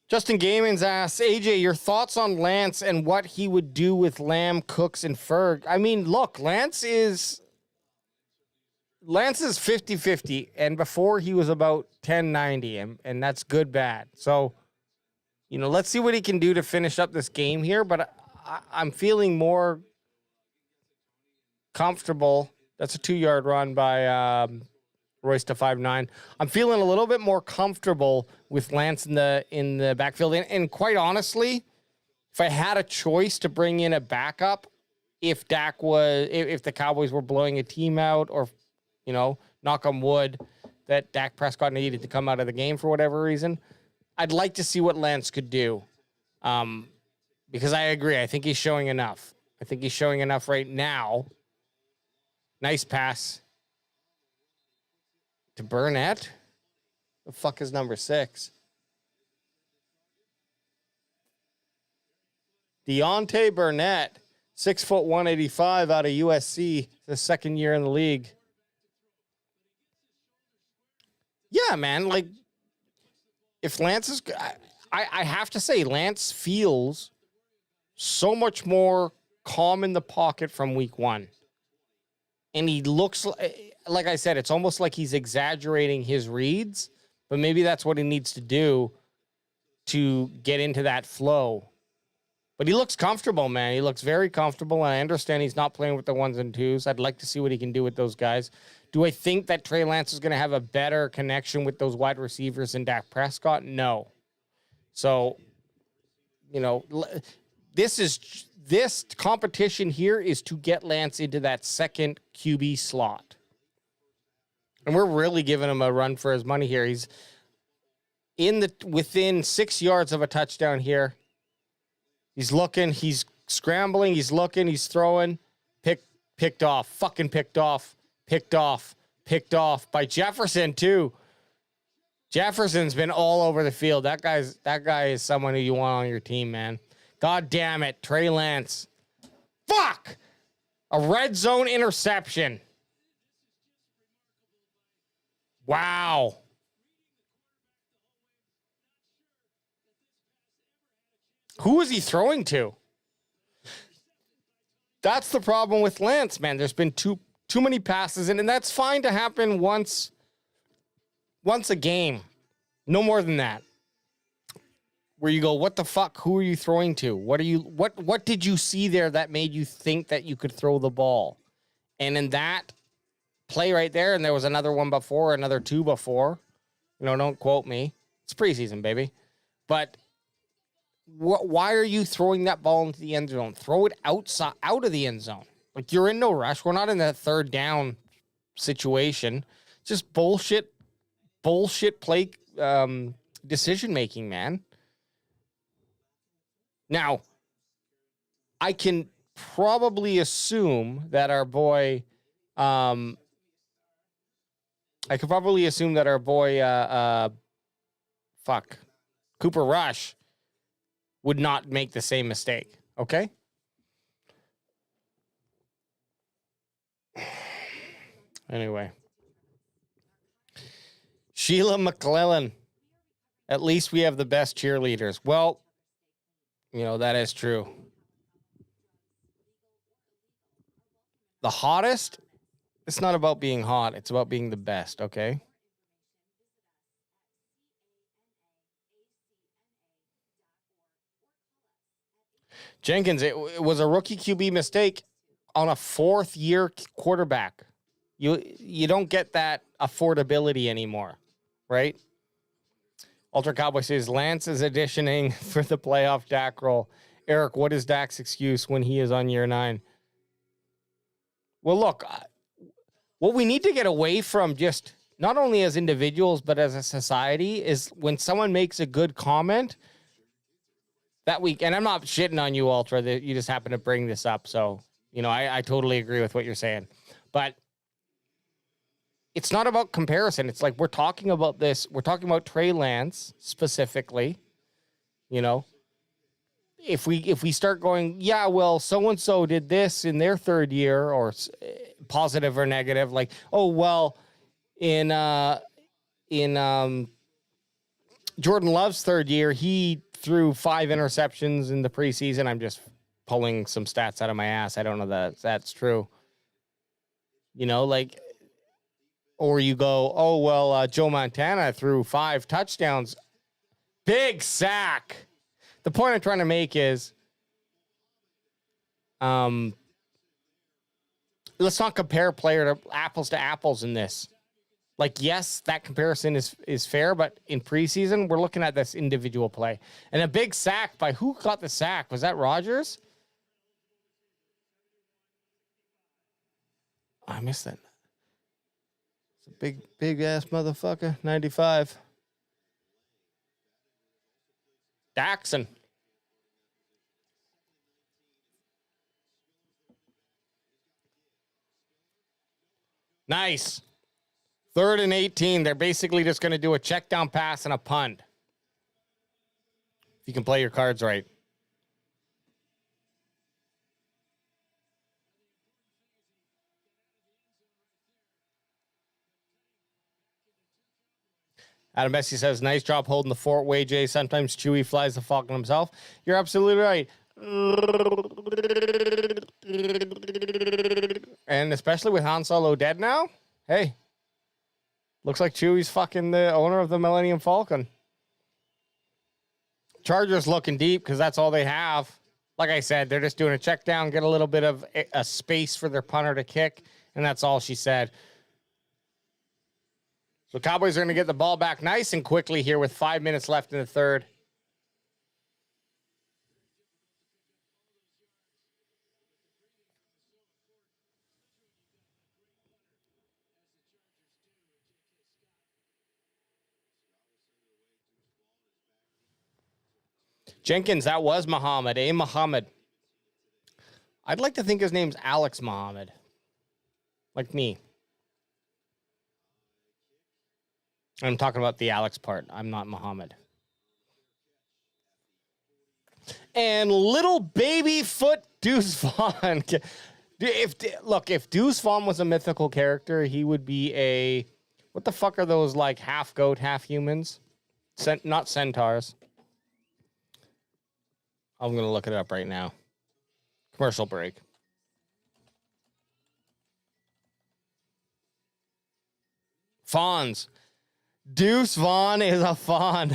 Justin Gaiman's asked, AJ, your thoughts on Lance and what he would do with Lamb, Cooks, and Ferg? I mean, look, Lance is 50-50, and before he was about 10-90, and that's good, bad. So, let's see what he can do to finish up this game here, but I'm feeling more comfortable. That's a 2-yard run by Royce to 5'9". I'm feeling a little bit more comfortable with Lance in the backfield. And quite honestly, if I had a choice to bring in a backup, if the Cowboys were blowing a team out, or, knock on wood, that Dak Prescott needed to come out of the game for whatever reason, I'd like to see what Lance could do. Because I agree. I think he's showing enough. I think he's showing enough right now. Nice pass to Burnett. The fuck is number 6? Deontay Burnett, 6 foot 185 out of USC, the second year in the league. Yeah, man. Like, if Lance is, I have to say, Lance feels so much more calm in the pocket from week 1. And he looks like I said, it's almost like he's exaggerating his reads, but maybe that's what he needs to do to get into that flow. But he looks comfortable, man. He looks very comfortable. And I understand he's not playing with the ones and twos. I'd like to see what he can do with those guys. Do I think that Trey Lance is going to have a better connection with those wide receivers than Dak Prescott? No. So, you know, this competition here is to get Lance into that second QB slot. And we're really giving him a run for his money here. He's within 6 yards of a touchdown here. He's looking, he's scrambling, he's looking, he's throwing. Picked off, fucking picked off by Jefferson too. Jefferson's been all over the field. That guy is someone who you want on your team, man. God damn it, Trey Lance. Fuck! A red zone interception. Wow. Who is he throwing to? That's the problem with Lance, man. There's been too many passes, and that's fine to happen once a game. No more than that. Where you go, what the fuck? Who are you throwing to? What did you see there that made you think that you could throw the ball? And in that play right there, and there was another one before, another two before. You know, don't quote me. It's preseason, baby. But why are you throwing that ball into the end zone? Throw it out of the end zone. Like, you're in no rush. We're not in that third down situation. Just bullshit play decision making, man. Now, I can probably assume that our boy Cooper Rush would not make the same mistake. Okay? Anyway. Sheila McClellan. At least we have the best cheerleaders. Well, you know, that is true. The hottest? It's not about being hot. It's about being the best, okay? Jenkins, it was a rookie QB mistake on a fourth-year quarterback. You don't get that affordability anymore, right? Ultra Cowboy says, Lance is auditioning for the playoff Dak role. Eric, what is Dak's excuse when he is on year 9? Well, look, what we need to get away from, just not only as individuals, but as a society, is when someone makes a good comment that week, and I'm not shitting on you, Ultra, that you just happen to bring this up. So, you know, I totally agree with what you're saying. But it's not about comparison. It's like, we're talking about this. We're talking about Trey Lance specifically. You know, if we start going, yeah, well, so-and-so did this in their third year, or positive or negative, like, oh, well, in Jordan Love's third year, he threw 5 interceptions in the preseason. I'm just pulling some stats out of my ass. I don't know that that's true. You know, like, or you go, oh, well, Joe Montana threw 5 touchdowns. Big sack. The point I'm trying to make is, let's not compare apples to apples in this. Like, yes, that comparison is fair, but in preseason, we're looking at this individual play. And a big sack by who got the sack? Was that Rodgers? I missed that. It's a big ass motherfucker. 95. Daxon. Nice. 3rd and 18. They're basically just going to do a check down pass and a punt. If you can play your cards right. Adam Bessie says, nice job holding the fort, Way J. Sometimes Chewie flies the falcon himself. You're absolutely right. And especially with Han Solo dead now, hey, Looks like Chewie's fucking the owner of the Millennium Falcon. Chargers looking deep because that's all they have. Like I said, they're just doing a check down, get a little bit of a space for their punter to kick, and that's all she said. So Cowboys are going to get the ball back nice and quickly here with 5 minutes left in the third. Jenkins, that was Muhammad, Muhammad. I'd like to think his name's Alex Muhammad. Like me. I'm talking about the Alex part. I'm not Muhammad. And little baby foot Deuce Vaughn. If Deuce Vaughn was a mythical character, he would be a... What the fuck are those, like, half goat, half humans? Not centaurs. I'm going to look it up right now. Commercial break. Fawns. Deuce Vaughn is a fawn.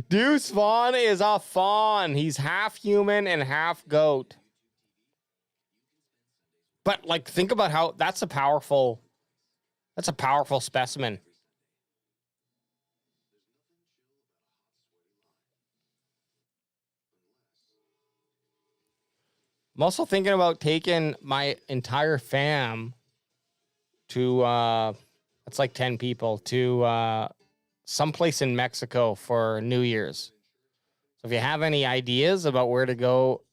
Deuce Vaughn is a fawn. He's half human and half goat. But, like, think about how that's a powerful specimen. I'm also thinking about taking my entire fam to, it's like 10 people, to someplace in Mexico for New Year's. So if you have any ideas about where to go,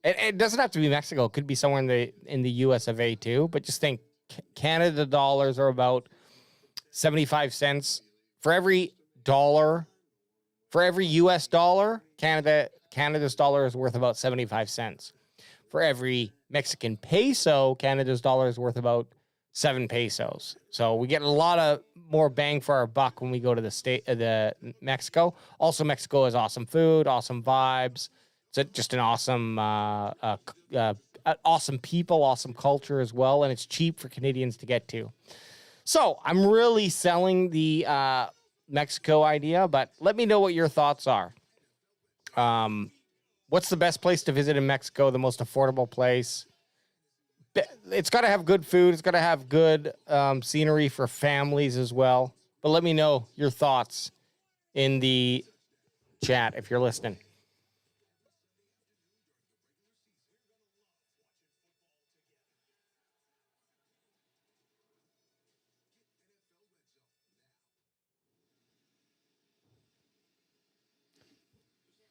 it doesn't have to be Mexico. It could be somewhere in the US of A too. But just think, Canada dollars are about 75 cents. For every dollar, for every US dollar, Canada's dollar is worth about 75 cents. For every Mexican peso, Canada's dollar is worth about 7 pesos. So we get a lot of more bang for our buck when we go to the Mexico. Also, Mexico has awesome food, awesome vibes. It's just an awesome, awesome people, awesome culture as well, and it's cheap for Canadians to get to. So I'm really selling the Mexico idea, but let me know what your thoughts are. What's the best place to visit in Mexico? The most affordable place? It's got to have good food. It's got to have good scenery for families as well. But let me know your thoughts in the chat if you're listening.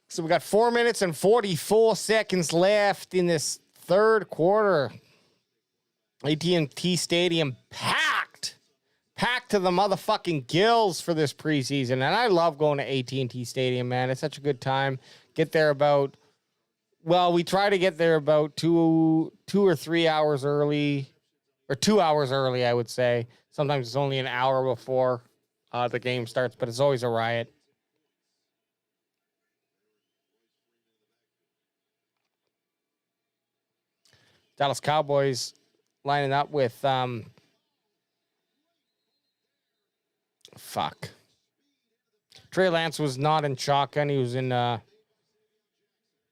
So we got 4 minutes and 44 seconds left in this third quarter. AT&T Stadium packed to the motherfucking gills for this preseason. And I love going to AT&T Stadium, man. It's such a good time. Get there about, well, we try to get there about 2 or 3 hours early, or 2 hours early, I would say. Sometimes it's only an hour before the game starts, but it's always a riot. Dallas Cowboys lining up with Trey Lance was not in shotgun. He was in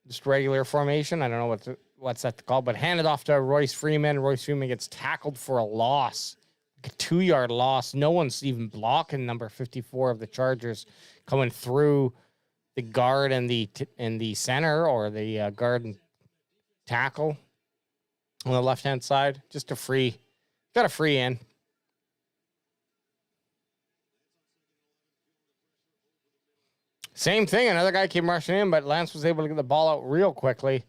just regular formation. I don't know what's that called, but handed off to Royce Freeman. Royce Freeman gets tackled for a loss, like a 2-yard loss. No one's even blocking number 54 of the Chargers coming through the guard and the center, or the guard and tackle on the left-hand side. Just got a free in. Same thing. Another guy came rushing in, but Lance was able to get the ball out real quickly.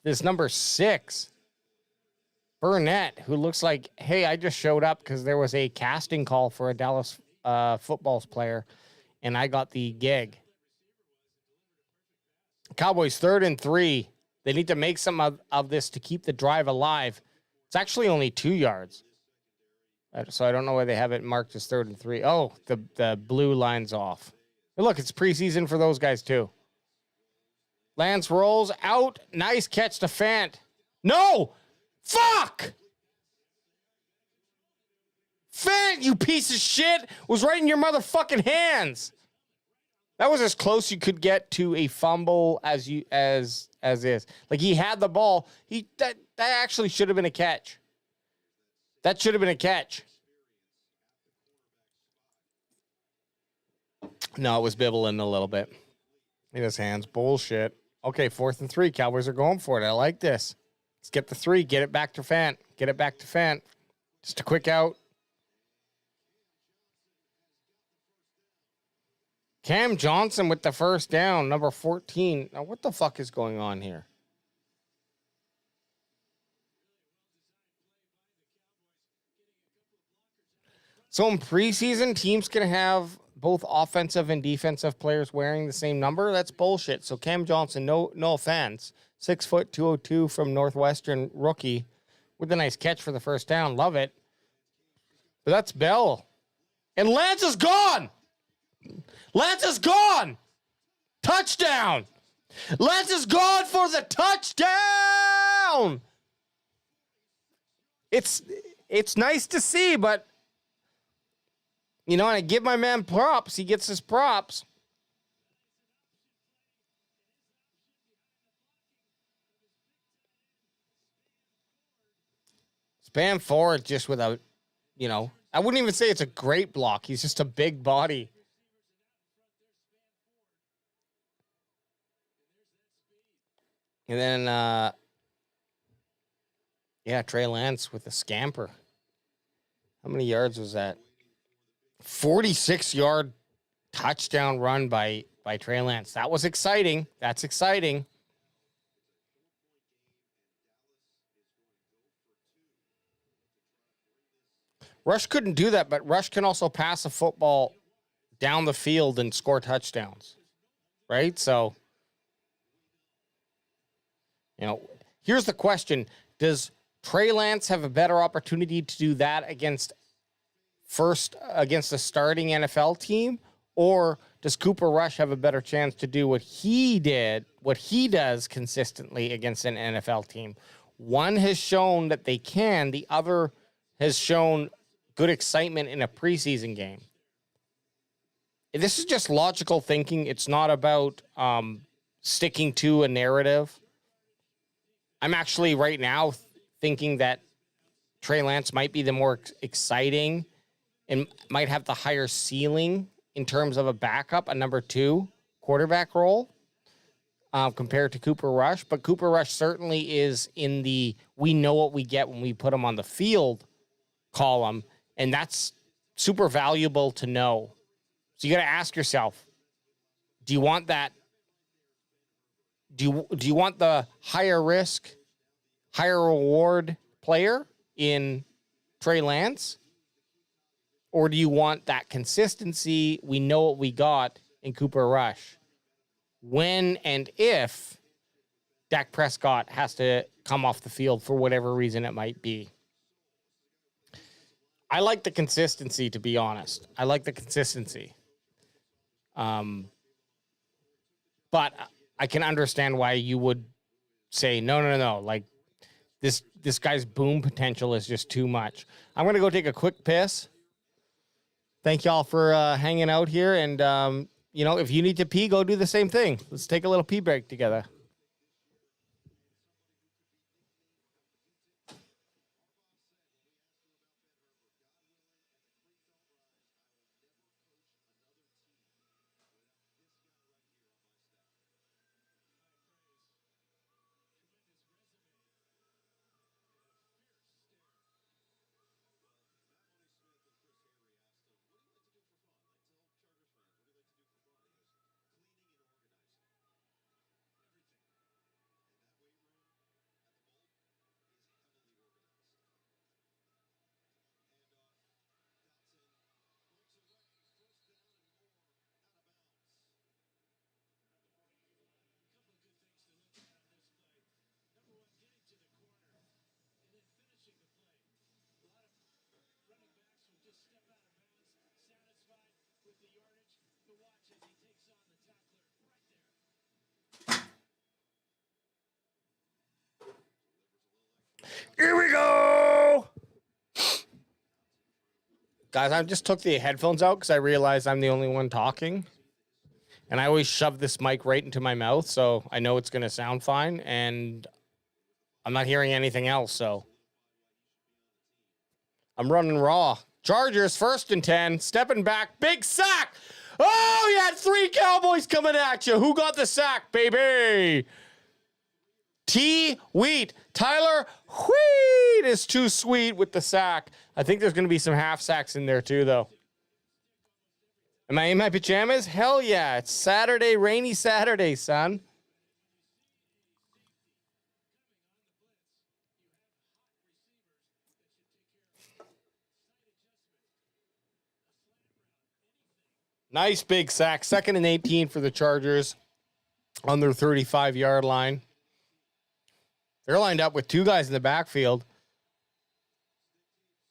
This number 6, Burnett, who looks like, hey, I just showed up because there was a casting call for a Dallas footballs player, and I got the gig. Cowboys 3rd and 3. They need to make some of this to keep the drive alive. It's actually only 2 yards. So I don't know why they have it marked as 3rd and 3. Oh, the blue line's off. But look, it's preseason for those guys too. Lance rolls out. Nice catch to Fant. No! Fuck! Fant, you piece of shit, was right in your motherfucking hands. That was as close you could get to a fumble as is. Like, he had the ball. That actually should have been a catch. That should have been a catch. No, it was bibbling a little bit in his hands. Bullshit. Okay, 4th and 3. Cowboys are going for it. I like this. Let's get the 3. Get it back to Fant. Get it back to Fant. Just a quick out. Cam Johnson with the first down, number 14. Now, what the fuck is going on here? So in preseason, teams can have both offensive and defensive players wearing the same number. That's bullshit. So Cam Johnson, no offense, 6 foot 202 from Northwestern rookie with a nice catch for the first down. Love it. But that's Bell. And Lance is gone. Lance is gone. Touchdown. Lance is gone for the touchdown. It's nice to see, but you know, and I give my man props. He gets his props. Spam forward just without, you know, I wouldn't even say it's a great block. He's just a big body. And then, Trey Lance with a scamper. How many yards was that? 46-yard touchdown run by Trey Lance. That was exciting. That's exciting. Rush couldn't do that, but Rush can also pass a football down the field and score touchdowns, right? So, you know, here's the question. Does Trey Lance have a better opportunity to do that against a starting NFL team? Or does Cooper Rush have a better chance to do what he does consistently against an NFL team? One has shown that they can. The other has shown good excitement in a preseason game. This is just logical thinking. It's not about sticking to a narrative. I'm actually right now thinking that Trey Lance might be the more exciting and might have the higher ceiling in terms of a backup, a number 2 quarterback role compared to Cooper Rush. But Cooper Rush certainly is in the we know what we get when we put him on the field column, and that's super valuable to know. So you got to ask yourself, do you want that? Do you want the higher risk, higher reward player in Trey Lance? Or do you want that consistency? We know what we got in Cooper Rush. When and if Dak Prescott has to come off the field for whatever reason it might be. I like the consistency, to be honest. I like the consistency. But I can understand why you would say, no. Like, this guy's boom potential is just too much. I'm going to go take a quick piss. Thank y'all for hanging out here. And, if you need to pee, go do the same thing. Let's take a little pee break together. Here we go. Guys, I just took the headphones out because I realized I'm the only one talking. And I always shove this mic right into my mouth, so I know it's going to sound fine. And I'm not hearing anything else, so I'm running raw. Chargers, 1st and 10, stepping back, big sack. Oh, you had 3 Cowboys coming at you. Who got the sack, baby? Wheat. Tyler Wheat is too sweet with the sack. I think there's going to be some half sacks in there too, though. Am I in my pajamas? Hell yeah. It's Saturday, rainy Saturday, son. Nice big sack. 2nd and 18 for the Chargers on their 35-yard line. They're lined up with 2 guys in the backfield.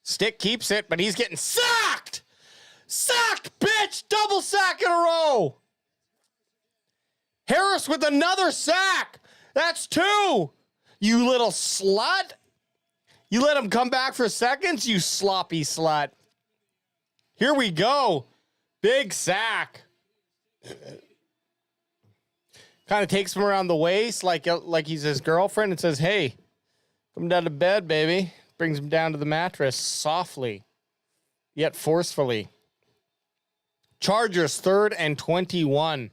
Stick keeps it, but he's getting sacked. Sacked, bitch. Double sack in a row. Harris with another sack. That's 2. You little slut. You let him come back for seconds, you sloppy slut. Here we go. Big sack. Kind of takes him around the waist like he's his girlfriend and says, hey, come down to bed, baby. Brings him down to the mattress softly, yet forcefully. Chargers, 3rd and 21.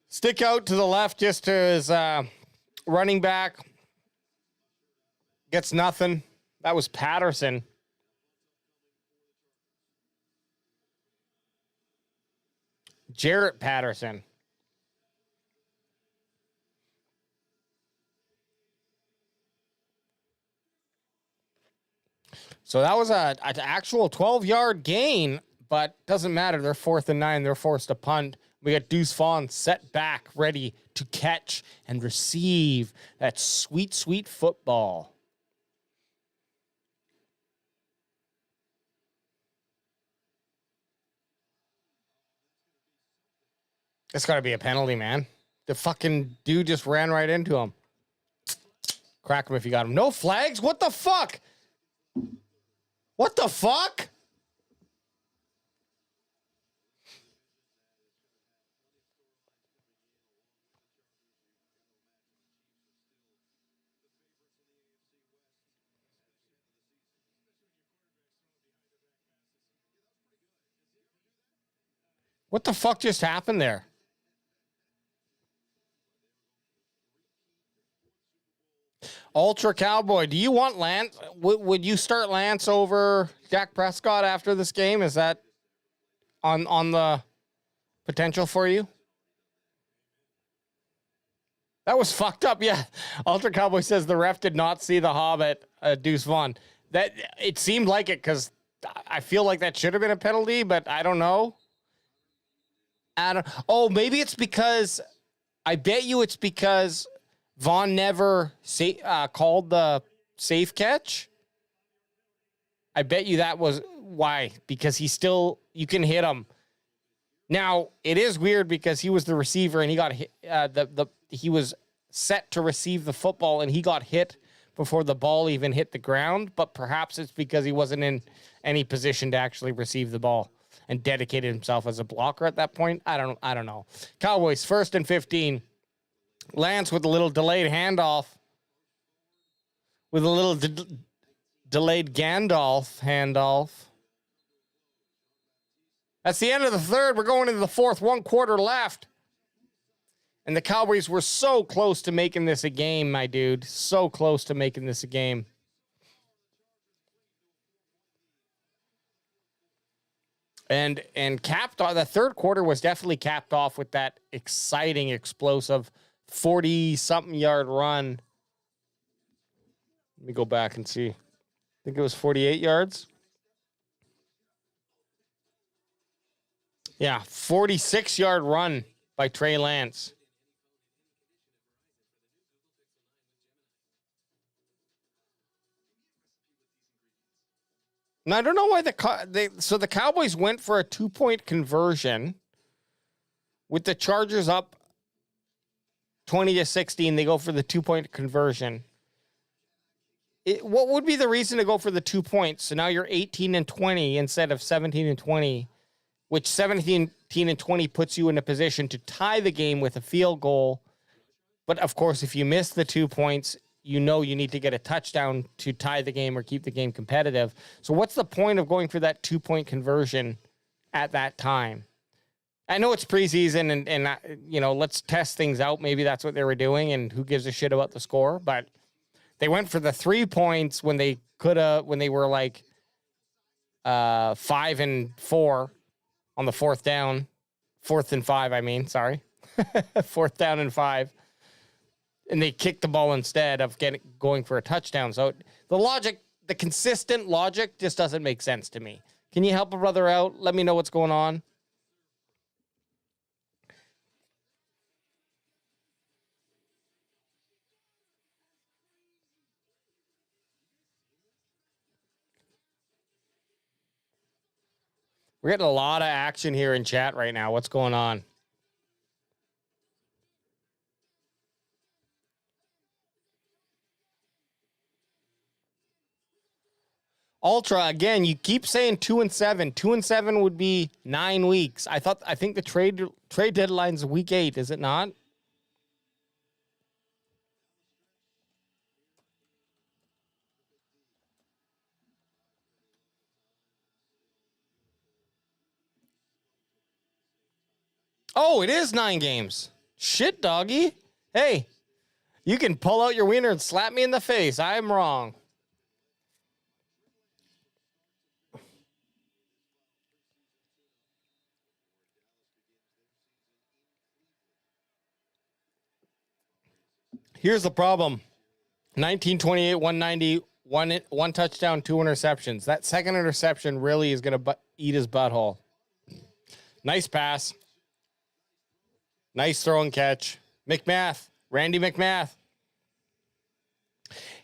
Stick out to the left just to his running back. Gets nothing. That was Patterson. Jarrett Patterson. So that was an actual 12-yard gain, but doesn't matter. They're 4th and 9. They're forced to punt. We got Deuce Vaughn set back, ready to catch and receive that sweet, sweet football. It's got to be a penalty, man. The fucking dude just ran right into him. Crack him if you got him. No flags? What the fuck? What the fuck? What the fuck just happened there? Ultra Cowboy, do you want Lance? Would you start Lance over Dak Prescott after this game? Is that on the potential for you? That was fucked up. Yeah. Ultra Cowboy says the ref did not see the Hobbit, Deuce Vaughn. That it seemed like it because I feel like that should have been a penalty, but I don't know. Oh, maybe it's because I bet you it's because Vaughn never called the safe catch. I bet you that was why, because you can hit him. Now, it is weird because he was the receiver and he got hit, he was set to receive the football and he got hit before the ball even hit the ground, but perhaps it's because he wasn't in any position to actually receive the ball and dedicated himself as a blocker at that point. I don't know. Cowboys, 1st and 15. Lance with a little delayed handoff. With a little delayed Gandalf handoff. That's the end of the 3rd. We're going into the 4th. 1 quarter left. And the Cowboys were so close to making this a game, my dude. So close to making this a game. And capped off, the 3rd quarter was definitely capped off with that exciting, explosive 40-something yard run. Let me go back and see. I think it was 48 yards. Yeah, 46-yard run by Trey Lance. Now, I don't know why the Cowboys went for a 2-point conversion with the Chargers up 20-16. They go for the 2-point conversion. What would be the reason to go for the 2 points? So now you're 18-20 instead of 17-20, which 17-20 puts you in a position to tie the game with a field goal. But of course, if you miss the 2 points, you know you need to get a touchdown to tie the game or keep the game competitive. So what's the point of going for that 2-point conversion at that time? I know it's preseason and let's test things out. Maybe that's what they were doing, and who gives a shit about the score? But they went for the 3 points when they were like 5 and 4 on the 4th down, 4th and 5. I mean, sorry, 4th down and 5, and they kicked the ball instead of going for a touchdown. So the consistent logic just doesn't make sense to me. Can you help a brother out? Let me know what's going on. We're getting a lot of action here in chat right now. What's going on? Ultra, again, you keep saying 2-7. 2-7 would be 9 weeks. I think the trade deadline's week 8, is it not? Oh, it is 9 games. Shit, doggy. Hey, you can pull out your wiener and slap me in the face. I'm wrong. Here's the problem. 1928, 190, one touchdown, 2 interceptions. That second interception really is going to eat his butthole. Nice pass. Nice throw and catch. Randy McMath.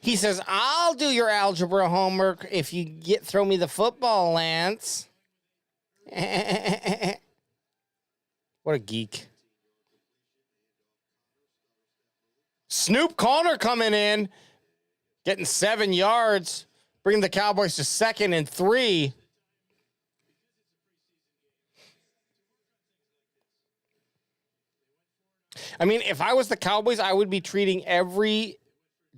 He says, I'll do your algebra homework if you throw me the football, Lance. What a geek. Snoop Connor coming in, getting 7 yards, bringing the Cowboys to 2nd and 3. I mean, if I was the Cowboys, I would be treating every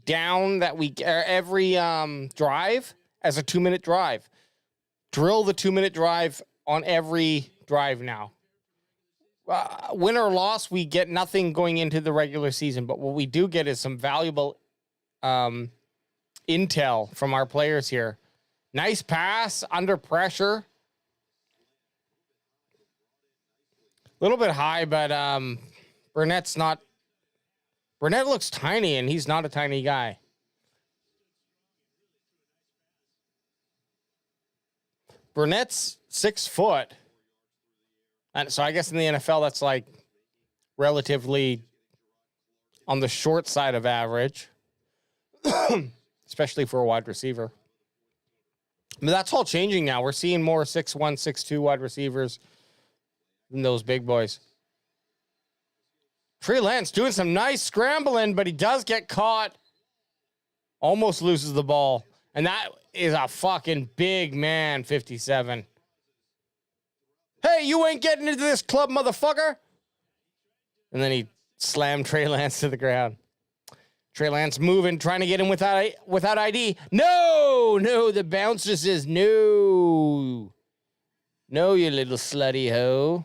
down every drive as a 2-minute drive. Drill the 2-minute drive on every drive now. Win or loss, we get nothing going into the regular season, but what we do get is some valuable intel from our players here. Nice pass under pressure. A little bit high, but Burnett looks tiny, and he's not a tiny guy. Burnett's 6 foot. And so I guess in the NFL, that's like relatively on the short side of average, especially for a wide receiver. But that's all changing now. We're seeing more 6'1", 6'2" wide receivers than those big boys. Trey Lance doing some nice scrambling, but he does get caught. Almost loses the ball. And that is a fucking big man, 57. Hey, you ain't getting into this club, motherfucker. And then he slammed Trey Lance to the ground. Trey Lance moving, trying to get him without ID. No, the bouncer says no. No, you little slutty hoe.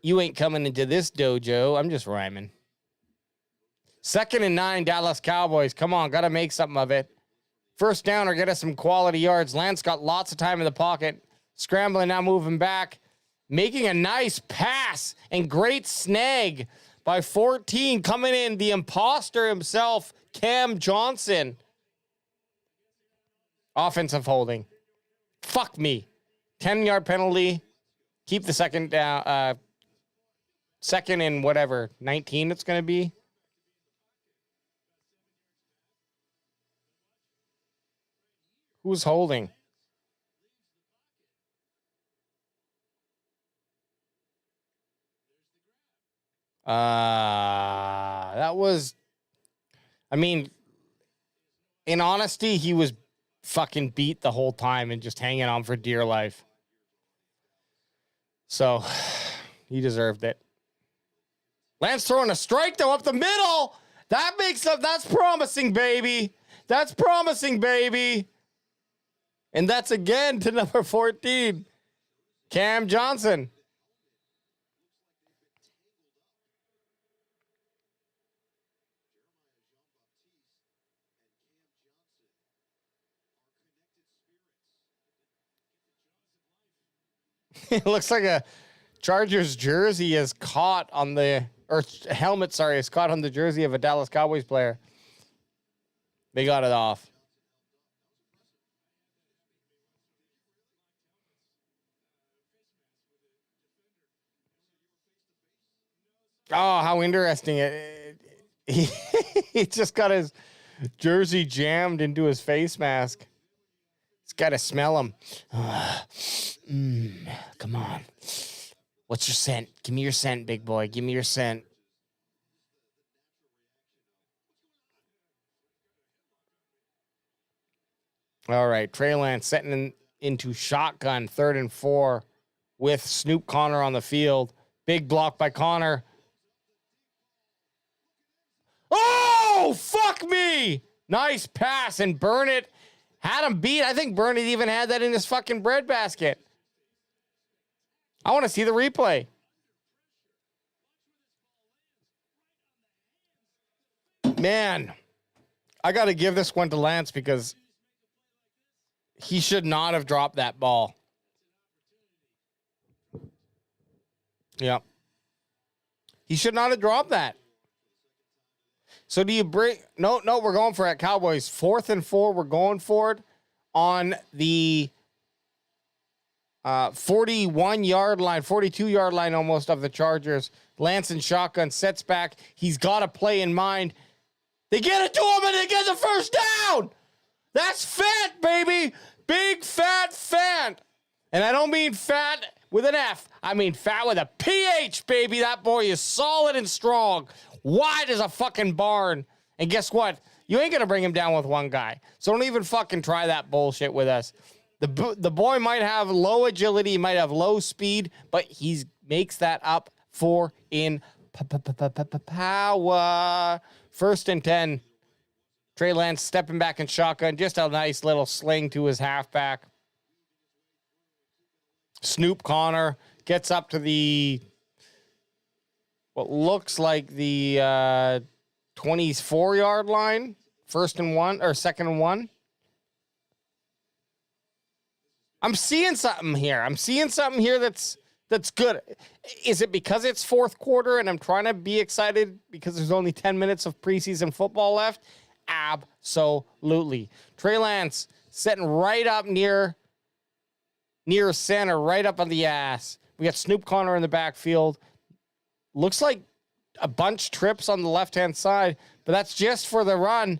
You ain't coming into this dojo. I'm just rhyming. 2nd and 9, Dallas Cowboys. Come on, got to make something of it. First down or get us some quality yards. Lance got lots of time in the pocket. Scrambling now, moving back. Making a nice pass and great snag by 14. Coming in, the imposter himself, Cam Johnson. Offensive holding. Fuck me. 10-yard penalty. Keep the second down. 2nd and whatever, 19 it's going to be. Who's holding? That was, I mean, in honesty, he was fucking beat the whole time and just hanging on for dear life. So he deserved it. Lance throwing a strike though up the middle. That makes up. That's promising, baby. That's promising, baby. And that's again to number 14, Cam Johnson. It looks like a Chargers jersey is caught on the, or helmet, sorry, is caught on the jersey of a Dallas Cowboys player. They got it off. Oh, how interesting. He just got his jersey jammed into his face mask. He's got to smell him. Come on. What's your scent? Give me your scent, big boy. Give me your scent. All right. Trey Lance setting into shotgun, 3rd and 4 with Snoop Connor on the field. Big block by Connor. Oh, fuck me. Nice pass, and Burnett had him beat. I think Burnett even had that in his fucking breadbasket. I want to see the replay. Man, I got to give this one to Lance because he should not have dropped that ball. Yep. He should not have dropped that. So do you bring... No, we're going for it. Cowboys, 4th and 4. We're going for it on the 41-yard line, 42-yard line almost of the Chargers. Lance and shotgun sets back. He's got a play in mind. They get it to him and they get the first down. That's fat, baby. Big fat Fant. And I don't mean fat with an F. I mean fat with a PH, baby. That boy is solid and strong. Wide as a fucking barn. And guess what? You ain't going to bring him down with one guy. So don't even fucking try that bullshit with us. The boy might have low agility, might have low speed, but he makes that up for in power. 1st and 10. Trey Lance stepping back in shotgun. Just a nice little sling to his halfback. Snoop Connor gets up to the... what looks like the 24-yard line. 1st and 1 or 2nd and 1. I'm seeing something here. That's good. Is it because it's 4th quarter and I'm trying to be excited because there's only 10 minutes of preseason football left? Absolutely. Trey Lance sitting right up near center, right up on the ass. We got Snoop Connor in the backfield. Looks like a bunch trips on the left-hand side, but that's just for the run.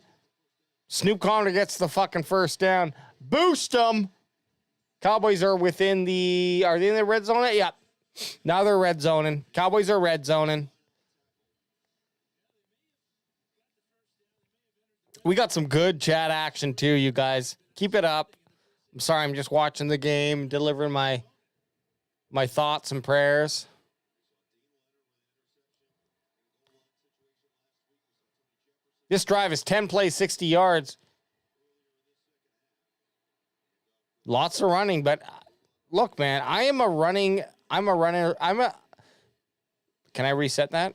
Snoop Connor gets the fucking first down. Boost them. Cowboys are within the... Are they in the red zone? Yeah. Now they're red zoning. Cowboys are red zoning. We got some good chat action too, you guys. Keep it up. I'm sorry, I'm just watching the game, delivering my thoughts and prayers. This drive is 10 plays, 60 yards. Lots of running, but look, man, I'm a runner. Can I reset that?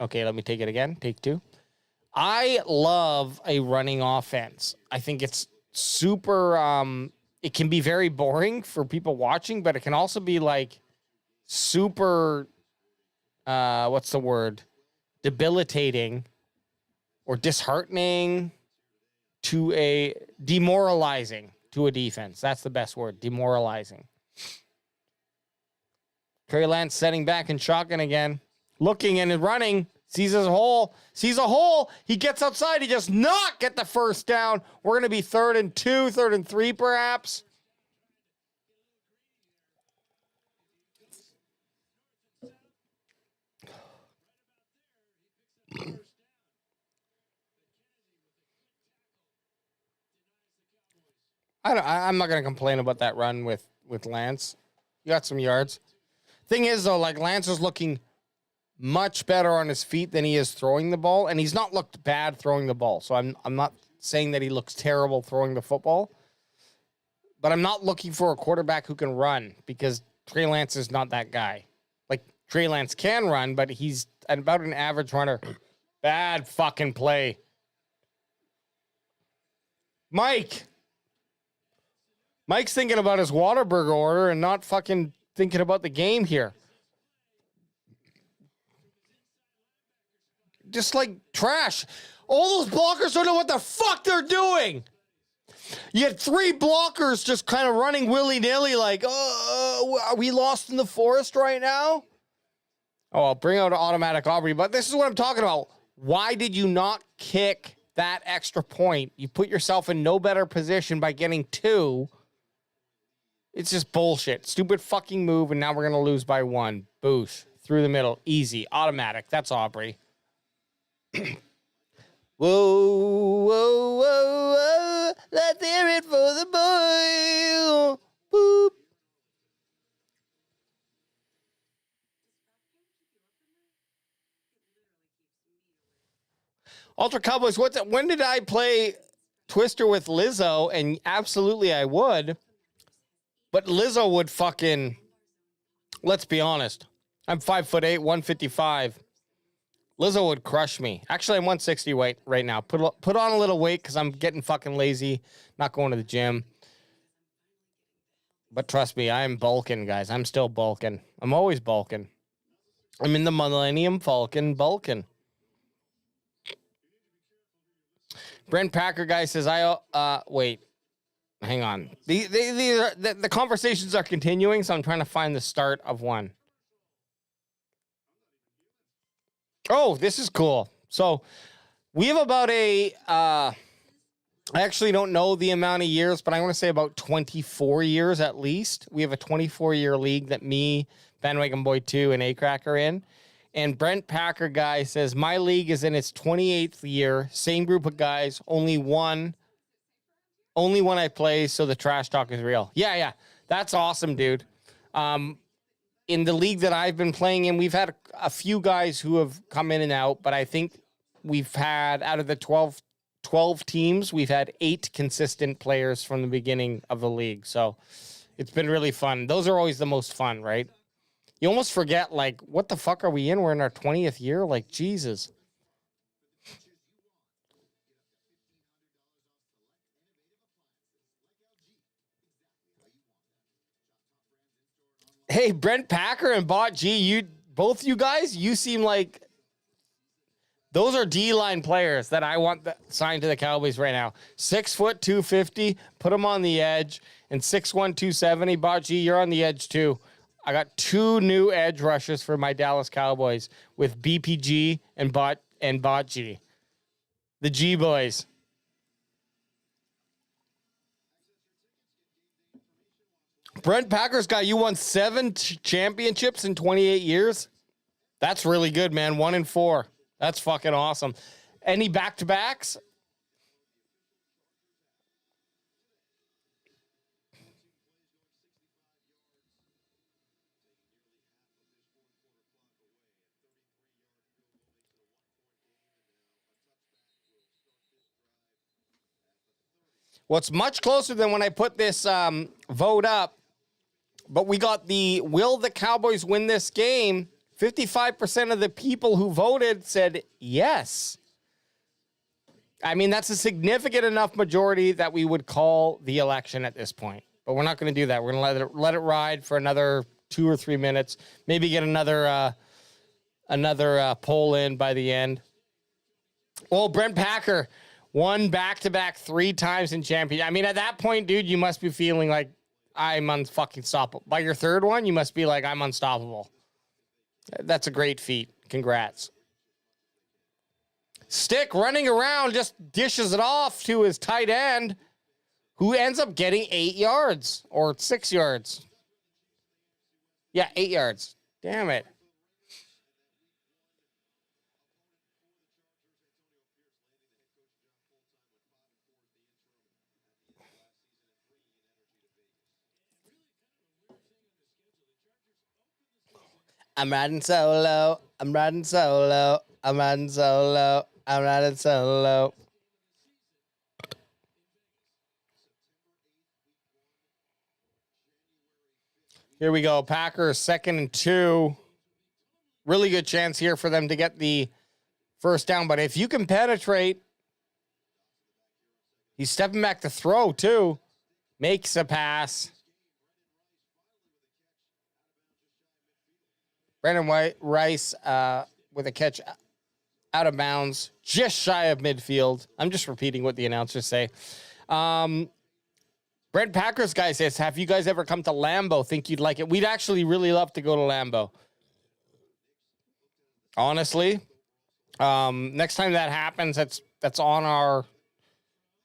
Okay, let me take it again. Take 2. I love a running offense. I think it's super, it can be very boring for people watching, but it can also be like super, what's the word? Debilitating or disheartening to a demoralizing to a defense. That's the best word, demoralizing. Trey Lance setting back in shotgun again, looking and running, sees a hole. He gets outside. He does not get the first down. We're going to be 3rd and 2, 3rd and 3, perhaps. I'm not going to complain about that run with Lance. You got some yards. Thing is, though, like Lance is looking much better on his feet than he is throwing the ball, and he's not looked bad throwing the ball. So I'm not saying that he looks terrible throwing the football, but I'm not looking for a quarterback who can run because Trey Lance is not that guy. Like Trey Lance can run, but he's about an average runner. Bad fucking play. Mike's thinking about his Whataburger order and not fucking thinking about the game here. Just like trash. All those blockers don't know what the fuck they're doing. You had 3 blockers just kind of running willy-nilly like, are we lost in the forest right now? Oh, I'll bring out automatic Aubrey, but this is what I'm talking about. Why did you not kick that extra point? You put yourself in no better position by getting 2. It's just bullshit. Stupid fucking move, and now we're going to lose by 1. Boosh. Through the middle. Easy. Automatic. That's Aubrey. Whoa, whoa, whoa, whoa. Let's hear it for the boy. Boop. Ultra Cowboys, when did I play Twister with Lizzo? And absolutely I would. But Lizzo would fucking, let's be honest. I'm 5'8", 155. Lizzo would crush me. Actually, I'm 160 weight right now. Put on a little weight because I'm getting fucking lazy, not going to the gym. But trust me, I am bulking, guys. I'm still bulking. I'm always bulking. I'm in the Millennium Falcon bulking. Brent Packer guy says, wait. Hang on. The conversations are continuing, so I'm trying to find the start of one. Oh, this is cool. So we have about I actually don't know the amount of years, but I want to say about 24 years at least. We have a 24-year league that me, Bandwagon Boy 2, and A-Crack are in. And Brent Packer guy says, my league is in its 28th year. Same group of guys, only one I play, so the trash talk is real. Yeah. That's awesome, dude. In the league that I've been playing in, we've had a few guys who have come in and out, but I think we've had, out of the 12 teams, we've had 8 consistent players from the beginning of the league. So it's been really fun. Those are always the most fun, right? You almost forget, like, what the fuck are we in? We're in our 20th year? Like, Jesus. Hey, Brent Packer and Bot G, both you guys, you seem like those are D-line players that I want signed to the Cowboys right now. 6 foot, 250, put them on the edge, and 6'1", 270. Bot G, you're on the edge too. I got 2 new edge rushers for my Dallas Cowboys with BPG and Bot G. The G boys. Brent Packer's got you won 7 championships in 28 years. That's really good, man. 1-4. That's fucking awesome. Any back-to-backs? What's much closer than when I put this vote up, but we got the will the Cowboys win this game? 55% of the people who voted said yes. I mean, that's a significant enough majority that we would call the election at this point. But we're not going to do that. We're going to let it ride for another 2 or 3 minutes. Maybe get another poll in by the end. Well, Brent Packer won back-to-back 3 times in championship. I mean, at that point, dude, you must be feeling like I'm unstoppable. By your 3rd one, you must be like, I'm unstoppable. That's a great feat. Congrats. Stick running around just dishes it off to his tight end, who ends up getting 8 yards or 6 yards. Yeah, 8 yards. Damn it. I'm riding solo. I'm riding solo. I'm riding solo. I'm riding solo. Here we go. Packers 2nd and 2. Really good chance here for them to get the first down. But if you can penetrate, he's stepping back to throw too. Makes a pass. Brandon Rice with a catch out of bounds, just shy of midfield. I'm just repeating what the announcers say. Brent Packers guy says, have you guys ever come to Lambeau? Think you'd like it? We'd actually really love to go to Lambeau. Honestly, next time that happens, that's on our,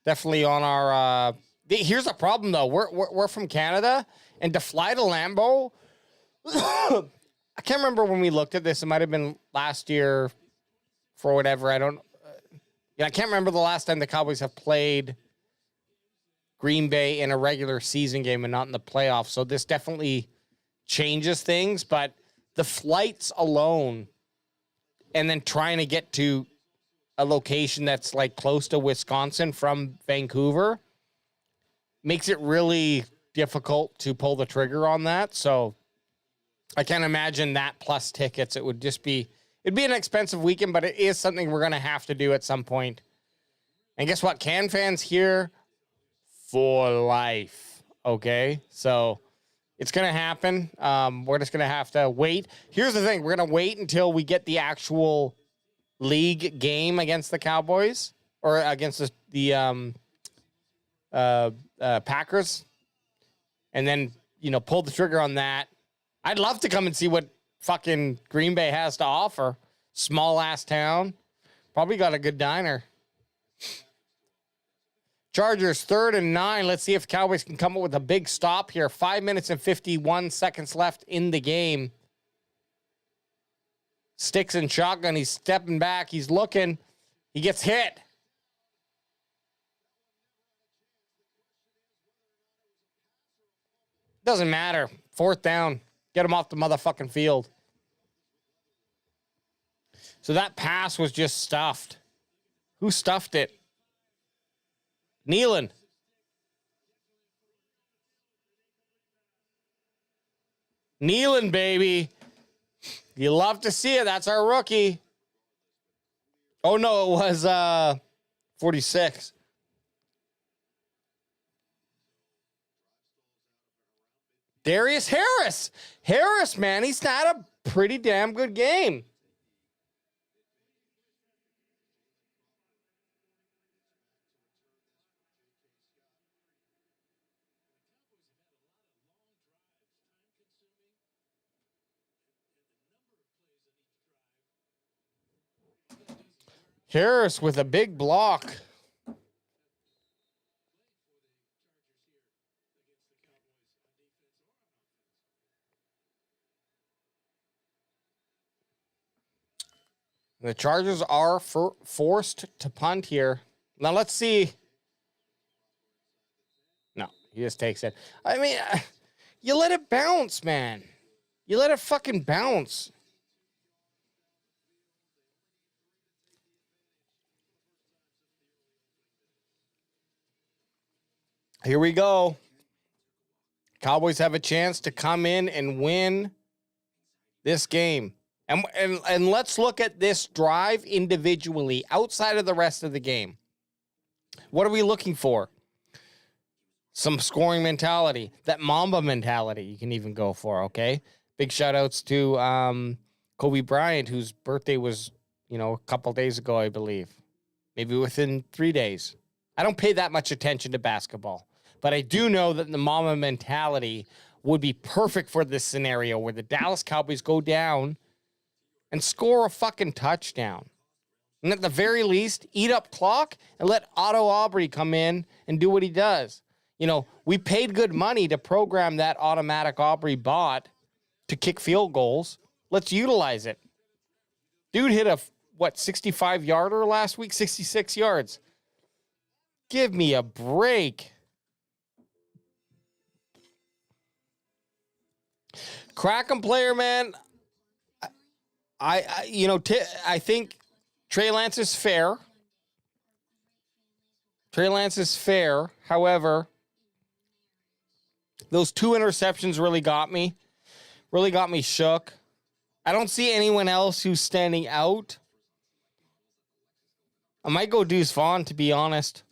definitely on our. Here's the problem though. We're from Canada, and to fly to Lambeau, I can't remember when we looked at this. It might have been last year, for whatever. I can't remember the last time the Cowboys have played Green Bay in a regular season game and not in the playoffs. So this definitely changes things, but the flights alone and then trying to get to a location that's like close to Wisconsin from Vancouver makes it really difficult to pull the trigger on that. So I can't imagine that plus tickets. It would just be, it'd be an expensive weekend, but it is something we're going to have to do at some point. And guess what? CanFan's here for life. Okay. So it's going to happen. We're just going to have to wait. Here's the thing. We're going to wait until we get the actual league game against the Cowboys or against the Packers. And then, pull the trigger on that. I'd love to come and see what fucking Green Bay has to offer. Small ass town. Probably got a good diner. Chargers 3rd and 9. Let's see if Cowboys can come up with a big stop here. 5 minutes and 51 seconds left in the game. Sticks and shotgun. He's stepping back. He's looking. He gets hit. Doesn't matter. 4th down. Get him off the motherfucking field. So that pass was just stuffed. Who stuffed it? Nealon. Nealon, baby. You love to see it. That's our rookie. Oh, no, it was 46. Darius Harris. Harris, man, he's had a pretty damn good game. Harris with a big block. The Chargers are forced to punt here. Now, let's see. No, he just takes it. I mean, you let it bounce, man. You let it fucking bounce. Here we go. Cowboys have a chance to come in and win this game. And let's look at this drive individually outside of the rest of the game. What are we looking for? Some scoring mentality. That Mamba mentality you can even go for, okay? Big shout-outs to Kobe Bryant, whose birthday was, a couple days ago, I believe. Maybe within 3 days. I don't pay that much attention to basketball. But I do know that the Mamba mentality would be perfect for this scenario where the Dallas Cowboys go down and score a fucking touchdown. And at the very least, eat up clock and let Otto Aubrey come in and do what he does. We paid good money to program that automatic Aubrey bot to kick field goals. Let's utilize it. Dude hit a, 65-yarder last week? 66 yards. Give me a break. Kraken player, man. I think Trey Lance is fair. Trey Lance is fair. However, those 2 interceptions really got me. Really got me shook. I don't see anyone else who's standing out. I might go Deuce Vaughn, to be honest.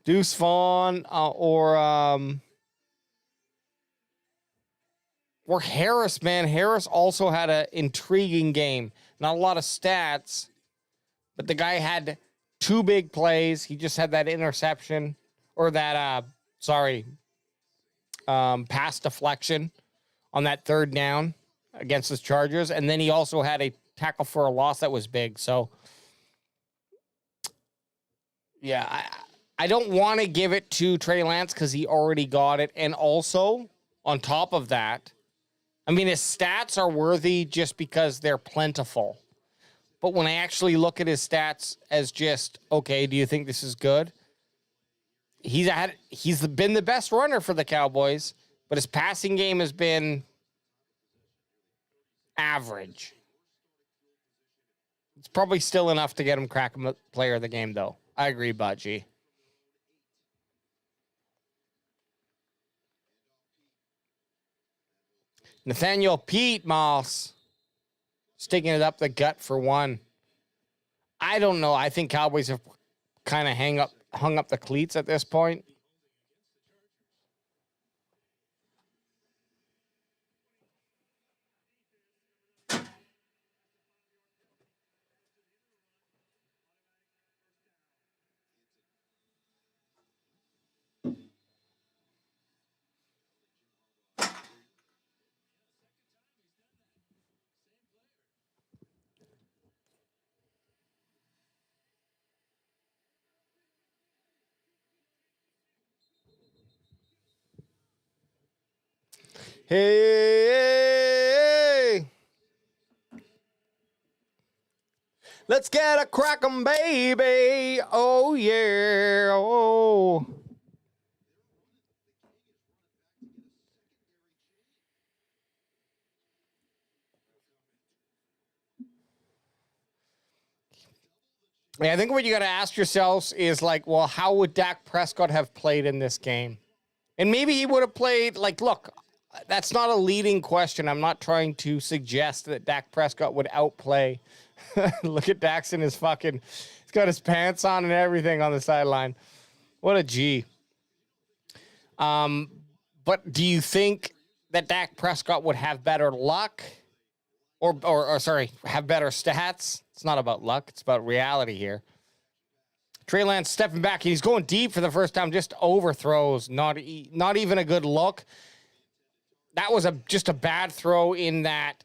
Deuce Vaughn or Harris, man. Harris also had an intriguing game. Not a lot of stats, but the guy had 2 big plays. He just had that interception or that, pass deflection on that 3rd down against the Chargers. And then he also had a tackle for a loss that was big. So, yeah, I don't want to give it to Trey Lance because he already got it. And also, on top of that, I mean, his stats are worthy just because they're plentiful. But when I actually look at his stats as just, okay, do you think this is good? He's been the best runner for the Cowboys, but his passing game has been average. It's probably still enough to get him cracking player of the game, though. I agree, Budgie. Nathaniel Pete Moss sticking it up the gut for 1. I don't know. I think Cowboys have kind of hung up the cleats at this point. Hey, let's get a crack 'em, baby. Oh, yeah. Oh. Yeah, I think what you got to ask yourselves is like, well, how would Dak Prescott have played in this game? And maybe he would have played, like, look, that's not a leading question. I'm not trying to suggest that Dak Prescott would outplay. Look at Dax in his fucking, he's got his pants on and everything on the sideline. What a G. But do you think that Dak Prescott would have better luck or have better stats? It's not about luck. It's about reality here. Trey Lance stepping back. He's going deep for the first time. Just overthrows. Not even a good look. That was just a bad throw in that.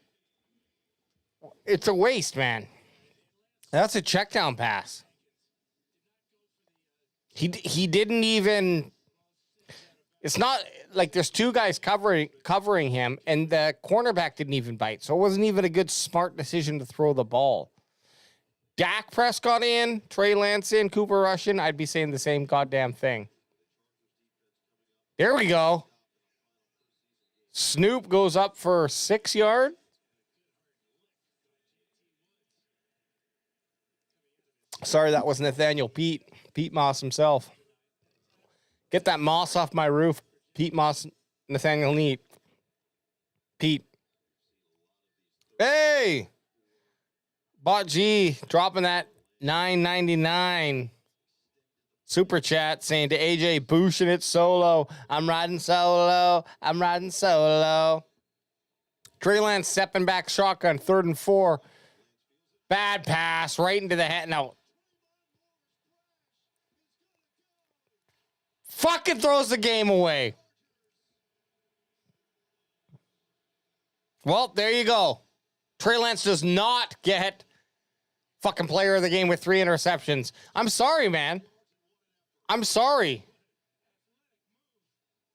It's a waste, man. That's a check down pass. He didn't even. It's not like there's 2 guys covering him, and the cornerback didn't even bite. So it wasn't even a good, smart decision to throw the ball. Dak Prescott in, Trey Lance in, Cooper Rush in, I'd be saying the same goddamn thing. There we go. Snoop goes up for 6 yards. Sorry, that was Nathaniel Pete Moss himself. Get that moss off my roof, Pete Moss, Nathaniel Neat. Pete. Hey! Bot G dropping that $9.99 super chat saying to AJ, boosting it solo. I'm riding solo. Trey Lance stepping back shotgun, 3rd and 4. Bad pass right into the head. No. Fucking throws the game away. Well, there you go. Trey Lance does not get fucking player of the game with 3 interceptions. I'm sorry, man. I'm sorry.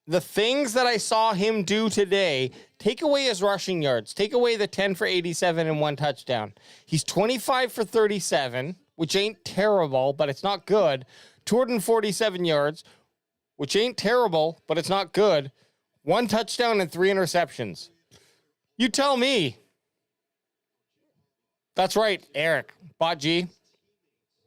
The things that I saw him do today, take away his rushing yards, take away the 10 for 87 and 1 touchdown. He's 25 for 37, which ain't terrible, but it's not good. 247 yards, which ain't terrible, but it's not good. 1 touchdown and 3 interceptions. You tell me. That's right, Eric. Bot G.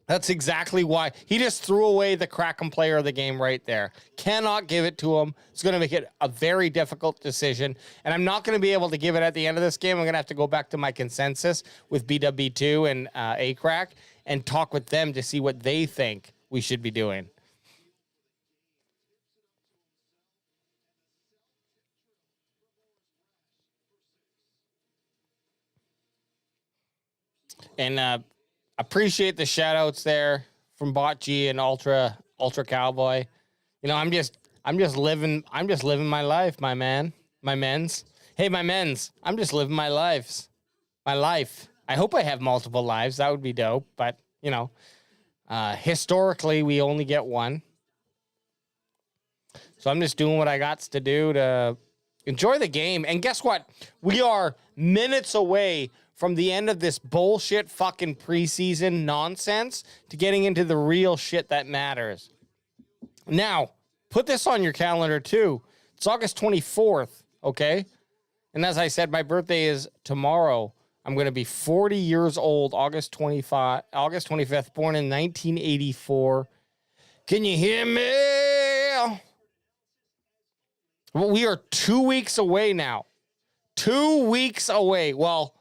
That's exactly why. He just threw away the Kraken player of the game right there. Cannot give it to him. It's going to make it a very difficult decision. And I'm not going to be able to give it at the end of this game. I'm going to have to go back to my consensus with BW2 and ACRAC and talk with them to see what they think we should be doing. And appreciate the shout outs there from Bot G and Ultra Cowboy. You know, I'm just living my life, my man. My men's. Hey, my men's. I'm just living my life. I hope I have multiple lives. That would be dope. But, you know, historically, we only get one. So I'm just doing what I got to do to enjoy the game. And guess what? We are minutes away from the end of this bullshit fucking preseason nonsense to getting into the real shit that matters. Now, put this on your calendar too. It's August 24th, okay? And as I said, my birthday is tomorrow. I'm going to be 40 years old, August 25th, born in 1984. Can you hear me? Well, we are 2 weeks away now. 2 weeks away. Well,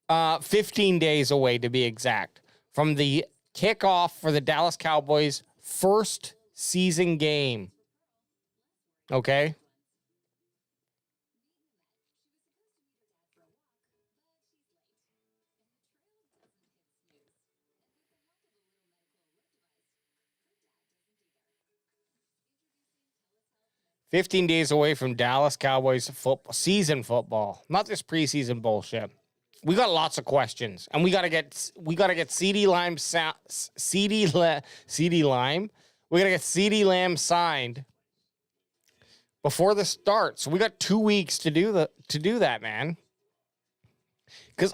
15 days away to be exact from the kickoff for the Dallas Cowboys' first season game. Okay? $15 days away from Dallas Cowboys season football, not this preseason bullshit. We got lots of questions, and we gotta get CeeDee Lamb We gotta get CeeDee Lamb signed before the start. So we got 2 weeks to do that, man. Because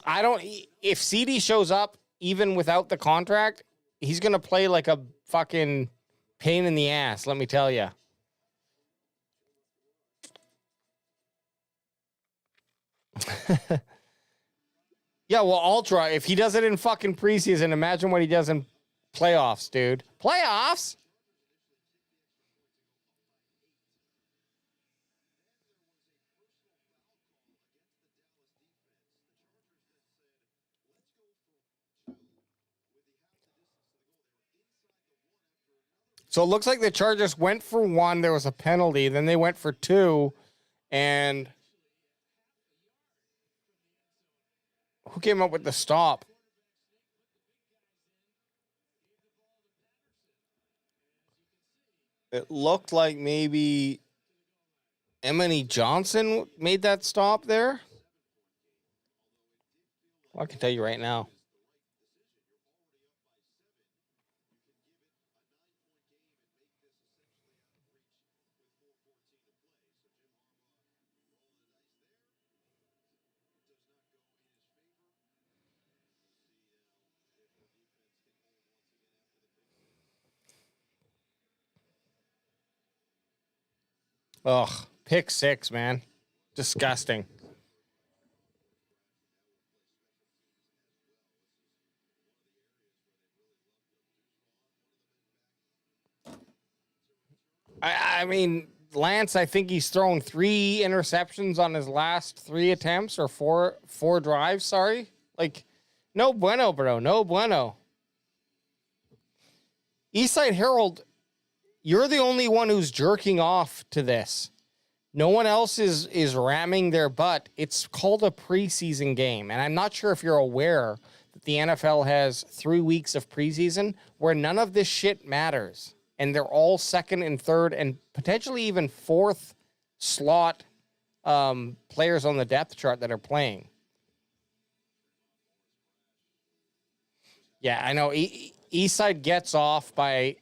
if CeeDee shows up even without the contract, he's gonna play like a fucking pain in the ass. Let me tell you. Yeah, well, Ultra, if he does it in fucking preseason, imagine what he does in playoffs, dude. Playoffs? So it looks like the Chargers went for 1. There was a penalty. Then they went for 2. And who came up with the stop? It looked like maybe Emily Johnson made that stop there. Well, I can tell you right now. Ugh, pick 6, man. Disgusting. I mean, Lance, I think he's thrown 3 interceptions on his last 3 attempts or four drives, sorry. Like, no bueno, bro. No bueno. Eastside Herald, you're the only one who's jerking off to this. No one else is ramming their butt. It's called a preseason game. And I'm not sure if you're aware that the NFL has 3 weeks of preseason where none of this shit matters. And they're all second and third and potentially even fourth slot players on the depth chart that are playing. Yeah, I know. Eastside gets off by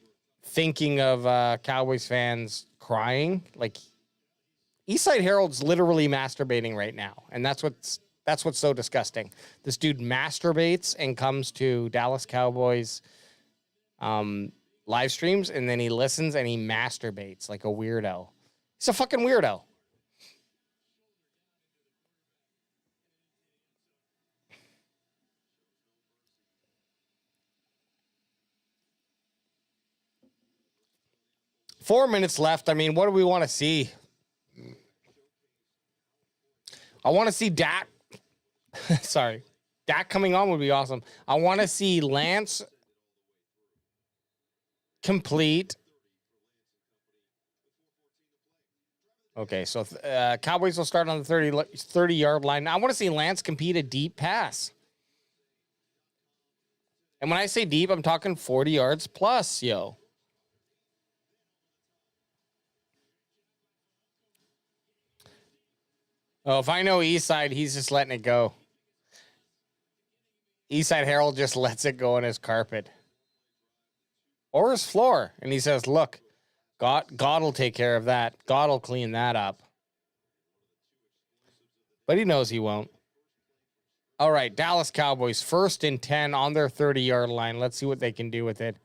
thinking of Cowboys fans crying. Like, Eastside Herald's literally masturbating right now, and that's what's so disgusting. This dude masturbates and comes to Dallas Cowboys live streams, and then he listens and he masturbates like a weirdo. He's a fucking weirdo. Four minutes left. I mean, what do we want to see? I want to see Dak. Sorry. Dak coming on would be awesome. I want to see Lance complete. Okay, so Cowboys will start on the 30-yard line. I want to see Lance compete a deep pass. And when I say deep, I'm talking 40 yards plus, yo. Oh, if I know Eastside, he's just letting it go. Eastside Harold just lets it go on his carpet. Or his floor. And he says, look, God will take care of that. God will clean that up. But he knows he won't. All right, Dallas Cowboys, 1st and 10 on their 30-yard line. Let's see what they can do with it.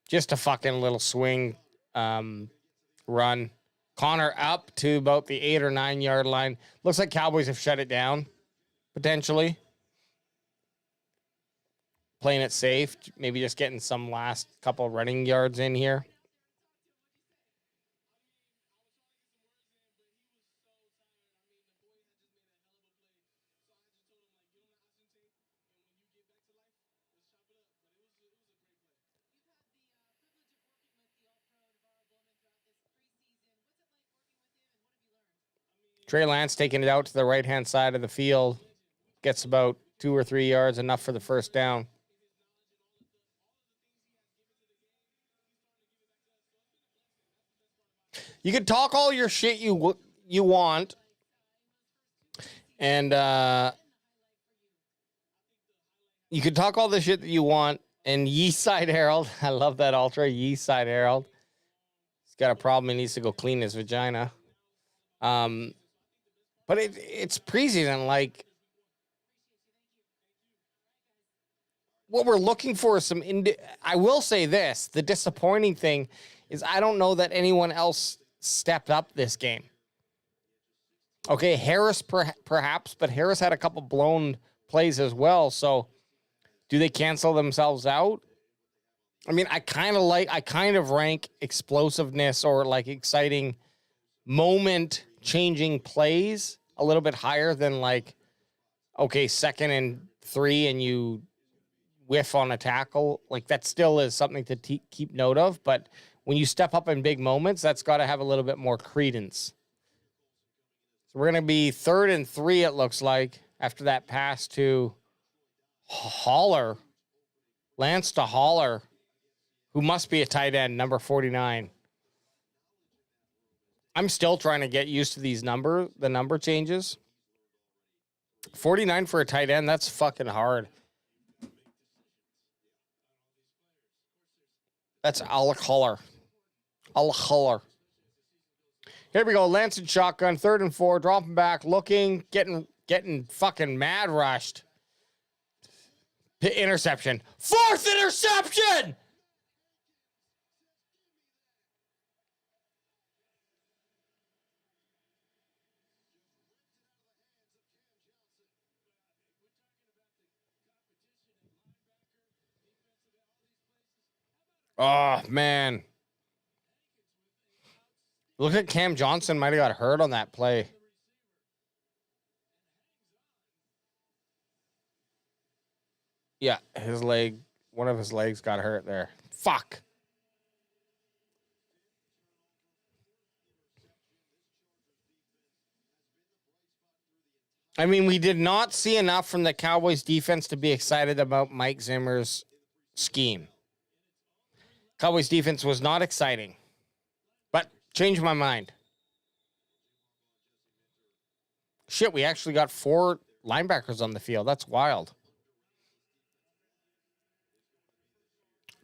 Just a fucking little swing run. Connor up to about the 8 or 9 yard line. Looks like Cowboys have shut it down, potentially. Playing it safe, maybe just getting some last couple running yards in here. Trey Lance taking it out to the right-hand side of the field. Gets about 2 or 3 yards, enough for the first down. You can talk all your shit you want. And you can talk all the shit that you want. And Yeeside Harold, I love that ultra. Yeeside Harold. He's got a problem. He needs to go clean his vagina. But it's preseason. Like, what we're looking for is some... I will say this. The disappointing thing is I don't know that anyone else stepped up this game. Okay, Harris perhaps, but Harris had a couple blown plays as well. So do they cancel themselves out? I mean, I kind of rank explosiveness or like exciting moment changing plays a little bit higher than like, okay, 2nd and 3 and you whiff on a tackle. Like that still is something to keep note of. But when you step up in big moments, that's got to have a little bit more credence. So we're going to be 3rd and 3, it looks like, after that pass to Holler. Lance to Holler, who must be a tight end, number 49. I'm still trying to get used to the number changes. 49 for a tight end, that's fucking hard. That's Alec Holler. Here we go. Lance and shotgun, 3rd and 4, dropping back, looking, getting fucking mad rushed. Interception. 4th interception! Oh, man. Look at Cam Johnson might have got hurt on that play. Yeah, one of his legs got hurt there. Fuck. I mean, we did not see enough from the Cowboys defense to be excited about Mike Zimmer's scheme. Cowboys defense was not exciting, but changed my mind. Shit, we actually got 4 linebackers on the field. That's wild.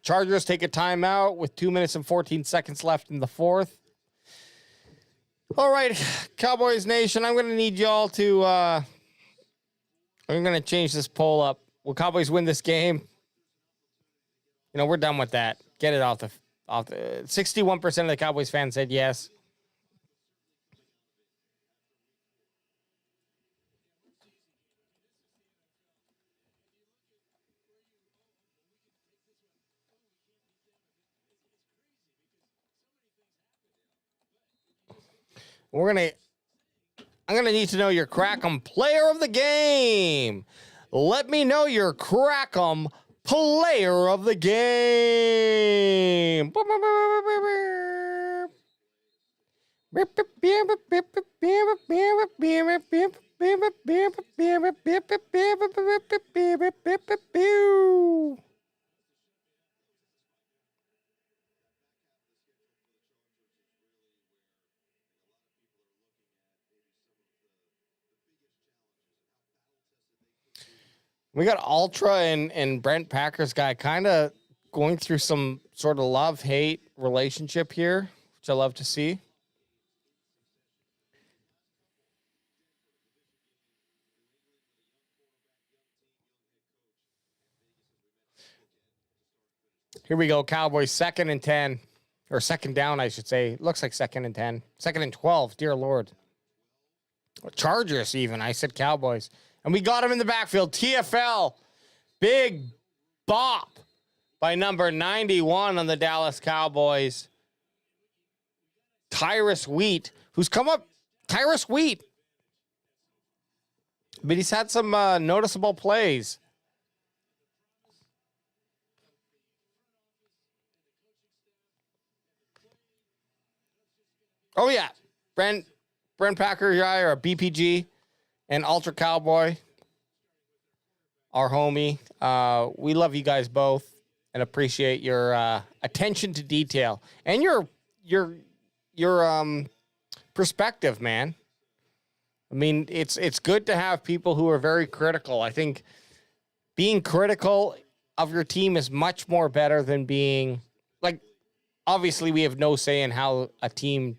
Chargers take a timeout with 2 minutes and 14 seconds left in the 4th. All right, Cowboys Nation, I'm going to need y'all to... I'm going to change this poll up. Will Cowboys win this game? You know, we're done with that. get it off the 61% of the Cowboys fans said yes. I'm gonna need to know your Crack'em player of the game. Let me know your Crack'em player of the game. We got Ultra and Brent Packer's guy kind of going through some sort of love-hate relationship here, which I love to see. Here we go, Cowboys, 2nd and 10. Or 2nd down, I should say. Looks like 2nd and 10. 2nd and 12, dear Lord. Chargers even, I said Cowboys. And we got him in the backfield. TFL, big bop by number 91 on the Dallas Cowboys. Tyrus Wheat, who's come up. Tyrus Wheat. But he's had some noticeable plays. Oh, yeah. Brent Packer, or a BPG, and Ultra Cowboy, our homie. We love you guys both and appreciate your attention to detail and your perspective, man. I mean, it's good to have people who are very critical. I think being critical of your team is much more better than being like, obviously we have no say in how a team,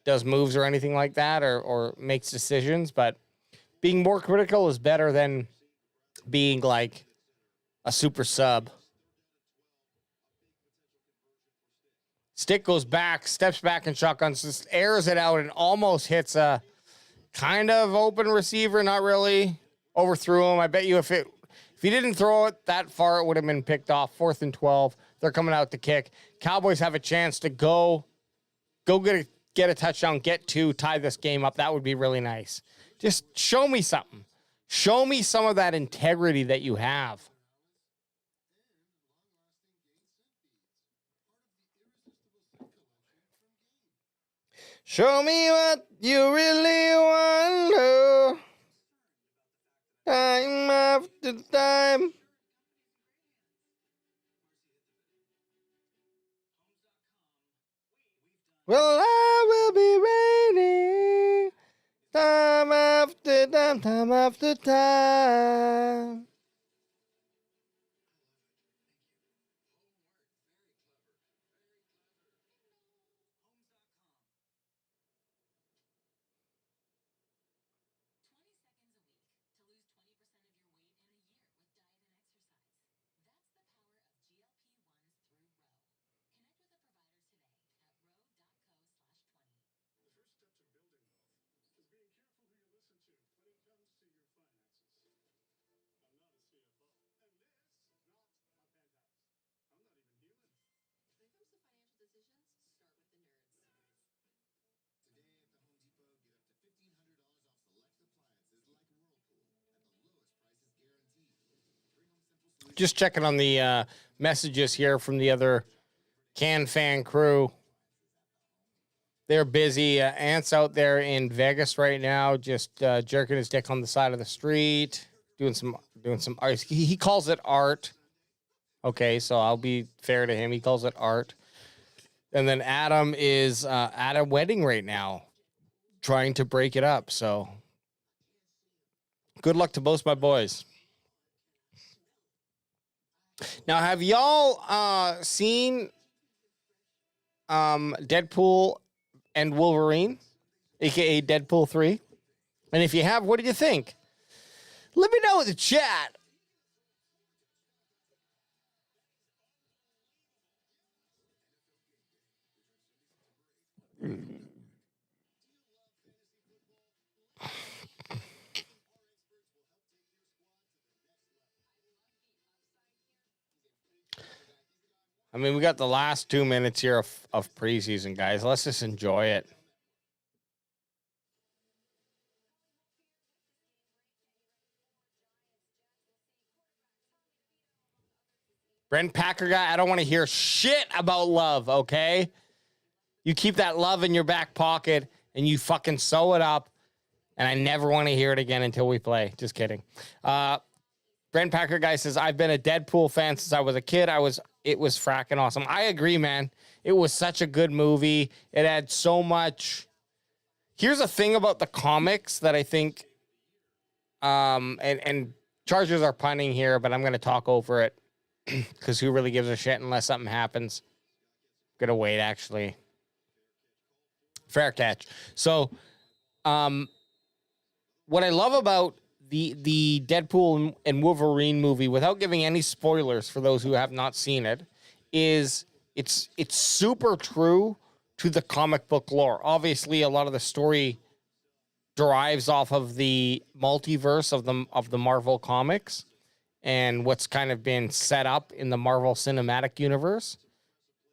does moves or anything like that or makes decisions, but being more critical is better than being like a super sub. Stick goes back, steps back in shotgun, just airs it out and almost hits a kind of open receiver, not really. Overthrew him. I bet you if he didn't throw it that far, it would have been picked off. 4th and 12. They're coming out to kick. Cowboys have a chance to go get a touchdown, get 2, tie this game up. That would be really nice. Just show me something. Show me some of that integrity that you have. Show me what you really want. Time after time. Well, I will be waiting time after time, time after time. Just checking on the messages here from the other CanFan crew. They're busy. Ant's out there in Vegas right now, just jerking his dick on the side of the street, doing some art. He calls it art. Okay, so I'll be fair to him. He calls it art. And then Adam is at a wedding right now, trying to break it up. So good luck to both my boys. Now, have y'all seen Deadpool and Wolverine, a.k.a. Deadpool 3? And if you have, what did you think? Let me know in the chat. I mean, we got the last 2 minutes here of preseason, guys. Let's just enjoy it. Brent Packer guy, I don't want to hear shit about love, okay? You keep that love in your back pocket and you fucking sew it up, and I never want to hear it again until we play. Just kidding. Brent Packer guy says, I've been a Deadpool fan since I was a kid. It was fracking awesome. I agree, man. It was such a good movie. It had so much. Here's a thing about the comics that I think, and Chargers are punting here, but I'm going to talk over it because who really gives a shit unless something happens? Gonna wait, actually. Fair catch. So, what I love about the Deadpool and Wolverine movie, without giving any spoilers for those who have not seen it, is it's super true to the comic book lore. Obviously, a lot of the story derives off of the multiverse of the Marvel comics and what's kind of been set up in the Marvel Cinematic Universe.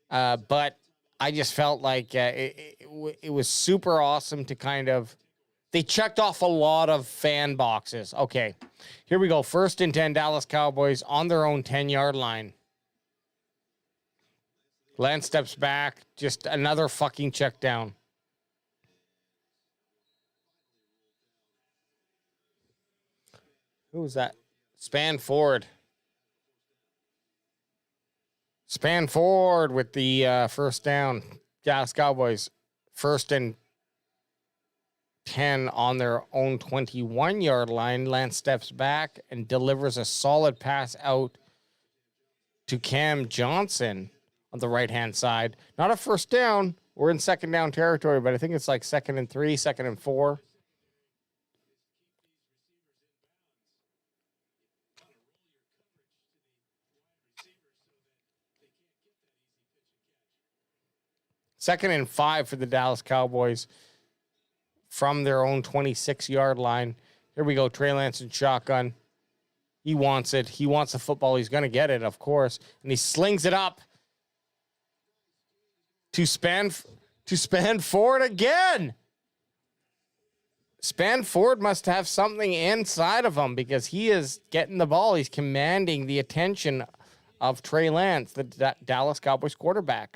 But I just felt like it was super awesome to kind of. They checked off a lot of fan boxes. Okay, here we go. 1st and 10, Dallas Cowboys on their own 10-yard line. Lance steps back. Just another fucking check down. Who was that? Span Ford. Span Ford with the first down. Dallas Cowboys 1st and 10 on their own 21-yard line. Lance steps back and delivers a solid pass out to Cam Johnson on the right-hand side. Not a first down. We're in 2nd down territory, but I think it's like 2nd and 3, 2nd and 4. Second and 5 for the Dallas Cowboys from their own 26-yard line. Here we go. Trey Lance in shotgun. He wants it. He wants the football. He's going to get it, of course. And he slings it up to Span Ford again. Span Ford must have something inside of him because he is getting the ball. He's commanding the attention of Trey Lance, the Dallas Cowboys quarterback.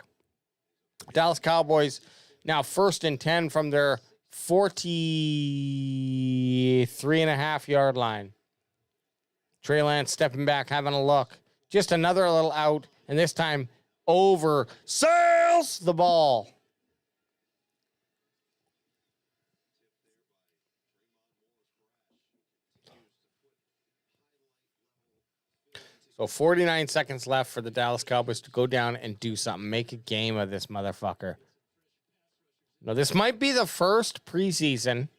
Dallas Cowboys now 1st and 10 from their 43.5-yard line. Trey Lance stepping back, having a look. Just another little out, and this time over sails the ball. So 49 seconds left for the Dallas Cowboys to go down and do something. Make a game of this motherfucker. Now, this might be the first preseason.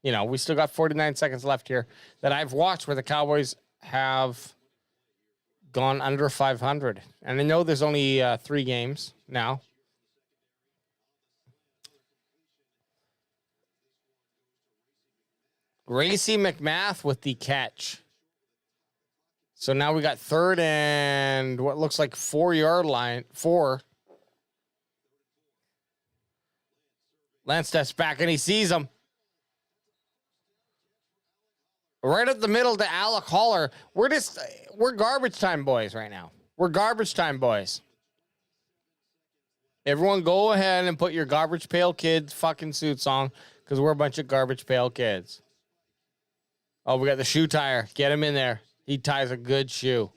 You know, we still got 49 seconds left here that I've watched where the Cowboys have gone under 500. And I know there's only 3 games now. Gracie McMath with the catch. So now we got 3rd and what looks like 4-yard line. 4. Lance steps back and he sees him. Right up the middle to Alec Holler. We're garbage time boys right now. We're garbage time boys. Everyone go ahead and put your Garbage Pail Kids fucking suits on because we're a bunch of Garbage Pail Kids. Oh, we got the shoe tire. Get him in there. He ties a good shoe.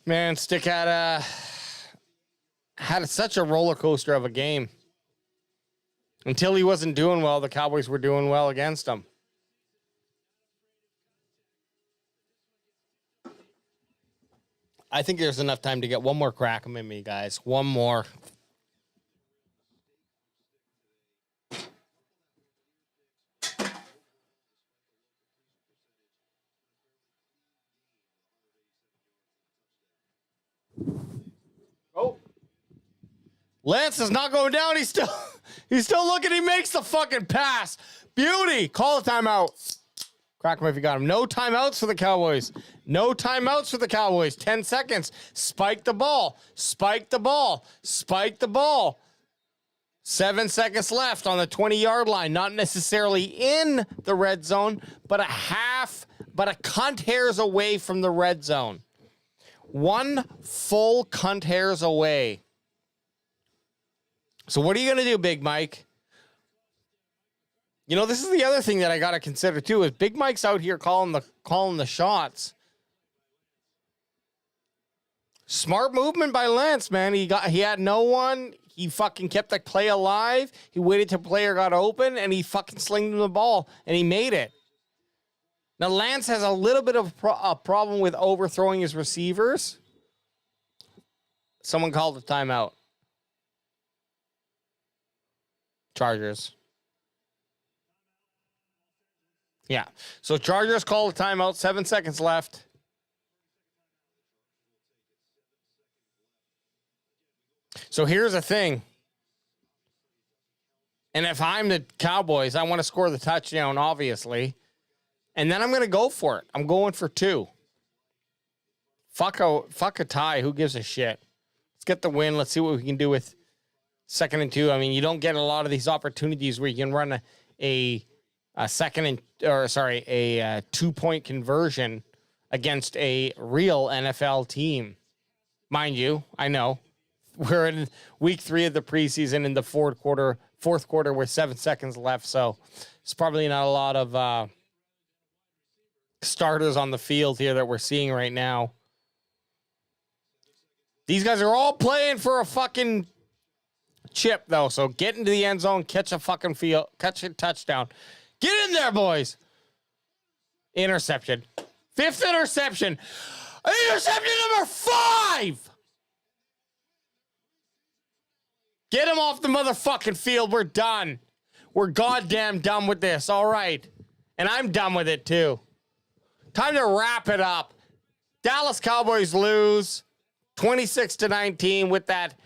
Man, Stick had such a roller coaster of a game. Until he wasn't doing well, the Cowboys were doing well against him. I think there's enough time to get one more crack in me, guys. One more. Lance is not going down. He's still looking. He makes the fucking pass. Beauty. Call the timeout. Crack him if you got him. No timeouts for the Cowboys. No timeouts for the Cowboys. 10 seconds. Spike the ball. Spike the ball. Spike the ball. 7 seconds left on the 20-yard line. Not necessarily in the red zone, but a cunt hairs away from the red zone. One full cunt hairs away. So what are you going to do, Big Mike? You know, this is the other thing that I got to consider too, is Big Mike's out here calling the shots. Smart movement by Lance, man. He had no one. He fucking kept the play alive. He waited till player got open, and he fucking slinged him the ball, and he made it. Now, Lance has a little bit of a problem with overthrowing his receivers. Someone called a timeout. Chargers. Yeah. So Chargers call a timeout. 7 seconds left. So here's the thing. And if I'm the Cowboys, I want to score the touchdown, obviously. And then I'm going to go for it. I'm going for 2. Fuck a tie. Who gives a shit? Let's get the win. Let's see what we can do with 2nd and 2. I mean, you don't get a lot of these opportunities where you can run a 2-point conversion against a real NFL team. Mind you, I know. We're in week 3 of the preseason in the fourth quarter with 7 seconds left. So it's probably not a lot of starters on the field here that we're seeing right now. These guys are all playing for a fucking chip, though. So get into the end zone, catch a touchdown. Get in there, boys. Interception. 5th interception. Interception number 5. Get him off the motherfucking field. We're done. We're goddamn done with this. All right. And I'm done with it, too. Time to wrap it up. Dallas Cowboys lose 26-19 with that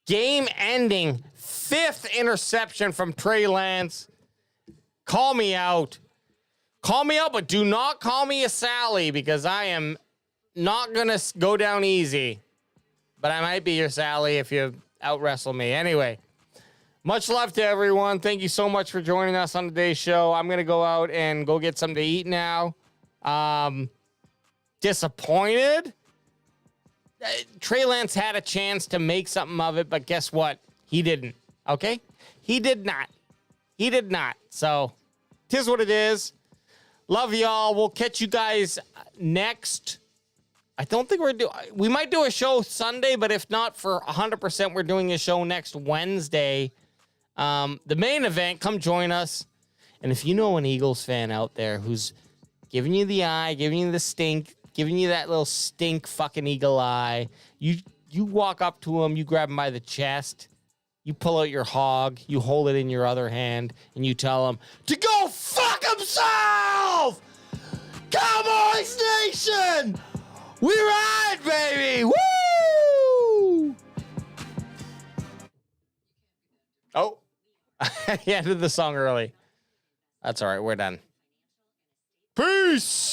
game-ending 5th interception from Trey Lance. Call me out. Call me out, but do not call me a Sally, because I am not going to go down easy. But I might be your Sally if you out-wrestle me. Anyway, much love to everyone. Thank you so much for joining us on today's show. I'm going to go out and go get something to eat now. Disappointed. Trey Lance had a chance to make something of it, but guess what? He didn't. Okay? He did not. He did not. So, 'tis what it is. Love y'all. We'll catch you guys next. I don't think we might do a show Sunday, but if not, for 100%, we're doing a show next Wednesday. The main event, come join us. And if you know an Eagles fan out there who's giving you the eye, giving you the stink, giving you that little stink fucking eagle eye, you walk up to him, you grab him by the chest, you pull out your hog, you hold it in your other hand, and you tell him to go fuck himself! Cowboys Nation! We ride, baby! Woo! Oh, I ended the song early. That's all right. We're done. Peace!